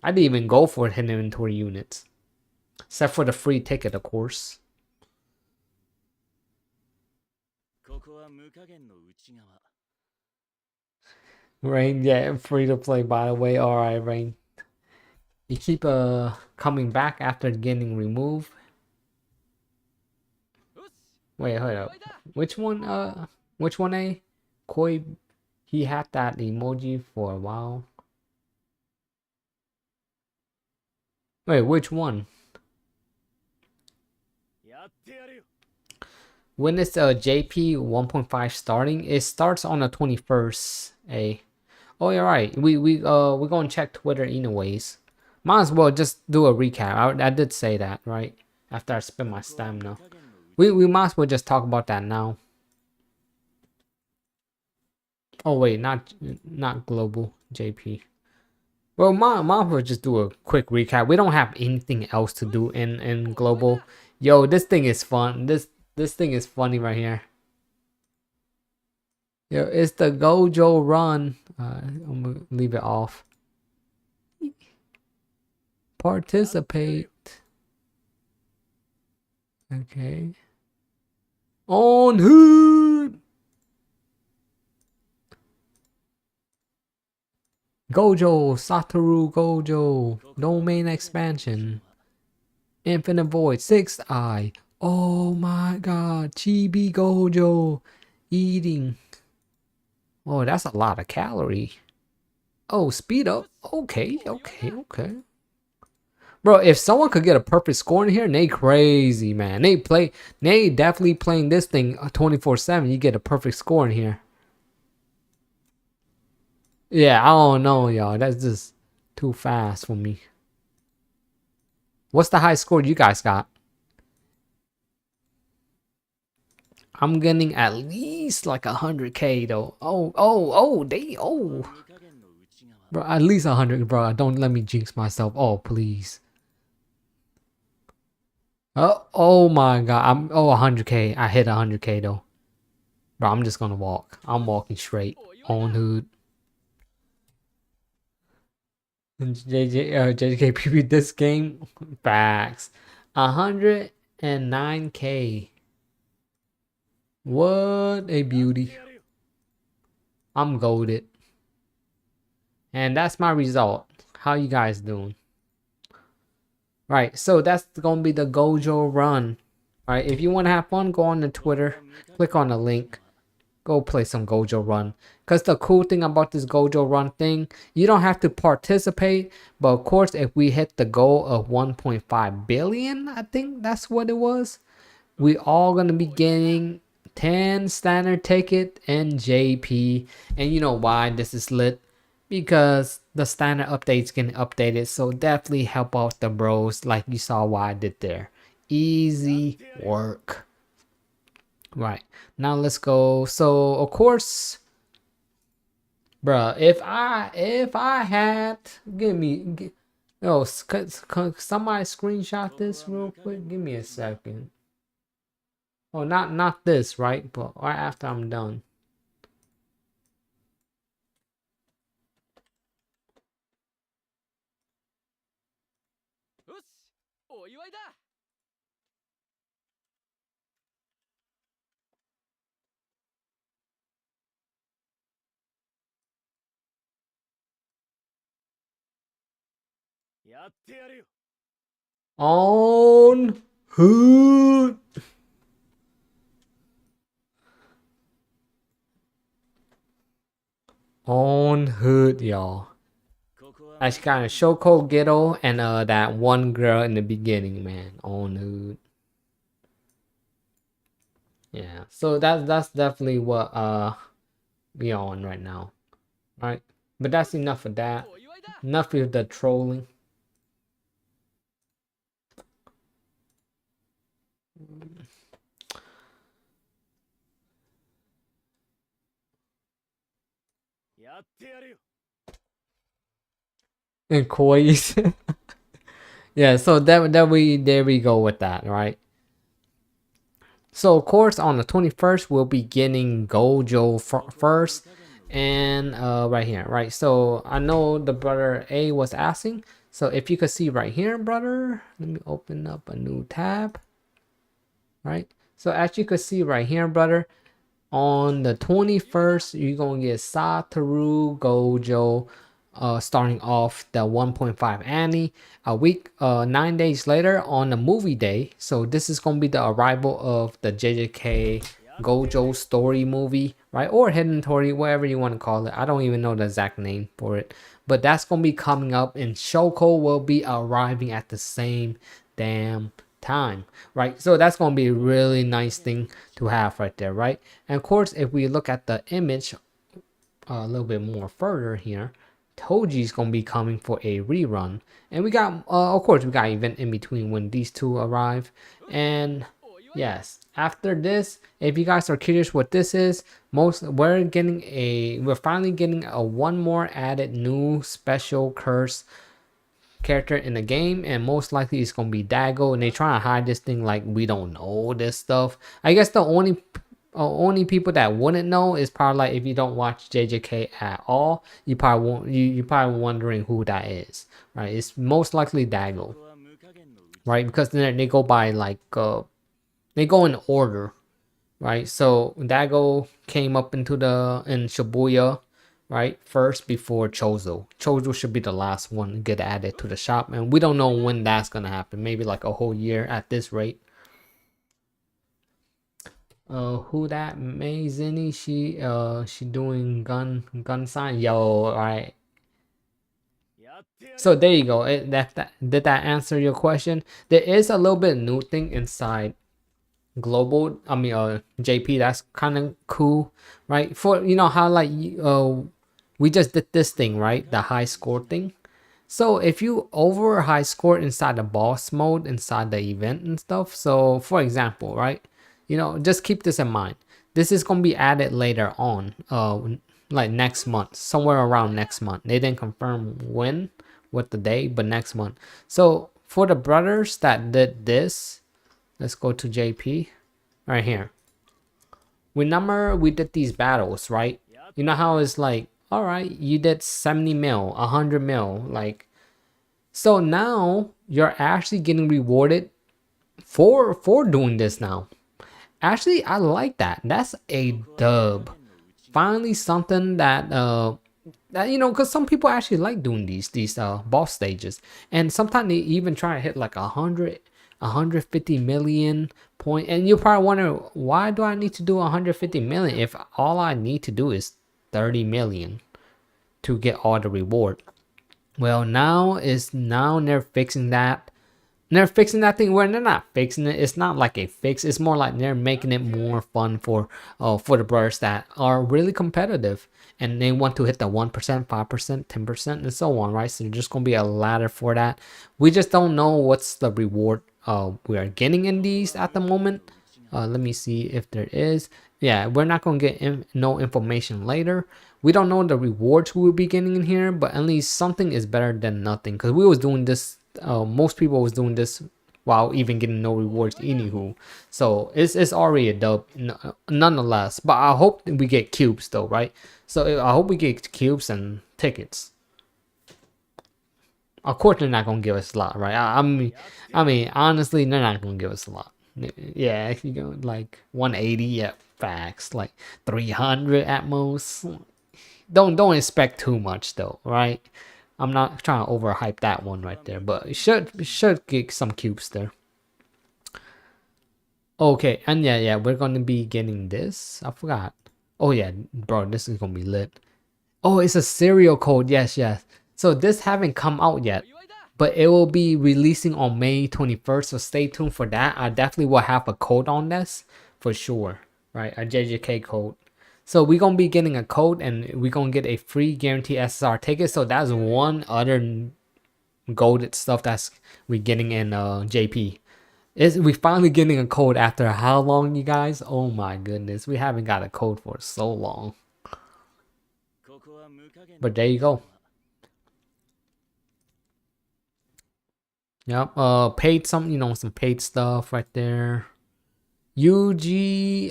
I didn't even go for hidden inventory units, except for the free ticket, of course. Rain, yeah, free to play, by the way. All right, Rain. You keep coming back after getting removed. Wait, hold up. Which one? Which one? Koi, he had that emoji for a while. Wait, which one? When is JP 1.5 starting? It starts on the 21st. Oh, you're right. We're gonna check Twitter anyways. Might as well just do a recap. I did say that, right? After I spent my stamina. We might as well just talk about that now. Oh wait, not global JP. Well, might as well just do a quick recap. We don't have anything else to do in global. Yo, this thing is fun. This thing is funny right here. Yo, it's the Gojo run. I'm gonna leave it off. Participate. Okay. On hood. Gojo, Satoru Gojo, domain expansion, infinite void, sixth eye. Oh my god, Chibi Gojo, eating. Oh, that's a lot of calorie. Oh, speed up. Okay. Bro, if someone could get a perfect score in here, they crazy, man. They definitely playing this thing 24/7. You get a perfect score in here. Yeah, I don't know, y'all. That's just too fast for me. What's the high score you guys got? I'm getting at least like 100k though. Bro, at least 100, bro. Don't let me jinx myself. Oh, please. Oh my god. 100k. I hit 100k though. Bro, I'm just gonna walk. I'm walking straight on hood. JJKPP this game facts 109k. What a beauty. I'm goated. And that's my result. How you guys doing? Right, so that's gonna be the Gojo run. Alright, if you want to have fun, go on to Twitter, click on the link, go play some Gojo run. Because the cool thing about this Gojo run thing, you don't have to participate, but of course if we hit the goal of 1.5 billion, I think that's what it was, we all gonna be getting 10 standard ticket and JP. And you know why this is lit? Because the standard updates getting updated, so definitely help out the bros like you saw what I did there. Easy work. Right, now let's go. So of course, bruh, if I had, somebody screenshot this real quick. Give me a second. Oh, not this, right? But right after I'm done. On hood. On hood, y'all. I just got a Shoko Ghetto and that one girl in the beginning, man. On hood. Yeah, so that's definitely what we on right now, right? But that's enough of that. Enough of the trolling. And coys. Yeah, so there we go with that, right? So of course on the 21st we'll be getting Gojo first, and right here, right? So I know the brother A was asking, so if you could see right here, brother, let me open up a new tab, right? So as you could see right here, brother, on the 21st you're gonna get Satoru Gojo, starting off the 1.5 Annie. A week, 9 days later on the movie day, so this is gonna be the arrival of the JJK Gojo story movie, right? Or hidden story, whatever you want to call it. I don't even know the exact name for it, but that's gonna be coming up, and Shoko will be arriving at the same damn time, right? So that's going to be a really nice thing to have right there, right? And of course, if we look at the image a little bit more further here, Toji is going to be coming for a rerun, and we got of course we got event in between when these two arrive. And yes, after this, if you guys are curious what this is, we're finally getting a one more added new special curse character in the game, and most likely it's gonna be Dago, and they trying to hide this thing like we don't know this stuff. I guess the only people that wouldn't know is probably like if you don't watch JJK at all, you probably won't, you probably wondering who that is, right? It's most likely Dago, right? Because then they go by like they go in order, right? So Dago came up in Shibuya, right, first before Chozo. Chozo should be the last one to get added to the shop, and we don't know when that's gonna happen. Maybe like a whole year at this rate. Who that? Mei Zinni? She doing gun sign. Yo, all right. So there you go. Did that answer your question? There is a little bit new thing inside global, I mean JP. That's kind of cool, right? For you know how like we just did this thing, right? The high score thing. So if you over high score inside the boss mode inside the event and stuff, so for example, right, just keep this in mind. This is going to be added later on, like next month, somewhere around next month. They didn't confirm when, what the day, but next month. So for the brothers that did this, let's go to JP right here. Remember we did these battles, right? You know how it's like, all right, you did 70 mil, 100 mil, like, so now you're actually getting rewarded for doing this now. Actually, I like that. That's a dub. Finally something that because some people actually like doing these boss stages, and sometimes they even try to hit like 150 million point, and you probably wonder, why do I need to do 150 million if all I need to do is 30 million to get all the reward? Well, now they're fixing that. They're fixing that thing. Where they're not fixing it, it's not like a fix. It's more like they're making it more fun for the brothers that are really competitive and they want to hit the 1%, 5%, 10%, and so on, right? So there's just gonna be a ladder for that. We just don't know what's the reward we are getting in these at the moment. Let me see if there is. Yeah, we're not gonna get no information later. We don't know the rewards we will be getting in here, but at least something is better than nothing, because we was doing this, most people was doing this while even getting no rewards anywho. So it's already a dub nonetheless, but I hope we get cubes though, right? So I hope we get cubes and tickets. Of course they're not gonna give us a lot, right? I mean honestly, they're not gonna give us a lot. Yeah, if you go like 180, yeah, facts, like 300 at most. Don't expect too much though, right? I'm not trying to overhype that one right there, but should get some cubes there. Okay, and yeah, we're gonna be getting this. I forgot. Oh yeah, bro, this is gonna be lit. Oh, it's a serial code. Yes. So this haven't come out yet, but it will be releasing on May 21st. So stay tuned for that. I definitely will have a code on this for sure. right? A JJK code. So we're gonna be getting a code and we're gonna get a free guarantee SSR ticket. So that's one other golded stuff that's we getting in JP. Is we finally getting a code after how long, you guys? Oh my goodness, we haven't got a code for so long. But there you go. Yep. Paid some, some paid stuff right there. UG,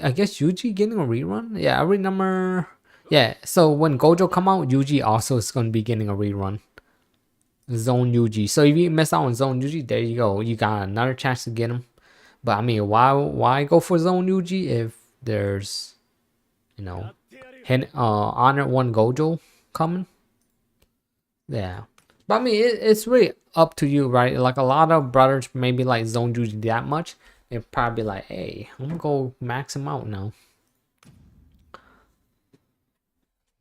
I guess UG getting a rerun. Yeah, I remember. Yeah. So when Gojo come out, UG also is gonna be getting a rerun. Zone UG. So if you miss out on Zone UG, there you go. You got another chance to get him. But I mean, why go for Zone UG if there's, Honor One Gojo coming? Yeah. But I mean, it's really up to you, right? Like a lot of brothers maybe like Zone UG that much. They're probably like, hey, I'm gonna go max him out now.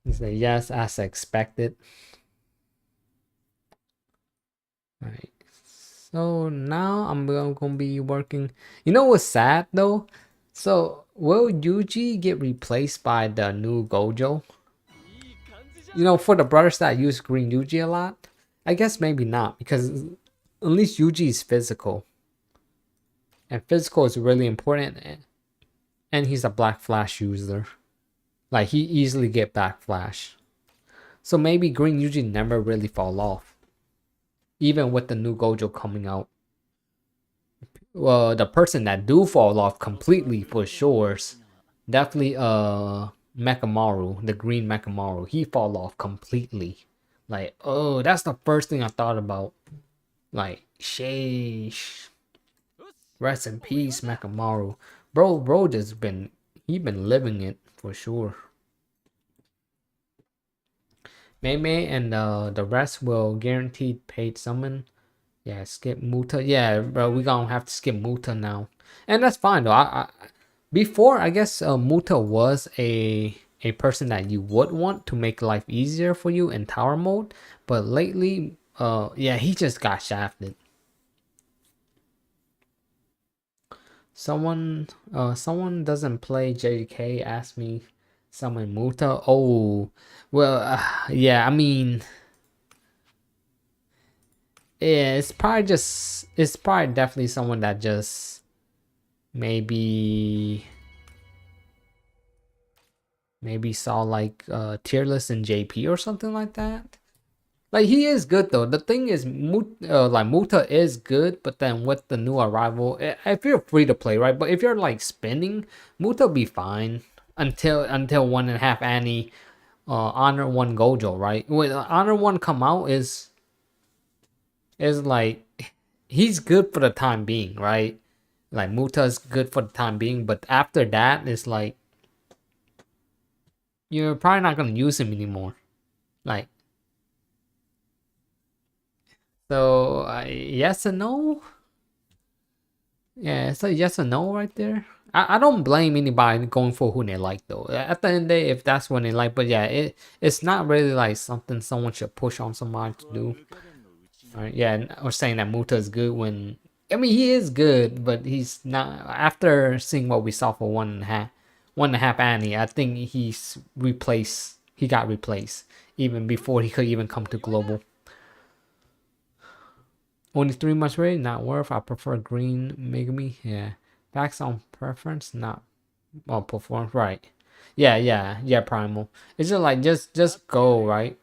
He said, yes, as expected. All right. So now I'm gonna be working. You know what's sad though? So will Yuji get replaced by the new Gojo? For the brothers that use green Yuji a lot, I guess maybe not, because at least Yuji is physical. And physical is really important, and he's a Black Flash user. Like he easily get Black Flash. So maybe green Yuji never really fall off. Even with the new Gojo coming out. Well, the person that do fall off completely for sure, definitely Mekamaru, the green Mekamaru. He fall off completely. Like, oh, that's the first thing I thought about. Like, sheesh. Rest in peace, Mekamaru. Bro just been living it for sure. Mei and the rest will guaranteed paid summon. Yeah, skip Muta. Yeah, bro, we gonna have to skip Muta now, and that's fine though. Before, I guess Muta was a person that you would want to make life easier for you in tower mode, but lately, yeah, he just got shafted. Someone doesn't play JJK. Ask me, summon Muta. Oh, well, yeah. I mean. Yeah, it's probably definitely someone that just maybe saw like tier list in JP or something like that. Like he is good though. The thing is, Muta is good, but then with the new arrival, if you're free to play, right? But if you're like spinning, Muta be fine until 1.5 Annie, Honor One Gojo, right? When Honor One come out is like he's good for the time being, right? Like Muta's good for the time being, but after that, it's like you're probably not gonna use him anymore. Like, so yes and no. Yeah, it's a yes and no right there. I don't blame anybody going for who they like though. At the end of the day, if that's what they like, but yeah, it's not really like something someone should push on somebody to do. Right, yeah, or saying that Muta is good when I mean he is good, but he's not. After seeing what we saw for 1.5 Annie, I think he got replaced even before he could even come to global. Only 3 months ready, not worth. I prefer green Megami. Yeah, facts on preference, not performance. Right. Yeah. Primal. It's just like just go right.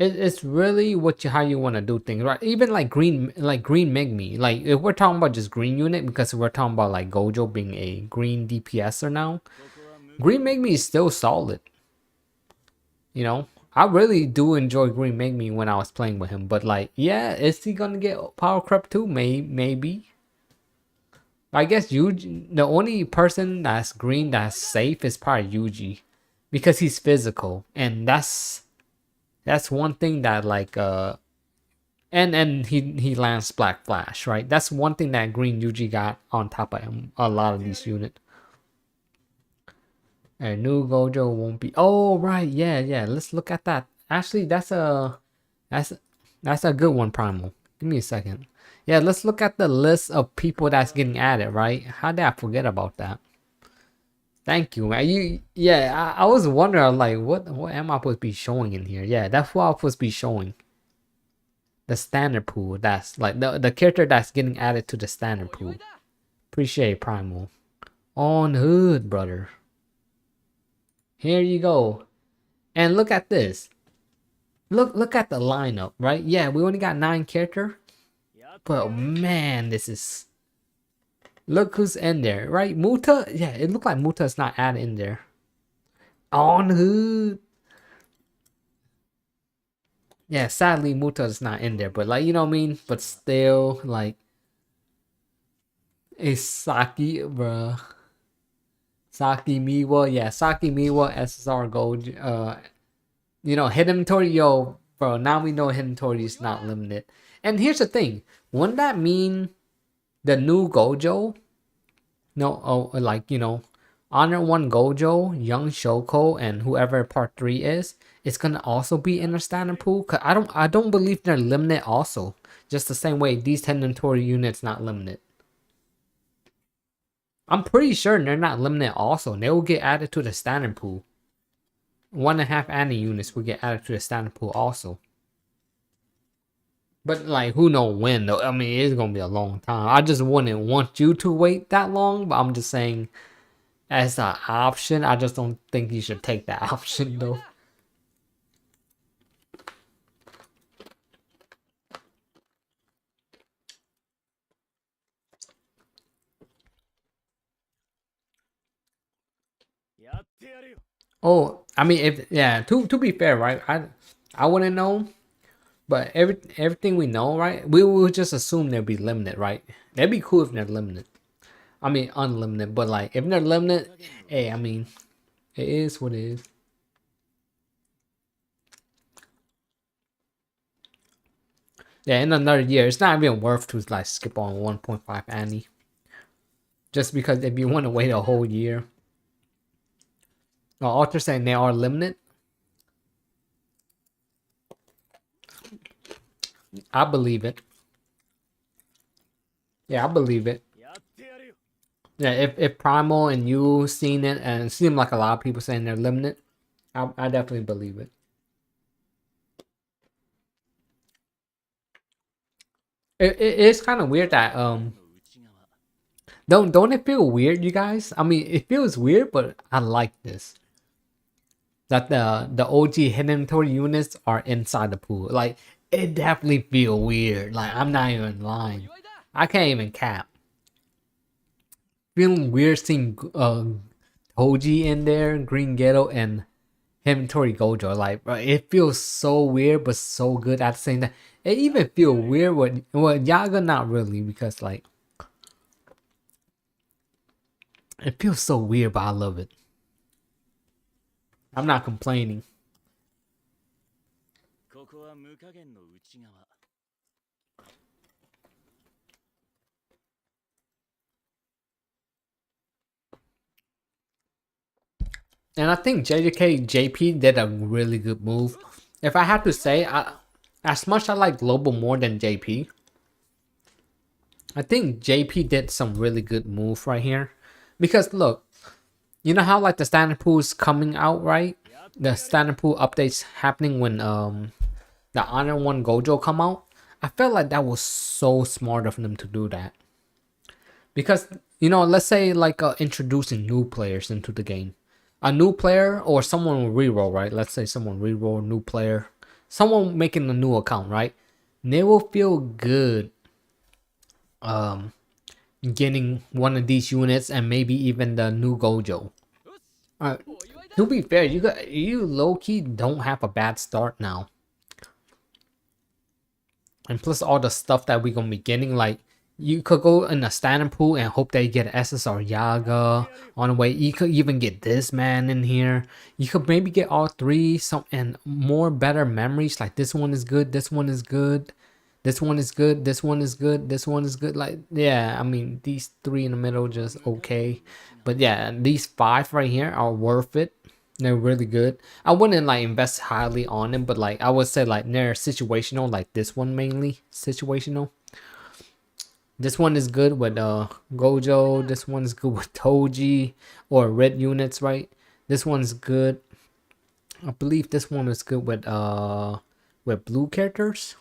It's really how you want to do things, right? Even like green Megmi. Like if we're talking about just green unit, because we're talking about like Gojo being a green DPSer now, green Megmi is still solid. I really do enjoy green Megmi when I was playing with him, but like, yeah, is he gonna get power creep too? Maybe. I guess Yuji, the only person that's green that's safe is probably Yuji, because he's physical, and that's one thing that like and he lands Black Flash, right? That's one thing that green Yuji got on top of him, a lot of these units. And new Gojo won't be. Oh right, yeah. Let's look at that. Actually, that's a good one, Primal. Give me a second. Yeah, let's look at the list of people that's getting added, right? How did I forget about that? Thank you, man. Yeah, I was wondering, like, what am I supposed to be showing in here? Yeah, that's what I'm supposed to be showing. The standard pool. That's like the character that's getting added to the standard pool. Appreciate it, Primal. On hood, brother. Here you go. And look at this. Look at the lineup, right? Yeah, we only got 9 character. But man, this is... Look who's in there, right? Muta? Yeah, it looked like Muta's not added in there. On hood. Yeah, sadly Muta's not in there. But like, you know what I mean? But still, like... It's Saki, bruh. Saki Miwa. Yeah, Saki Miwa, SSR Gold. You know, hidden Tori, yo, bro, now we know hidden Tori is not limited. And here's the thing. Wouldn't that mean the new Gojo? No, oh, like, you know, Honor 1 Gojo, Young Shoko, and whoever part 3 is, it's gonna also be in the standard pool? Cause I don't believe they're limited also. Just the same way these hidden Tori units not limited. I'm pretty sure they're not limited also. They will get added to the standard pool. 1.5 anti units will get added to the standard pool also. But like, who knows when though? I mean, it's gonna be a long time. I just wouldn't want you to wait that long. But I'm just saying, as an option, I just don't think you should take that option though. Oh, I mean, if yeah, to be fair, right? I wouldn't know, but everything we know, right? We will just assume they'll be limited, right? That'd be cool if they're limited. I mean, unlimited, but like if they're limited, hey, I mean, it is what it is. Yeah, in another year, it's not even worth to like skip on 1.5 annie, just because if you want to wait a whole year. Alter saying they are limited. I believe it. Yeah, I believe it. Yeah, if Primal and you seen it, and it seemed like a lot of people saying they're limited, I definitely believe it. It's kind of weird that don't it feel weird, you guys? I mean, it feels weird, but I like this. That the OG hidden Tori units are inside the pool. Like, it definitely feel weird. Like, I'm not even lying. I can't even cap. Feeling weird seeing Toji in there, Green Ghetto, and him Tori Gojo. Like, bro, it feels so weird but so good at the same time. It even feel weird with Yaga, not really, because like it feels so weird, but I love it. I'm not complaining. And I think JJK JP did a really good move. If I had to say, as much I like Global more than JP, I think JP did some really good move right here. Because look, you know how like the standard pool is coming out, right? The standard pool updates happening when the Honor 1 Gojo come out. I felt like that was so smart of them to do that. Because, you know, let's say like introducing new players into the game. A new player or someone will reroll, right? Let's say someone reroll, new player. Someone making a new account, right? They will feel good getting one of these units and maybe even the new Gojo. To be fair, you low-key don't have a bad start now. And plus all the stuff that we're gonna be getting, like you could go in a standard pool and hope that you get SSR Yaga on the way. You could even get this man in here. You could maybe get all 3, some and more better memories. Like this one is good, this one is good, this one is good, this one is good, this one is good. Like, yeah, I mean these 3 in the middle just okay. But yeah, these 5 right here are worth it. They're really good. I wouldn't like invest highly on them, but like I would say like they're situational, like this one mainly situational. This one is good with Gojo. This one's good with Toji or red units, right? This one's good. I believe this one is good with blue characters.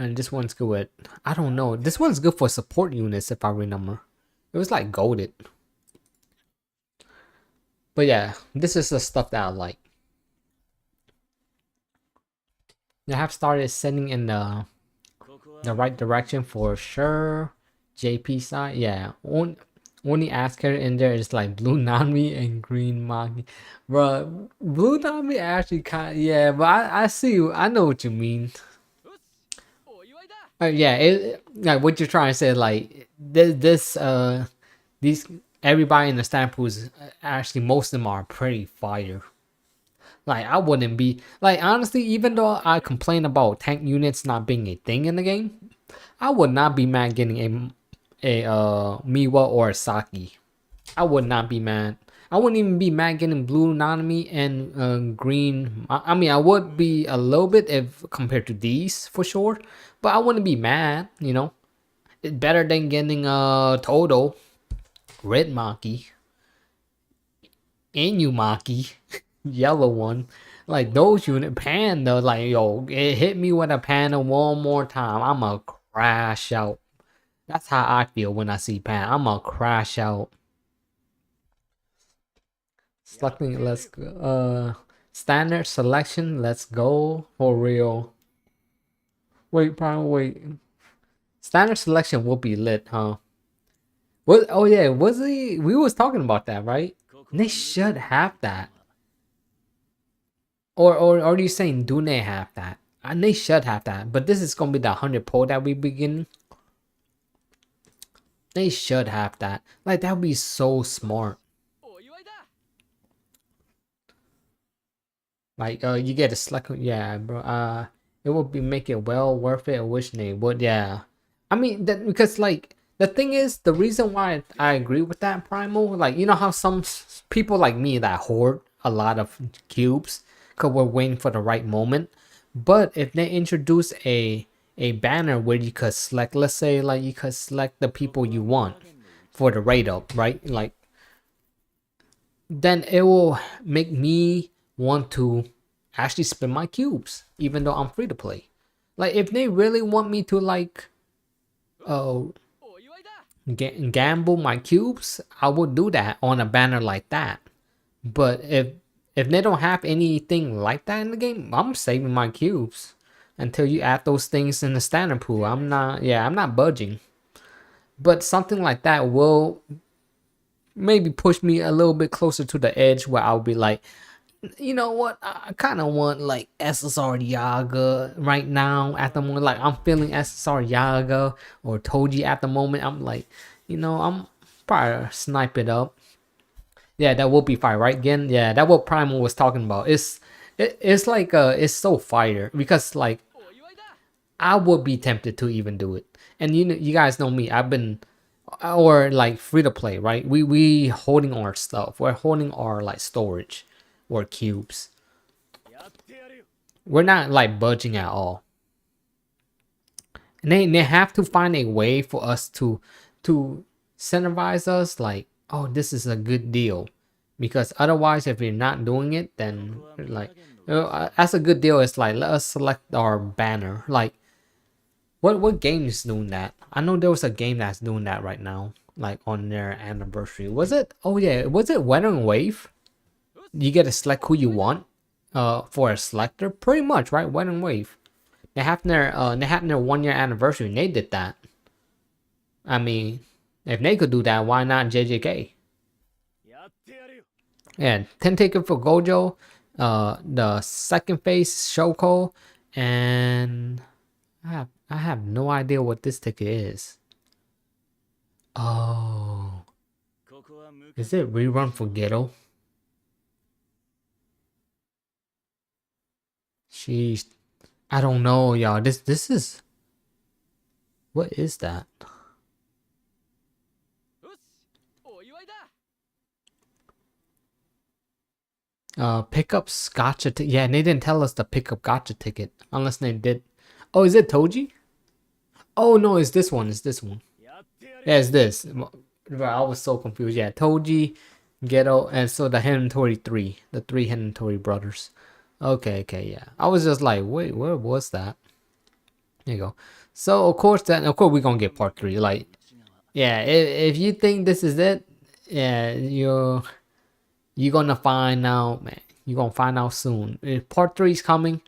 And this one's good with, I don't know. This one's good for support units if I remember. It was like golded. But yeah, this is the stuff that I like. They have started sending in the right direction for sure. JP side, yeah. Only ask her in there is like blue Nami and green Magi. Bro, blue Nami actually yeah, but I see you. I know what you mean. Yeah, like what you're trying to say, like these everybody in the stamp pools, actually most of them are pretty fire. Like I wouldn't be like, honestly, even though I complain about tank units not being a thing in the game, I would not be mad getting a Miwa or a Saki. I would not be mad. I wouldn't even be mad getting blue Nanami and green. I mean, I would be a little bit if compared to these for sure, but I wouldn't be mad. You know, it's better than getting Todo, red Maki, Inumaki, yellow one. Like those unit panda, like yo, it hit me with a panda one more time, I'ma crash out. That's how I feel when I see panda. I'ma crash out. Selecting, let's go. Standard selection, let's go for real. Wait, Prime, wait. Standard selection will be lit, huh? What? Oh yeah, was he? We was talking about that, right? They should have that. Or are you saying do they have that? And they should have that. But this is gonna be the 100 poll that we begin. They should have that. Like that would be so smart. Like you get a select, yeah, bro. It would be make it well worth it. I wish they would, yeah. I mean that because like the thing is the reason why I agree with that Primal, like you know how some people like me that hoard a lot of cubes because we're waiting for the right moment. But if they introduce a banner where you could select, let's say like you could select the people you want for the rate up, right? Like then it will make me want to actually spend my cubes, even though I'm free to play. Like if they really want me to like uh gamble my cubes, I would do that on a banner like that. But if they don't have anything like that in the game, I'm saving my cubes until you add those things in the standard pool. I'm not budging. But something like that will maybe push me a little bit closer to the edge where I'll be like, you know what? I kind of want like SSR Yaga right now at the moment. Like I'm feeling SSR Yaga or Toji at the moment. I'm like, I'm probably snipe it up. Yeah, that will be fire, right? Again, yeah, that what Primal was talking about. It's like it's so fire because like I would be tempted to even do it. And you guys know me. I've been or like free to play, right? We holding our stuff. We're holding our like storage or cubes. We're not like budging at all. And they have to find a way for us to incentivize us like, oh, this is a good deal. Because otherwise if you're not doing it, then like that's a good deal. It's like let us select our banner. Like what game is doing that? I know there was a game that's doing that right now, like on their anniversary. Was it? Oh yeah, was it Weathering Wave? You get to select who you want for a selector, pretty much, right? Weathering Wave. They had their 1 year anniversary and they did that. I mean, if they could do that, why not JJK? Yeah, 10 ticket for Gojo, the second phase Shoko, and I have no idea what this ticket is. Oh, is it rerun for Ghetto? Sheesh, I don't know, y'all. This is, what is that? Pickups gotcha. Yeah, and they didn't tell us the pickup gotcha ticket unless they did. Oh, is it Toji? Oh no, it's this one. It's this one. Yeah, it's this. Bro, I was so confused. Yeah, Toji, Ghetto, and so the Hentori three, the three Hentori brothers. Okay, okay, yeah. I was just like, wait, where was that? There you go. So of course we're gonna get part three. Like, yeah, if you think this is it, yeah, you're gonna find out, man. You're gonna find out soon. Part three is coming.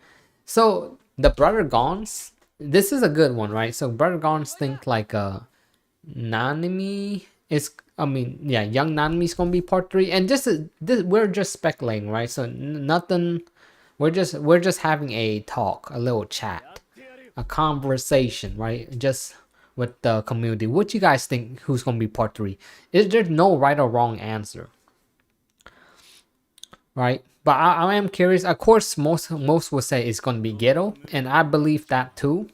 So the Brother Gons, this is a good one, right? So Brother Gons think like Nanami is. I mean, yeah, young Nanami is gonna be part three, and this we're just speculating, right? So nothing. We're just having a talk, a little chat, a conversation, right? Just with the community. What you guys think? Who's gonna be part three? Is there no right or wrong answer? Right? But I am curious. Of course, most will say it's gonna be Ghetto, and I believe that too.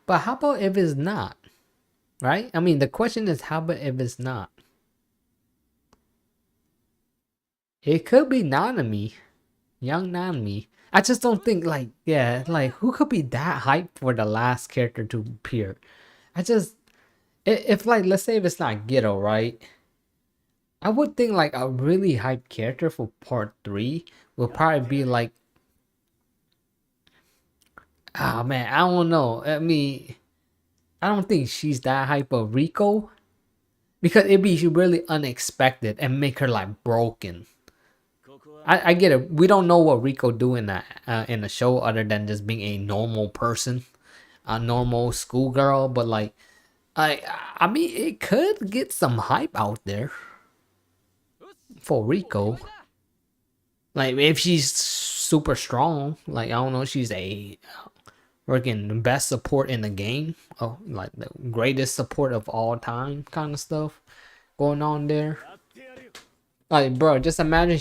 But how about if it's not? Right? I mean, the question is, how about if it's not? It could be Nanami, young Nanami. I just don't think like, yeah, like who could be that hyped for the last character to appear? I just, if like, let's say if it's not Ghetto, right? I would think like a really hyped character for part three will probably be like, ah man, I don't know. I mean, I don't think she's that hype of Rico because it'd be really unexpected and make her like broken. I get it. We don't know what Rico do in the show other than just being a normal person, a normal schoolgirl. But like, I mean, it could get some hype out there for Rico. Like if she's super strong, like I don't know, she's a freaking best support in the game. Oh, like the greatest support of all time, kind of stuff going on there. Like, bro, just imagine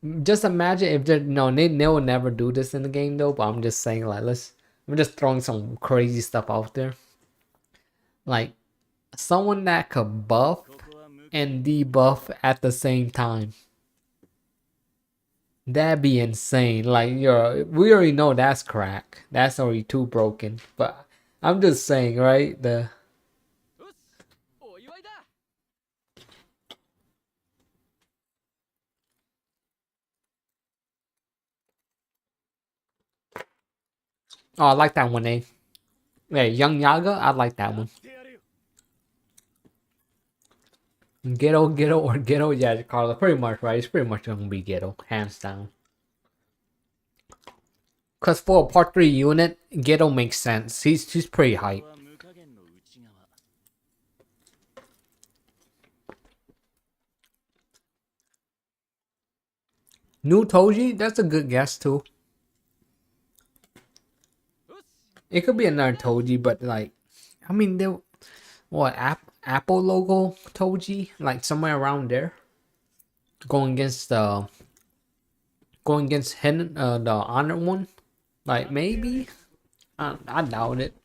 if they no, they will never do this in the game though. But I'm just saying, like, I'm just throwing some crazy stuff out there. Like, someone that could buff and debuff at the same time. That'd be insane. Like, we already know that's crack. That's already too broken. But I'm just saying, right? Oh, I like that one, eh? Yeah, Young Yaga, I like that one. Ghetto, or Ghetto, yeah, Carla, pretty much, right? It's pretty much gonna be Ghetto, hands down. Cause for a part 3 unit, Ghetto makes sense. He's pretty hype. New Toji, that's a good guess too. It could be another Toji, but like, I mean, what Apple logo Toji, like somewhere around there, going against him, the honored one, like maybe. I doubt it,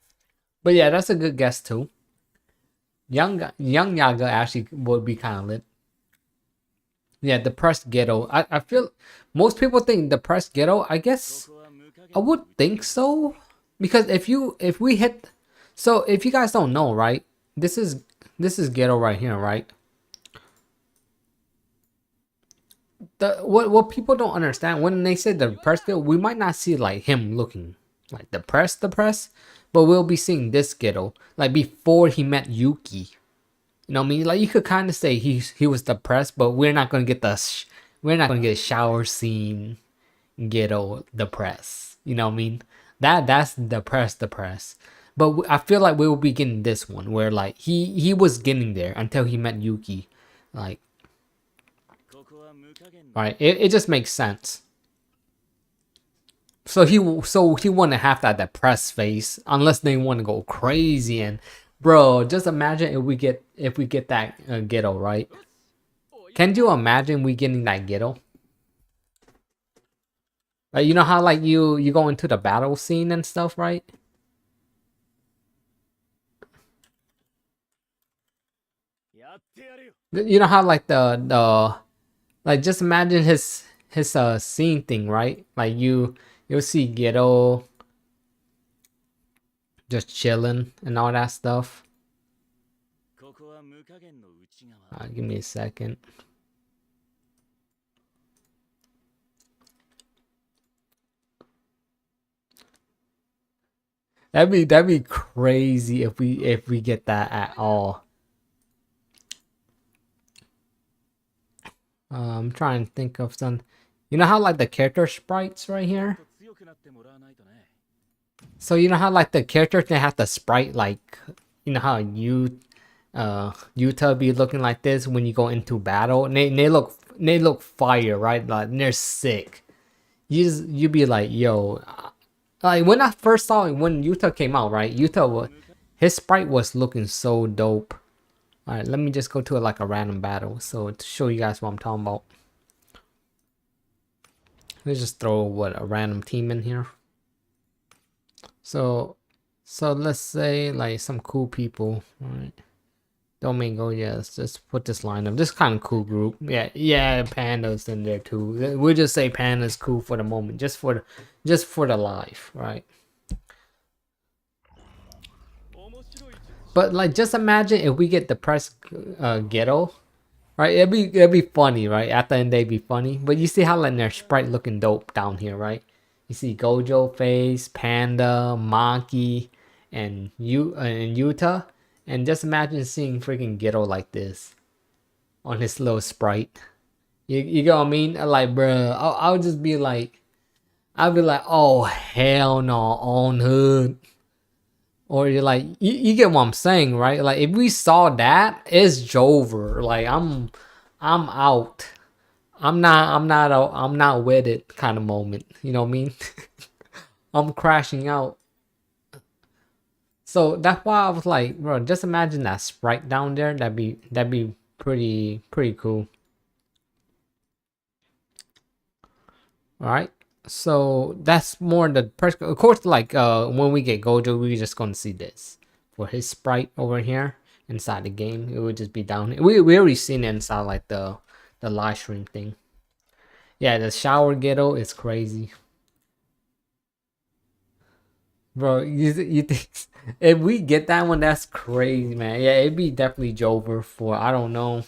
but yeah, that's a good guess too. Young Yaga actually would be kind of lit. Yeah, depressed Ghetto. I feel most people think depressed Ghetto. I guess I would think so because if we hit, so if you guys don't know, right? This is Ghetto right here, right? What people don't understand when they say the depressed Ghetto, we might not see like him looking like depressed, but we'll be seeing this Ghetto like before he met Yuki. You know what I mean? Like you could kind of say he was depressed, but we're not gonna get we're not gonna get a shower scene Ghetto depressed. You know what I mean? That's depressed. But I feel like we will be getting this one where like he was getting there until he met Yuki, like. Right, it just makes sense. So he wouldn't have that depressed face unless they want to go crazy and, bro, just imagine if we get that Ghetto, right? Can you imagine we getting that Ghetto? Like, you know how like you go into the battle scene and stuff, right? You know how like the like just imagine his his scene thing, right? Like you'll see Ghetto just chilling and all that stuff. Give me a second. That'd be crazy if we get that at all. I'm trying to think of some. You know how like the character sprites right here? So you know how like the characters they have the sprite like you know how Utah be looking like this when you go into battle and they look fire, right? Like they're sick. You be like, yo, like when I first saw it when Utah came out, right? His sprite was looking so dope. All right, let me just go to like a random battle so to show you guys what I'm talking about. Let's just throw a random team in here. So let's say like some cool people, all right? Domingo, yes, just put this lineup. This kind of cool group. Yeah, Panda's in there too. We'll just say Panda's cool for the moment, just for the life, right? But like, just imagine if we get the press Ghetto, right? It'd be funny, right? At the end, they'd be funny. But you see how like their sprite looking dope down here, right? You see Gojo face, Panda, Monkey, and Utah. And just imagine seeing freaking Ghetto like this on his little sprite. You get what I mean? Like, bruh, I would just be like, I'd be like, oh hell no, on hood. Or you're like, you get what I'm saying, right? Like if we saw that, it's Jover. Like I'm out. I'm not with it kind of moment. You know what I mean? I'm crashing out. So that's why I was like, bro, just imagine that sprite down there. That'd be pretty cool. All right. So that's more the press. Of course, like when we get Gojo, we're just gonna see this for his sprite over here inside the game. It would just be down here. We already seen it inside like the live stream thing. Yeah, the shower Ghetto is crazy. Bro, you think if we get that one, that's crazy, man. Yeah, it'd be definitely Jover for I don't know.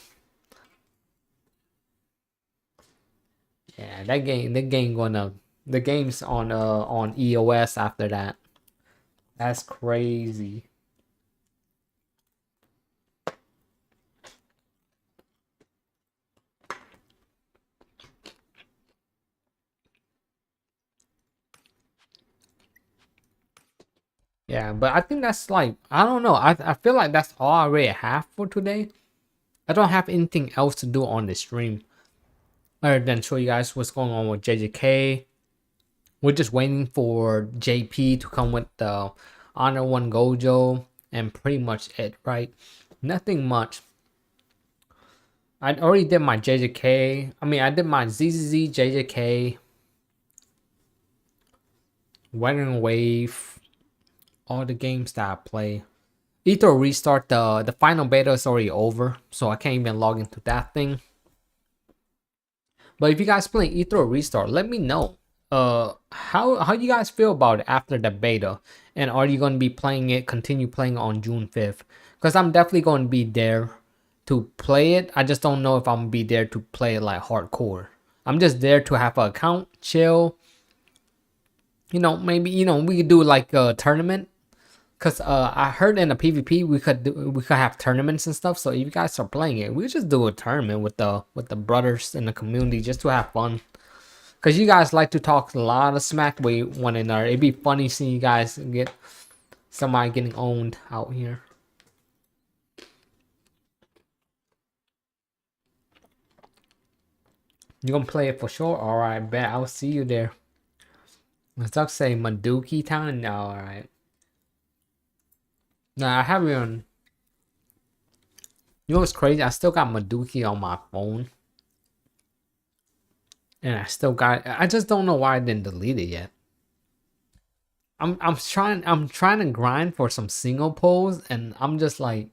Yeah, the game's on EOS after that. That's crazy. Yeah, but I think that's like I don't know. I feel like that's all I really have for today. I don't have anything else to do on the stream other than show you guys what's going on with JJK. We're just waiting for JP to come with the Honor One Gojo and pretty much it, right? Nothing much. I already did my JJK. I mean, I did my ZZZ, JJK, Weathering Wave, all the games that I play. Ether Restart, the final beta is already over, so I can't even log into that thing. But if you guys play Ether Restart, let me know. How you guys feel about it after the beta, and are you gonna be playing it? Continue playing on June 5th? Because I'm definitely gonna be there to play it. I just don't know if I'm gonna be there to play it like hardcore. I'm just there to have an account, chill. You know, maybe we could do like a tournament. Cause I heard in the PvP we could have tournaments and stuff. So if you guys are playing it, we could just do a tournament with the brothers in the community just to have fun. Cause you guys like to talk a lot of smack with one another. It'd be funny seeing you guys get somebody getting owned out here. You gonna play it for sure? All right, bet I'll see you there. Let's say Maduki Town. No, all right. Nah, I have it on. You know what's crazy? I still got Maduki on my phone. And I still got I just don't know why I didn't delete it yet. I'm trying to grind for some single polls and I'm just like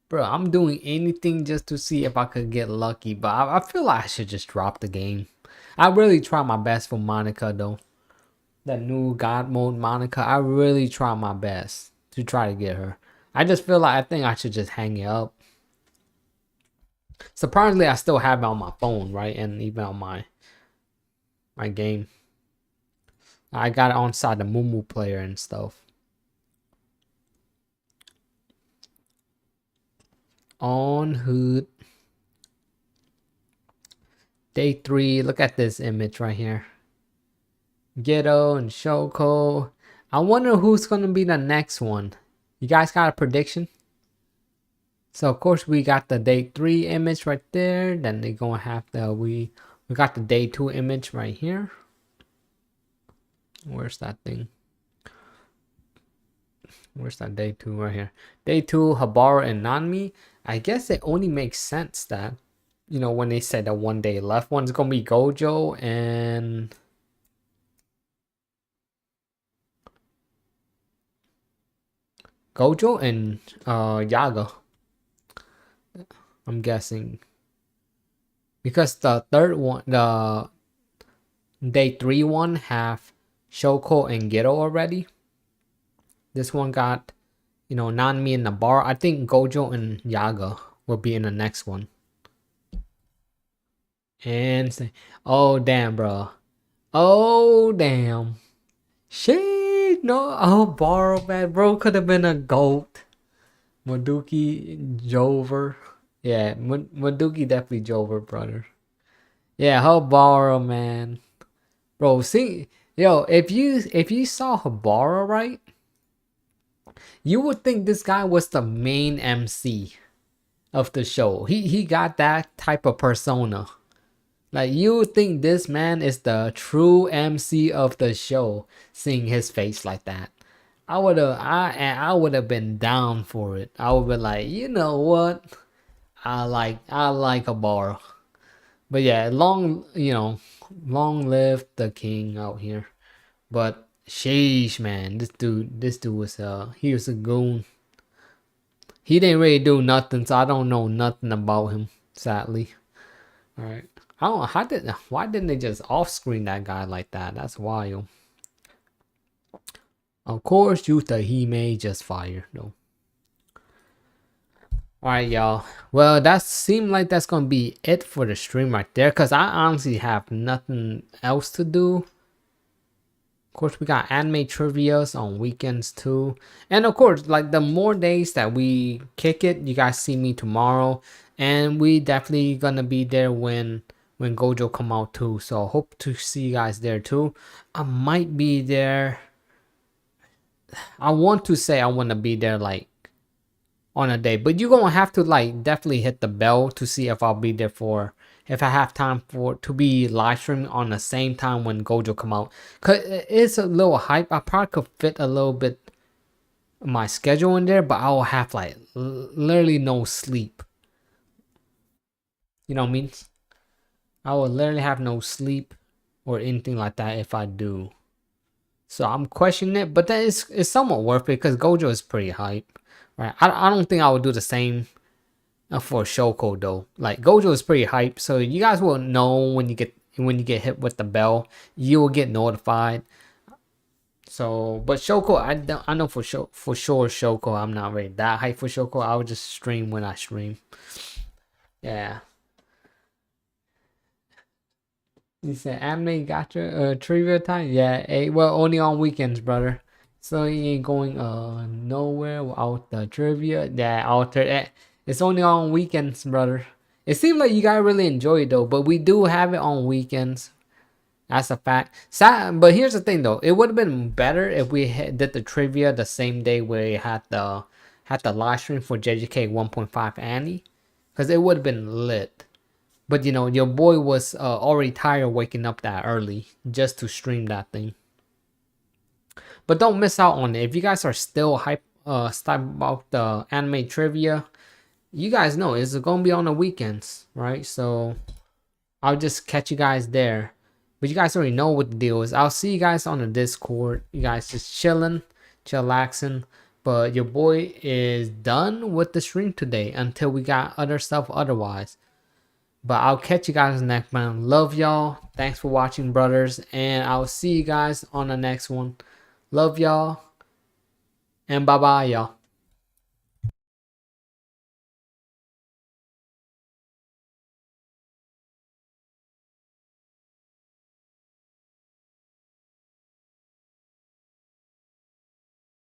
Bro, I'm doing anything just to see if I could get lucky, but I feel like I should just drop the game. I really try my best for Monica though. That new God mode Monica, I really try my best to try to get her. I just feel like I think I should just hang it up. Surprisingly, I still have it on my phone, right? And even on my game. I got it on side the Mumu player and stuff. On hood. Day 3. Look at this image right here. Ghetto and Shoko. I wonder who's gonna be the next one. You guys got a prediction? So of course we got the day 3 image right there. Then they're gonna have the we got the day 2 image right here. Where's that thing? Where's that day 2 right here? Day 2, Habaru and Nanmi. I guess it only makes sense that, you know, when they said the one day left, one's gonna be Gojo and Yaga. I'm guessing. Because the third one, the day 3 one have Shoko and Ghetto already. This one got, you know, Nanmi and Nabar. I think Gojo and Yaga will be in the next one. And oh damn, bro. Oh damn. Shit, no. Oh, borrow man, bro could have been a goat. Maduki Jover. Yeah, Maduki definitely Jover, brother. Yeah, Habaru, man. Bro, see, yo, if you saw Habaru, right, you would think this guy was the main MC of the show. He got that type of persona. Like, you would think this man is the true MC of the show, seeing his face like that. I would have been down for it. I would be like, you know what? I like Habaru. But yeah, long live the king out here. But sheesh, man, this dude was he was a goon. He didn't really do nothing, so I don't know nothing about him, sadly. All right, I don't know why didn't they just off screen that guy like that? That's wild. Of course, Yuta Hime just fired though. Alright, y'all. Well, that seemed like that's gonna be it for the stream right there, because I honestly have nothing else to do. Of course, we got anime trivias on weekends too. And of course, like the more days that we kick it, you guys see me tomorrow. And we definitely gonna be there when Gojo come out too. So hope to see you guys there too. I might be there. I want to say I want to be there like on a day, but you're gonna have to like definitely hit the bell to see if I'll be there for, if I have time for to be live streaming on the same time when Gojo come out, cause it's a little hype. I probably could fit a little bit of my schedule in there, but I will have like literally no sleep. You know what I mean? I will literally have no sleep or anything like that if I do. So I'm questioning it, but then it's somewhat worth it because Gojo is pretty hype. Right, I don't think I would do the same for Shoko though. Like Gojo is pretty hype, so you guys will know when you get hit with the bell. You will get notified. So, but Shoko, I know for sure Shoko, I'm not really that hype for Shoko. I would just stream when I stream. Yeah. You said anime gotcha trivia time? Yeah, well only on weekends, brother. So you ain't going nowhere without the trivia. Yeah, it's only on weekends, brother. It seems like you guys really enjoy it though, but we do have it on weekends. That's a fact. But here's the thing though, it would have been better if we did the trivia the same day we had the live stream for JJK 1.5 Annie, because it would have been lit. But you know, your boy was already tired waking up that early just to stream that thing. But don't miss out on it. If you guys are still hype about the anime trivia, you guys know it's gonna be on the weekends, right? So I'll just catch you guys there. But you guys already know what the deal is. I'll see you guys on the Discord. You guys just chilling, chillaxing. But your boy is done with the stream today until we got other stuff otherwise. But I'll catch you guys next one. Love y'all. Thanks for watching, brothers. And I'll see you guys on the next one. Love y'all. And bye-bye, y'all.